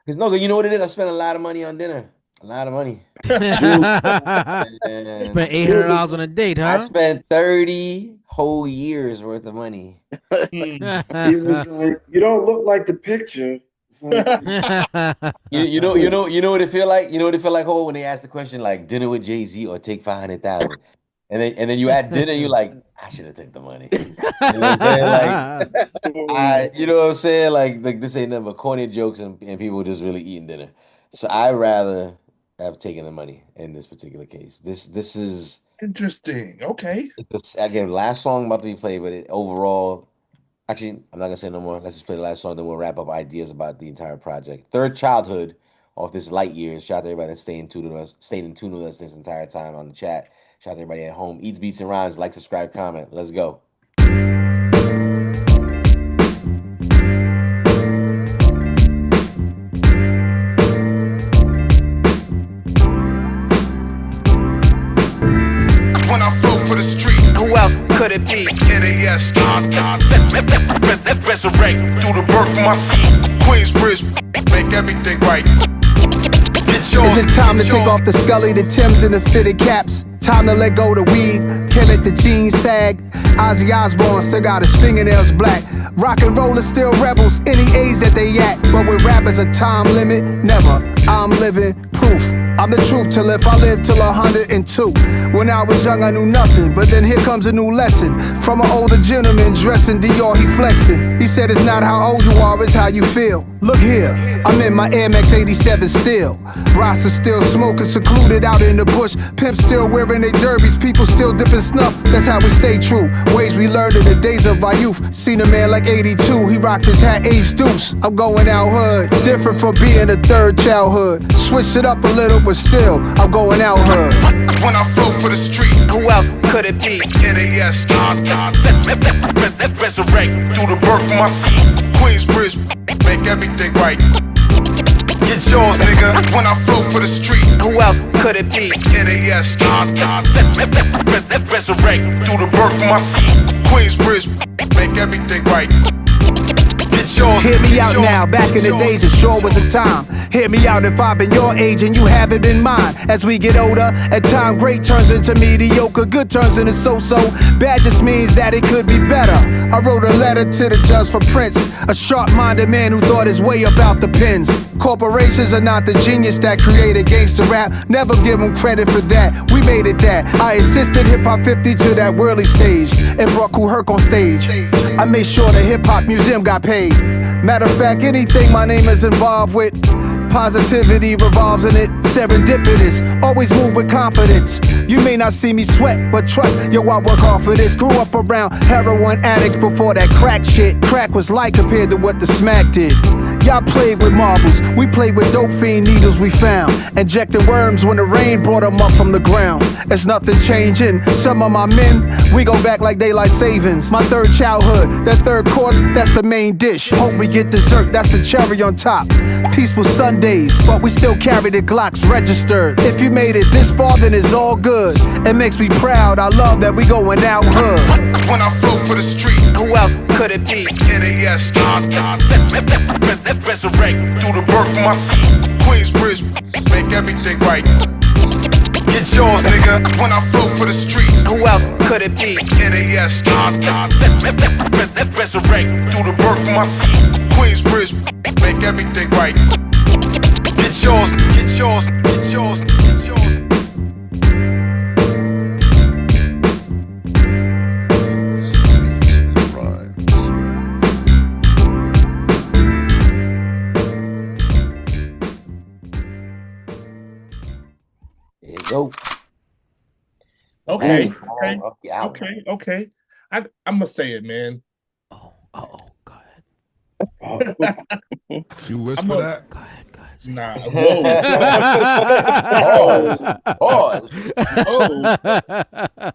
no, you know what it is? I spent a lot of money on dinner. A lot of money. Spent $800 on a date, huh? I spent 30 whole years worth of money. He was like, "You don't look like the picture." Like, you know what it feel like? You know what it feel like, when they ask the question like dinner with Jay-Z or take 500,000. And then you at dinner, you like, I should have took the money. You know what I'm saying? You know what I'm saying? Like this ain't nothing but corny jokes and people just really eating dinner. So I'd rather have taken the money in this particular case. This is Interesting. Okay. Again, last song about to be played, but overall, actually, I'm not gonna say no more. Let's just play the last song, then we'll wrap up ideas about the entire project. Third Childhood off this Light Years. Shout out to everybody that's stayed in tune with us this entire time on the chat. Shout out to everybody at home. Eats, beats, and rhymes. Like, subscribe, comment. Let's go. When I flow for the street, who else could it be? NAS stars, resurrect through the birth of my seed. Queensbridge, make everything right. Is it time to take off the Scully, the Timbs, and the fitted caps? Time to let go the weed, kill it, the jeans sag. Ozzy Osbourne still got his fingernails black. Rock and roll is still rebels, any age that they at. But with rappers a time limit, never. I'm living proof. I'm the truth till if I live till 102. When I was young I knew nothing, but then here comes a new lesson. From an older gentleman dressing Dior, he flexing. He said it's not how old you are, it's how you feel. Look here, I'm in my Air Max 87 still. Rasta still smoking, secluded out in the bush. Pimps still wearing their derbies, people still dipping snuff. That's how we stay true, ways we learned in the days of our youth. Seen a man like 82, he rocked his hat age deuce. I'm going out hood, different from being a third childhood. Switch it up a little, but still, I'm going out hood. When I flow for the street, who else could it be? NAS stars, resurrect through the birth of my seed. Queensbridge, make everything right. Get yours, nigga. When I flow for the street, who else could it be? NAS stars, resurrect through the birth of my seed. Queensbridge, make everything right. Hear me out now, back in the days it sure was a time. Hear me out if I've been your age and you haven't been mine. As we get older, at time great turns into mediocre, good turns into so-so. Bad just means that it could be better. I wrote a letter to the judge for Prince, a sharp-minded man who thought his way about the pens. Corporations are not the genius that created gangsta rap. Never give them credit for that, we made it that. I assisted Hip-Hop 50 to that worldly stage and brought Kool Herc on stage. I made sure the Hip-Hop Museum got paid. Matter of fact, anything my name is involved with, positivity revolves in it. Serendipitous, always move with confidence. You may not see me sweat, but trust, yo, I work hard for this. Grew up around heroin addicts before that crack shit. Crack was light compared to what the smack did. Y'all played with marbles, we played with dope fiend needles we found. Injecting worms when the rain brought them up from the ground. There's nothing changing, some of my men, we go back like daylight savings. My third childhood, that third course, that's the main dish. Hope we get dessert, that's the cherry on top. Peaceful Sundays, but we still carry the Glocks registered. If you made it this far, then it's all good. It makes me proud, I love that we going out hood. When I flow for the street, who else could it be? NAS stars, resurrect through the birth of my seed. Queensbridge, make everything right. Get yours, nigga. When I flow for the street, who else could it be? NAS stars, resurrect through the birth of my seed. Queensbridge, make everything right. Get yours, get yours, get yours, get yours. There you go. Okay. Yeah. Okay. I'm gonna say it, man. You whisper that? Go ahead. Nah. Whoa. Pause.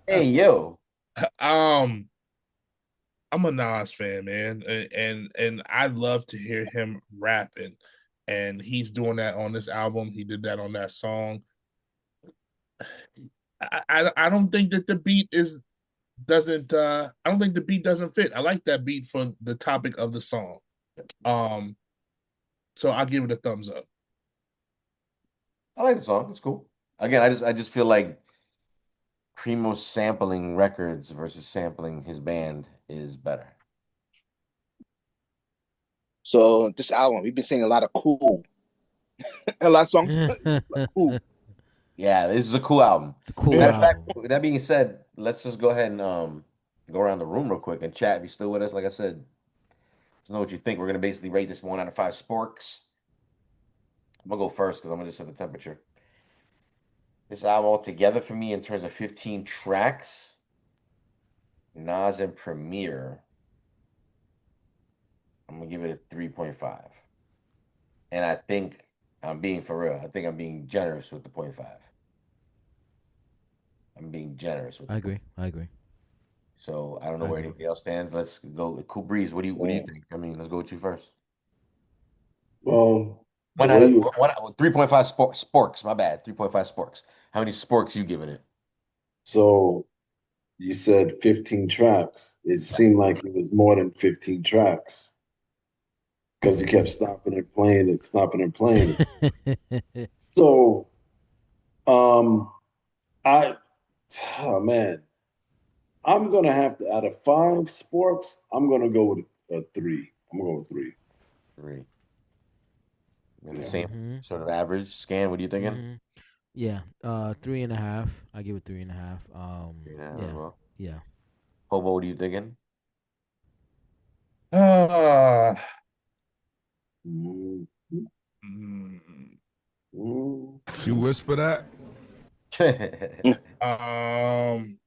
Hey, yo. I'm a Nas fan, man, and I love to hear him rapping, and he's doing that on this album. He did that on that song. I don't think that the beat doesn't fit. I like that beat for the topic of the song. So I'll give it a thumbs up. I like the song. It's cool. Again, I just feel like Primo sampling records versus sampling his band is better. So this album, we've been saying a lot of cool, a lot of songs. Like, cool. Yeah, this is a cool album. It's a cool Matter of album. fact, with that being said, let's just go ahead and go around the room real quick and chat. If you're still with us, like I said, just know what you think. We're gonna basically rate this 1 out of 5 sporks. I'm gonna go first because I'm gonna just set the temperature. This album altogether for me in terms of 15 tracks, Nas and Premier, I'm gonna give it a 3.5. And I think I'm being for real. I think I'm being generous with the point five. I'm being generous with I the point. agree. I agree. So I don't know I where agree. anybody else stands. Let's go. Cool Breeze. What do you think? I mean, let's go with you first. Well, the One way out of you 3.5 sporks. My bad. 3.5 sporks. How many sporks you giving it? so you said 15 tracks. It seemed like it was more than 15 tracks because he kept stopping and playing it, stopping and playing it. So I oh man, I'm gonna have to out of five sports, I'm gonna go with a three. I'm gonna go with three. Three. In the Yeah. same sort of average scan. What are you thinking? Yeah. 3.5. I give it 3.5. Yeah, as Yeah. well. Yeah. Hobo, what are you thinking? Uh, Mm, mm, You whisper that? um,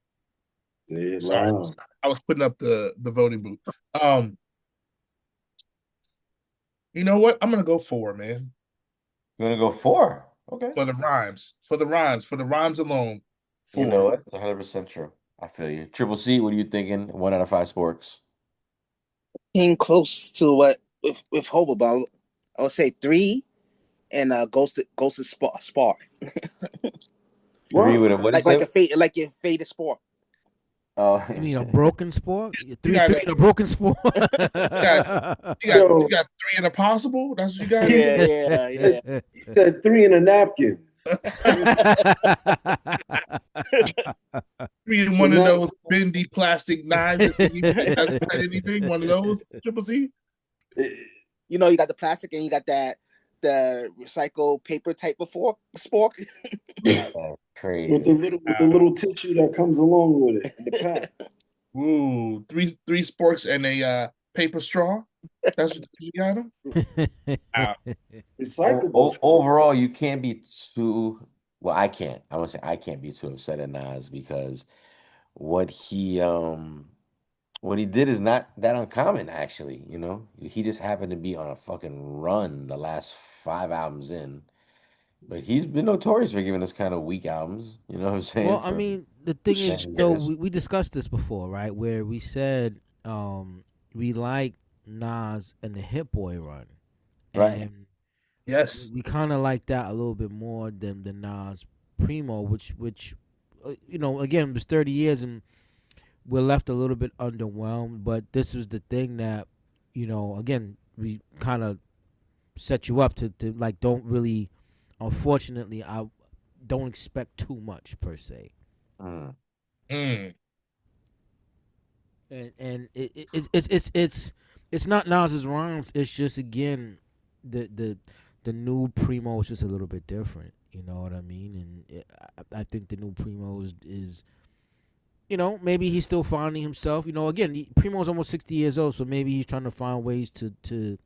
Say it sorry, loud. I was putting up the voting booth. You know what? I'm gonna go four, man. You're gonna go four. Okay. For the rhymes, for the rhymes, for the rhymes alone, You know four. what? It's 100% true. I feel you. Triple C, what are you thinking? One out of five sporks. Came close to what with Hope about. I would say three and Ghost of Spark. Three What? with a what is it? Like a faded spark. Oh, You mean a broken sport? You Three, got three in a broken sport. you got Yo, you got three in a possible. That's what you got. he he said three in a napkin. Three in The one of nap- those bendy plastic knives that you think doesn't cut anything. One of those. Triple C. You know, you got the plastic and you got the recycled paper type of spork. that's crazy. with the little tissue that comes along with it in the pack. Ooh, three sporks and a paper straw. That's what you got them. Wow. Recyclable. Overall, you can't be too. Well, I can't. I want to say I can't be too upset at Nas because what he um what he did is not that uncommon. Actually, he just happened to be on a fucking run the last five albums in, but he's been notorious for giving us kind of weak albums. You know what I'm saying? Well, I For mean, the thing is, many though, years. we discussed this before, right? Where we said we like Nas and the Hit Boy run, Right. and Yes. we kind of like that a little bit more than the Nas Primo, which again, it was 30 years, and we're left a little bit underwhelmed. But this was the thing that, again, we kind of set you up to like don't really. Unfortunately, I don't expect too much per se. Mm. Mm. And it's not Nas's rhymes. It's just again the new Primo is just a little bit different. You know what I mean? And I think the new Primo is maybe he's still finding himself. Again, Primo's almost 60 years old, so maybe he's trying to find ways to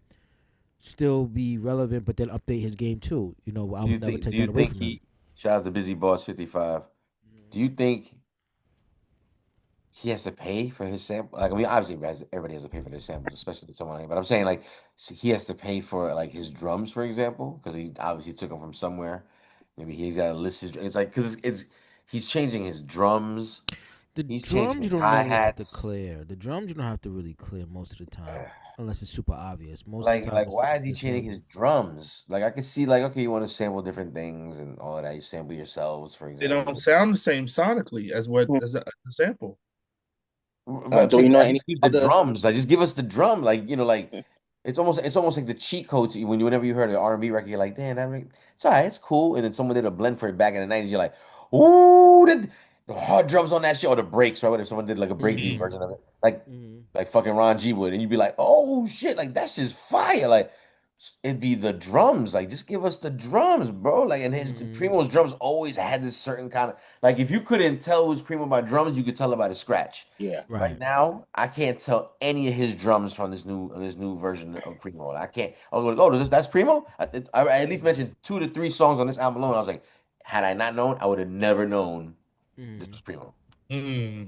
still be relevant, but then update his game too. I would never take Do that you away think from him. shout out to Busy Boss 55. Do you think he has to pay for his sample? Like, I mean, obviously, everybody has to pay for their samples, especially someone like. But I'm saying, like, so he has to pay for like his drums, for example, because he obviously took them from somewhere. Maybe he's got to list his. It's like because it's he's changing his drums. The He's changing drums you his don't hi always have to hats. clear. The drums you don't have to really clear most of the time, unless it's super obvious. Most of the time, Like why is he the changing same. his drums? Like I could see, like, okay, you want to sample different things and all of that. You sample yourselves, for They don't example. sound the same sonically as what as a sample. But I'm Do we saying know I any just keep the other? drums. Like just give us the drum. Like like it's almost like the cheat code to you when whenever you heard an R&B record, you're like, damn, it's all right, it's cool. And then someone did a blend for it back in the 90s, you're like, ooh, the hard drums on that shit or the breaks, right? What if someone did like a breakbeat Mm-hmm. version of it, like Mm-hmm. like fucking Ron G would, and you'd be like, oh shit, like that's just fire. Like it'd be the drums. Like just give us the drums, bro. Like and his Mm-hmm. Primo's drums always had this certain kind of like if you couldn't tell it was Primo by drums, you could tell it by the scratch. Yeah. Right Right. now, I can't tell any of his drums from this new version of Primo. I can't. I was like, oh, that's Primo. I at least mentioned two to three songs on this album alone. I was like, had I not known, I would have never known this was Primo. I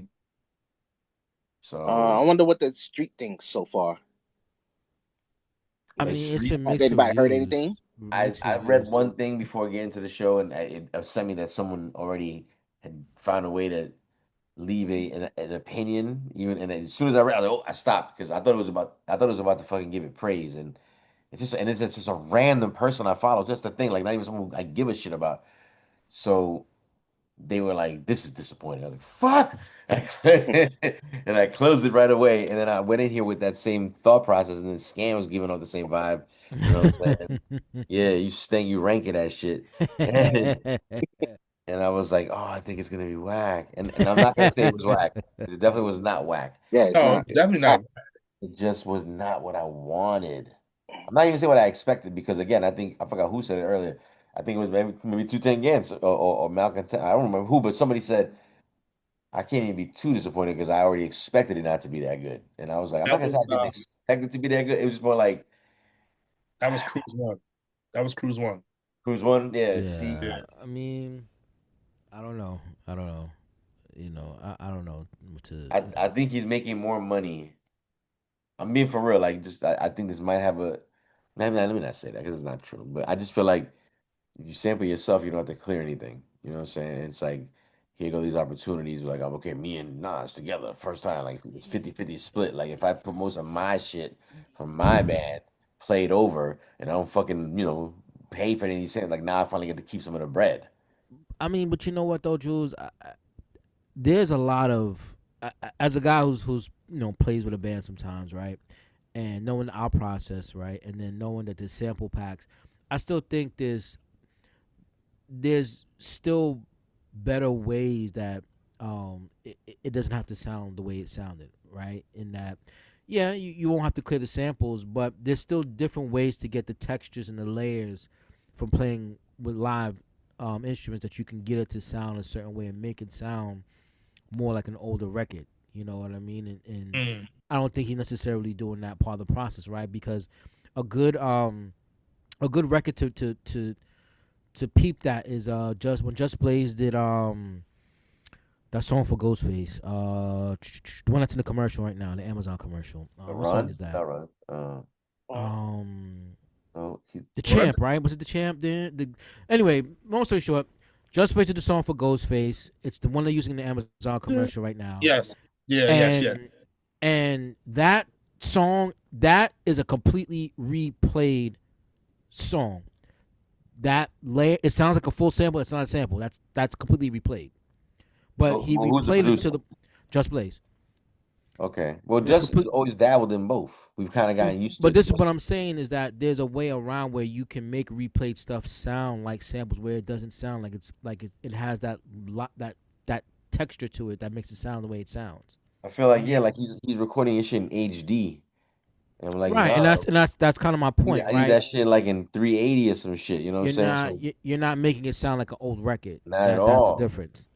So wonder what the street thinks so far. I the mean, it's street, been Have mixed anybody heard reviews. anything? Mixed I read reviews. one thing before getting to the show, and it sent me that someone already had found a way to leave an opinion. Even and as soon as I read, I was like, oh, I stopped because I thought it was about to fucking give it praise, and it's just a random person I follow. Just the thing, like not even someone I give a shit about. So they were like, "This is disappointing." I was like, "Fuck," and I closed it right away. And then I went in here with that same thought process, and then Scam was giving off the same vibe. You know what I'm saying? Yeah, you stink, you ranking that shit, and I was like, "Oh, I think it's gonna be whack." And I'm not gonna say it was whack. It definitely was not whack. Yeah, it's No, not. it's definitely not. It just was not what I wanted. I'm not even saying what I expected because again, I think I forgot who said it earlier. I think it was maybe 210 Gans or Malcolm. I don't remember who, but somebody said I can't even be too disappointed because I already expected it not to be that good. And I was like, I'm not That gonna was say I didn't expect it to be that good. It was just more like that was Cruise One. That was Cruise One. Cruise One. Yeah, see, Yeah, I mean, I don't know. I don't know. I don't know what to. I think he's making more money. I'm being for real. Like, just I think this might have a. Let me not say that because it's not true. But I just feel like if you sample yourself, you don't have to clear anything. You know what I'm saying? It's like here go these opportunities. Like, I'm okay, me and Nas together, first time. Like it's 50-50 split. Like if I put most of my shit from my band played over, and I don't fucking pay for any of these things. Like now I finally get to keep some of the bread. I mean, but you know what though, Jules? There's a lot of as a guy who's plays with a band sometimes, right? And knowing our process, right, and then knowing that there's sample packs, I still think there's still better ways that it doesn't have to sound the way it sounded, right? In that, yeah, you won't have to clear the samples, but there's still different ways to get the textures and the layers from playing with live instruments that you can get it to sound a certain way and make it sound more like an older record. You know what I mean? And I don't think he's necessarily doing that part of the process, right? Because a good record to peep that is just when Just Blaze did that song for Ghostface, the one that's in the commercial right now, the Amazon commercial. What song is that? Not run. Oh, The Champ, right? Was it the Champ? Anyway, long story short, Just Blaze did the song for Ghostface. It's the one they're using in the Amazon commercial right now. Yes. Yeah. And, Yes. And that song, that is a completely replayed song. That layer, it sounds like a full sample. It's not a sample. That's completely replayed. But he replayed it to the Just Blaze. Okay. Well, Just always dabbled in both. We've kind of gotten used to But it. this is what I'm saying is that there's a way around where you can make replayed stuff sound like samples, where it doesn't sound like it has that texture to it that makes it sound the way it sounds. I feel like like he's recording his shit in HD, and I'm like, Right, and no, that's kind of my point, I need right? that shit like in 380 or some shit. You know what I'm saying? So You're not making it sound like an old record. not at That's the all. difference.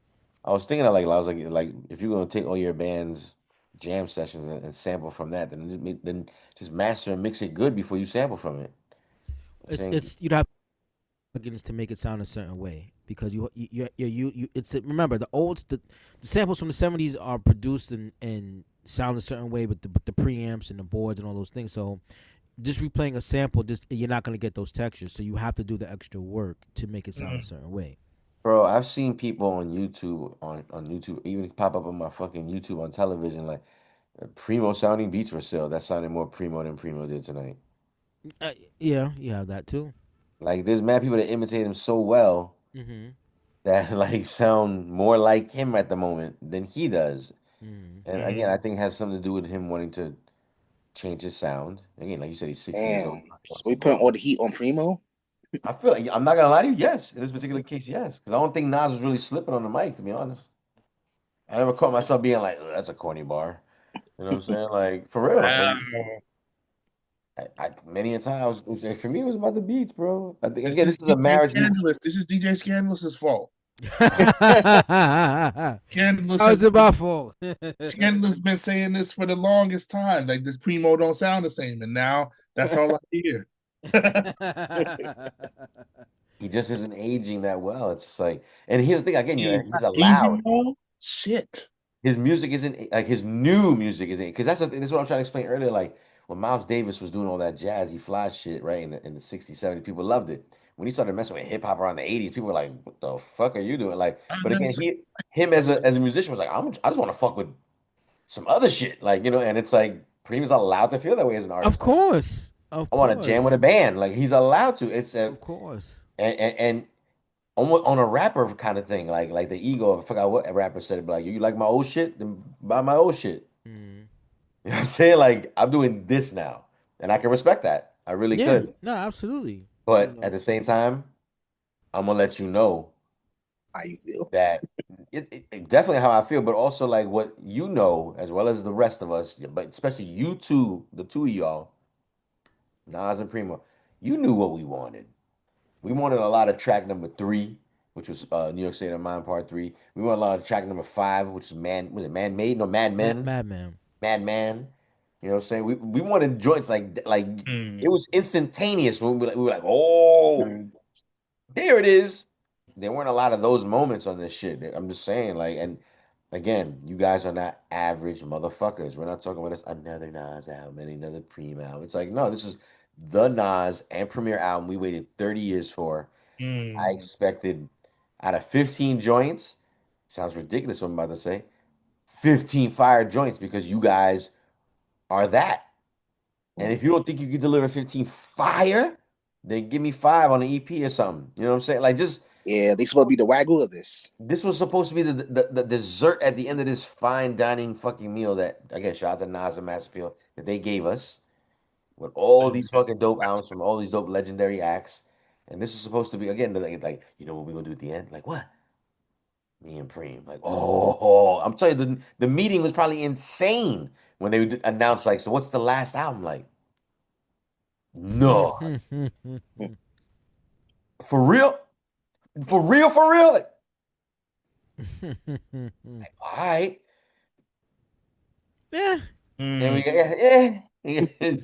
I was thinking of I was like if you're gonna take all your band's jam sessions and sample from that, then just master and mix it good before you sample from it. You'd have to make it sound a certain way because you it's remember the samples from the 70s are produced and sound a certain way with the preamps and the boards and all those things. So just replaying a sample, you're not going to get those textures. So you have to do the extra work to make it sound a certain way. Bro, I've seen people on YouTube on YouTube even pop up on my fucking YouTube on television like primo sounding beats for sale. That sounded more primo than primo did tonight. Yeah, you have that too. Like there's mad people that imitate him so well that like sound more like him at the moment than he does. And again, I think it has something to do with him wanting to change his sound. Again, like you said, he's 6 years old. So we putting all the heat on Primo. I feel like I'm not gonna lie to you. Yes, in this particular case, yes, because I don't think Nas was really slipping on the mic. To be honest, I never caught myself being like, "Ugh, "That's a corny bar." You know what I'm saying? Like for real. Many a times for me, it was about the beats, bro. I think again, this is a marriage. This is DJ Scandalous's fault. Scandalous. How's it my fault? Scandalous been saying this for the longest time. Like this primo don't sound the same, and now that's all I hear. he just isn't aging that well. It's just like, and here's the thing again, he's Aging allowed. well? Shit. His music isn't like his new music isn't because that's the thing. This is what I'm trying to explain earlier. Like when Miles Davis was doing all that jazzy fly shit, right? In the 60s, 70s, people loved it. When he started messing with hip hop around the 80s, people were like, "What the fuck are you doing?" Like, but again, him as a musician was like, I just want to fuck with some other shit, like and it's like Preem is allowed to feel that way as an Of artist. Like, course, of I want to jam with course, a band, like he's allowed to. It's a of course. and almost on a rapper kind of thing, like the ego. I forgot what rapper said it, but like you like my old shit, then buy my old shit. Mm. You know what I'm saying? Like I'm doing this now, and I can respect that. I really Yeah, could. no, absolutely. You But at know, the same time, I'm gonna let you know How you feel? that definitely how I feel, but also like what you know as well as the rest of us, but especially you two, the two of y'all, Nas and Primo, you knew what we wanted. We wanted a lot of track number 3, which was New York State of Mind Part 3. We wanted a lot of track number 5, which was Man Made? No, Mad Men. Madman. Madman. You know what I'm saying? We wanted joints like it was instantaneous when we were like, oh, there it is. There weren't a lot of those moments on this shit. I'm just saying, like, and again, you guys are not average motherfuckers. We're not talking about this another Nas album and another Preem album. It's like, no, this is the Nas and Premier album we waited 30 years for. I Mm. expected out of 15 joints, sounds ridiculous what I'm about to say, 15 fire joints because you guys are that. And if you don't think you can deliver 15 fire, then give me 5 on the EP or something. You know what I'm saying? Like just Yeah, they supposed to be the waggle of this. this was supposed to be the dessert at the end of this fine dining fucking meal that again, shout out to Nas and Mass Appeal that they gave us with all these fucking dope albums from all these dope legendary acts. And this is supposed to be again like you know what we're gonna do at the end? Like what? Me and Preem. Like, oh, I'm telling you, the meeting was probably insane when they announced like, so what's the last album like? No, for real, for real, for real. Like, all right, Yeah. and we Mm. got yeah.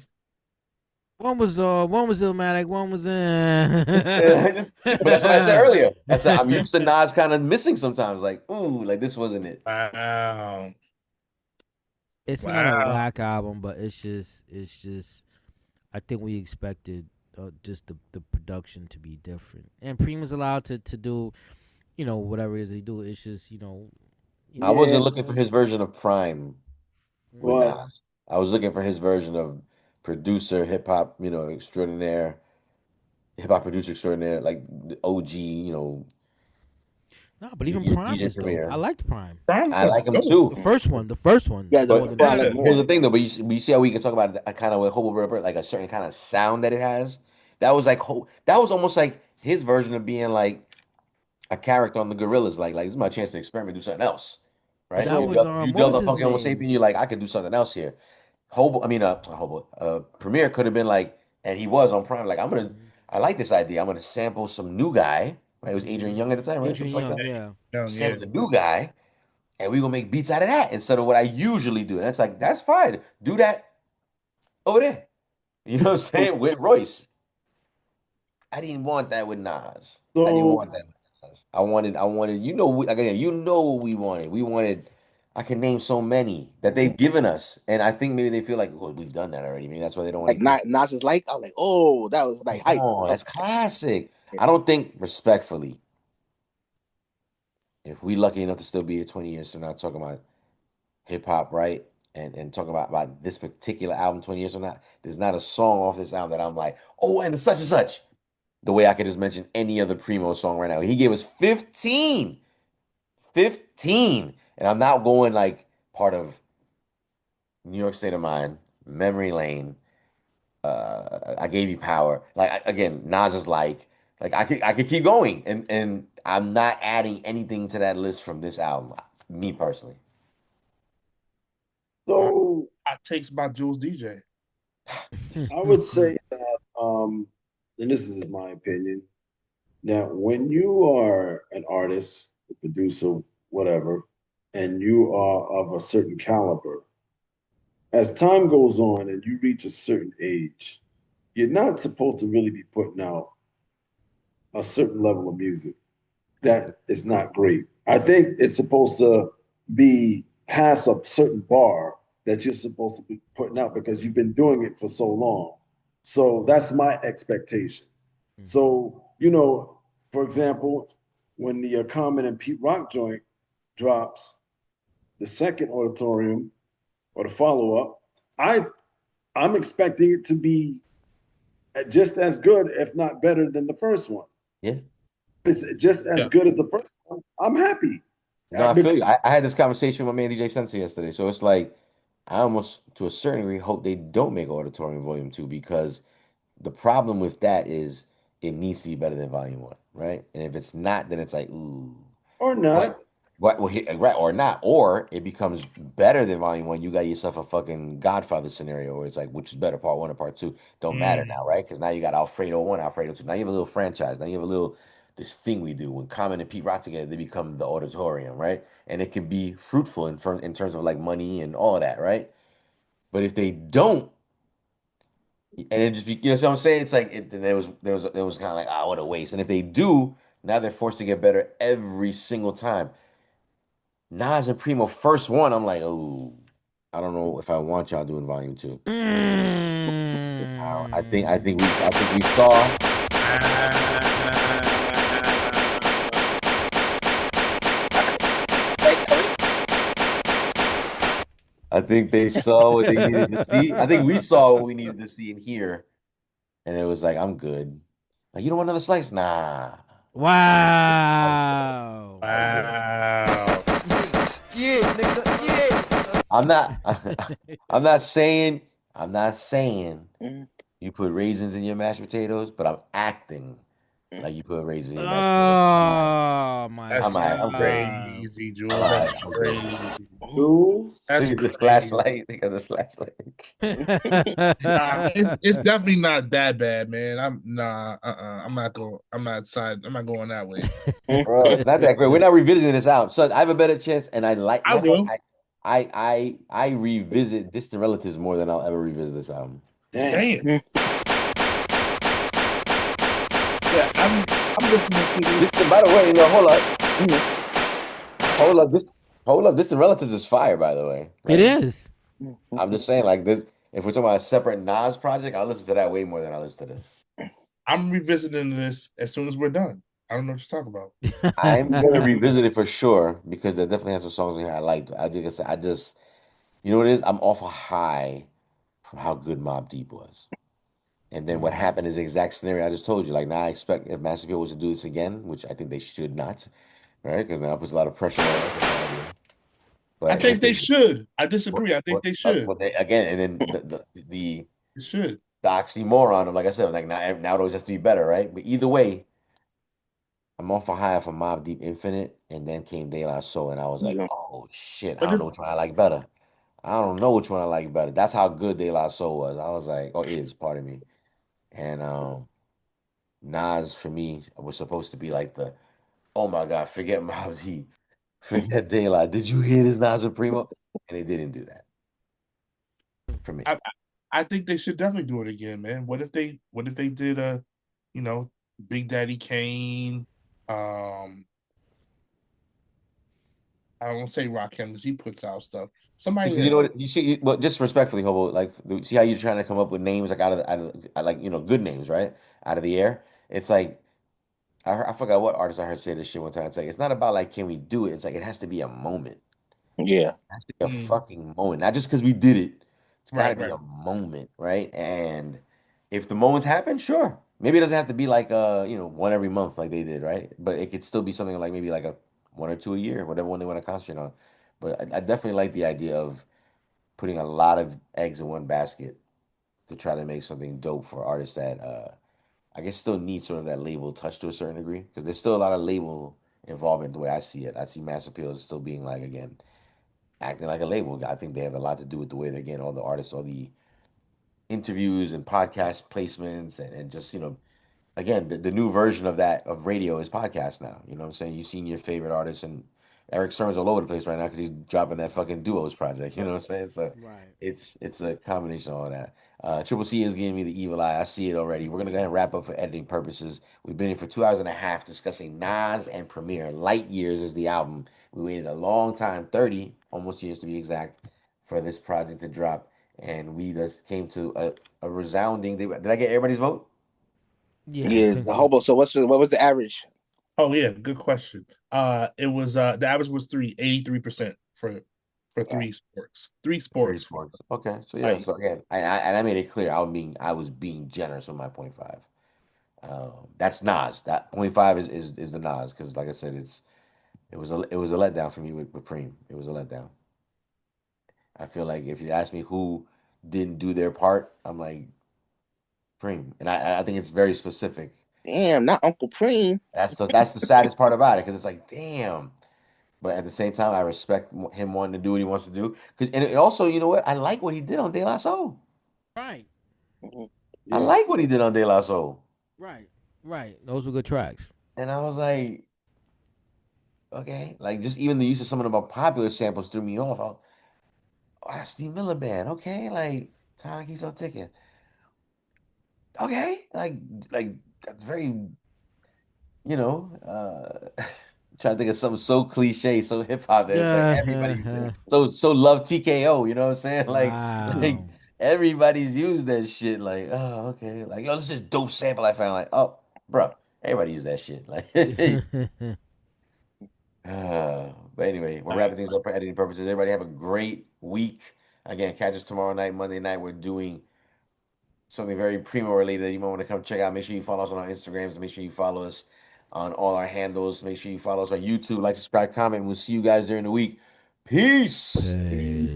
One was Illmatic, one was But that's what I said earlier. I said I'm used to Nas kind of missing sometimes. Like, ooh, like this wasn't it. Wow. It's not a Wow. whack album, but it's just I think we expected just the production to be different. And Preem was allowed to do, whatever it is they do. It's just, I Yeah. wasn't looking for his version of Prime with What? Nas. I was looking for his version of producer, hip hop, extraordinaire, hip hop producer extraordinaire, like the OG, no, but even your Prime DJ was dope. I Premier. liked Prime. Prime I was like him dope. too. The first one Yeah, more that's than what the I like Yeah. second. Here's more. the thing though, but you see how we can talk about a kind of like Hobo Ripper, like a certain kind of sound that it has. That was like that was almost like his version of being like a character on the Gorillas. Like this is my chance to experiment, do something else, right? That You So was you what dealt was a his fucking Homo name? sapien, you're like I could do something else here. Hobo, I mean, Hobo, Premiere could have been like, and he was on Prime. Like I like this idea. I'm gonna sample some new guy. Right? It was Adrian Young at the time, right? Adrian Something like Young, that. yeah. Young, yeah. Sample the new guy, and we gonna make beats out of that instead of what I usually do. And that's like that's fine. Do that over there. You know what I'm saying? With Royce. I didn't want that with Nas. I didn't so want that with Nas. I wanted, again, you know what we wanted. We wanted, I can name so many that they've given us. And I think maybe they feel like, well, we've done that already. Maybe that's why they don't want Like to give. Nas is like, I was like, oh, that was like Come hype. on, Oh, that's classic. I don't think, respectfully, if we lucky enough to still be here 20 years from now talking about hip hop, right? And talking about this particular album 20 years from now, there's not a song off this album that I'm like, oh, and such and such. The way I could just mention any other Primo song right now. He gave us 15. 15. And I'm not going like part of New York State of Mind, Memory Lane. I gave you power. Like again, Nas is like I could keep going, and I'm not adding anything to that list from this album. Me personally, so Hot takes by Jules DJ. I would say that, and this is my opinion, that when you are an artist, a producer, whatever, and you are of a certain caliber, as time goes on and you reach a certain age, you're not supposed to really be putting out a certain level of music that is not great. I think it's supposed to be past a certain bar that you're supposed to be putting out because you've been doing it for so long. So that's my expectation. So, for example, when the Common and Pete Rock joint drops, the second auditorium or the follow up, I I'm expecting it to be just as good, if not better than the first one. Yeah. If it's just as good as the first one, I'm happy. No, I feel you. I had this conversation with my man DJ Sensei yesterday. So it's like I almost to a certain degree hope they don't make Auditorium Volume 2 because the problem with that is it needs to be better than Volume 1, right? And if it's not, then it's like, ooh. Or But not. right, or not, or it becomes better than Volume 1. You got yourself a fucking Godfather scenario where it's like, which is better, Part 1 or Part 2? Don't matter now, right? Because now you got Alfredo 1, Alfredo 2. Now you have a little franchise. Now you have a little this thing we do when Common and Pete rock together, they become the auditorium, right? And it can be fruitful in terms of like money and all of that, right? But if they don't, and it just be, you know what I'm saying? It's like there was kind of like, what a waste. And if they do, now they're forced to get better every single time. Nas and Primo first one, I'm like, oh, I don't know if I want y'all doing volume two. I think we saw. I think they saw what they needed to see. I think we saw what we needed to see and hear, and it was like, I'm good. Like, you don't want another slice? Nah. Wow. Wow. Yeah, nigga. Yeah. I'm not. I'm not saying. I'm not saying you put raisins in your mashed potatoes, but I'm acting like you put raisins in your mashed potatoes. Oh my That's god. crazy, I'm Jules. all That's right. I'm good. crazy. Jules. That's Look at the crazy. flashlight. Look at the flashlight. Nah, it's definitely not that bad, man. I'm not side. I'm not going that way. Bro, it's not that great. We're not revisiting this album. So I have a better chance, and I like. I Matter of will. fact, I revisit Distant Relatives more than I'll ever revisit this album. Damn. Yeah, I'm listening to this. By the way, hold up. Hold up. Hold up. Distant Relatives is fire, by the way. It Right? is. I'm just saying, like this. If we're talking about a separate Nas project, I'll listen to that way more than I listen to this. I'm revisiting this as soon as we're done. I don't know what you're talking about. I'm gonna revisit it for sure because there definitely has some songs in here I liked. I just, you know what it is? I'm off a high from how good Mobb Deep was. And then what happened is the exact scenario I just told you. Like now, I expect if Master P was to do this again, which I think they should not, right? Because now it puts a lot of pressure on it. I But think if they they, should. I disagree. I think they should. again, and then It should. the oxymoron of like I said, like now it always has to be better, right? But either way, I'm off a high from Mobb Deep Infinite, and then came De La Soul, and I was like, Yeah. oh shit, I But don't know which one I like better. I don't know which one I like better. That's how good De La Soul was. I was like, or is, pardon me. And Nas for me was supposed to be like the, oh my God, forget Mobb Deep, forget De La. Did you hear this Nas Supremo? And they didn't do that for me. I think they should definitely do it again, man. What if they did you know, Big Daddy Kane, I don't want to say Rakim because he puts out stuff. See, Somebody because you know what you see, well, just respectfully, Hobo, like see how you're trying to come up with names like like good names, right? Out of the air. It's like I forgot what artist I heard say this shit one time. It's like it's not about like can we do it? It's like it has to be a moment. Yeah. It has to be a fucking moment, not just because we did it. It's got to Right, be right. a moment, right? And if the moments happen, sure. Maybe it doesn't have to be like one every month like they did, right? But it could still be something like maybe like a one or two a year, whatever one they want to concentrate on. But I definitely like the idea of putting a lot of eggs in one basket to try to make something dope for artists that I guess still need sort of that label touch to a certain degree because there's still a lot of label involvement the way I see it. I see Mass Appeal as still being like again acting like a label. I think they have a lot to do with the way they're getting all the artists, all the interviews and podcast placements and just again the new version of that of radio is podcast now. You know what I'm saying? You've seen your favorite artists and Eric Stern's all over the place right now because he's dropping that fucking Duos project. You know what I'm saying? So Right. it's a combination of all that. Triple C is giving me the evil eye. I see it already. We're gonna go ahead and wrap up for editing purposes. We've been here for 2 hours and a half discussing Nas and Premier. Light Years is the album. We waited a long time, 30 almost years to be exact, for this project to drop, and we just came to a resounding. Did I get everybody's vote? Yeah, I Yeah, think the so. hobo. So what was the average? Oh yeah, good question. It was the average was 83% for Yeah. three Three sports for sports. Okay, so yeah, like so again, I made it clear I was being generous with my point five. That's Nas. That point five is the Nas because like I said, it was a letdown for me with Preem. It was a letdown. I feel like if you ask me who didn't do their part, I'm like Preem, and I think it's very specific. Damn, not Uncle Preem. That's the saddest part about it because it's like damn. But at the same time, I respect him wanting to do what he wants to do. Cause, and also, you know what? I like what he did on De La Soul. Right. Mhm. I Yeah. like what he did on De La Soul. Right. Right. Those were good tracks. And I was like, okay. Like, just even the use of some of the more popular samples threw me off. Steve Miller Band. Okay. Like, Time Keeps on Ticking. Okay. Like, that's very, trying to think of something so cliche, so hip hop that it's like everybody uses it. Yeah. So love TKO, you know what I'm saying? Like Wow. everybody's used that shit. Like, oh, okay. Like, yo, this is dope sample I found. Like, oh, bro, everybody use that shit. Like, but anyway, we're wrapping things up for editing purposes. Everybody have a great week. Again, catch us tomorrow night, Monday night. We're doing something very primo related that you might want to come check out. Make sure you follow us on our Instagrams. Make sure you follow us on all our handles. Make sure you follow us on YouTube. Like, subscribe, comment. We'll see you guys during the week. Peace. Peace.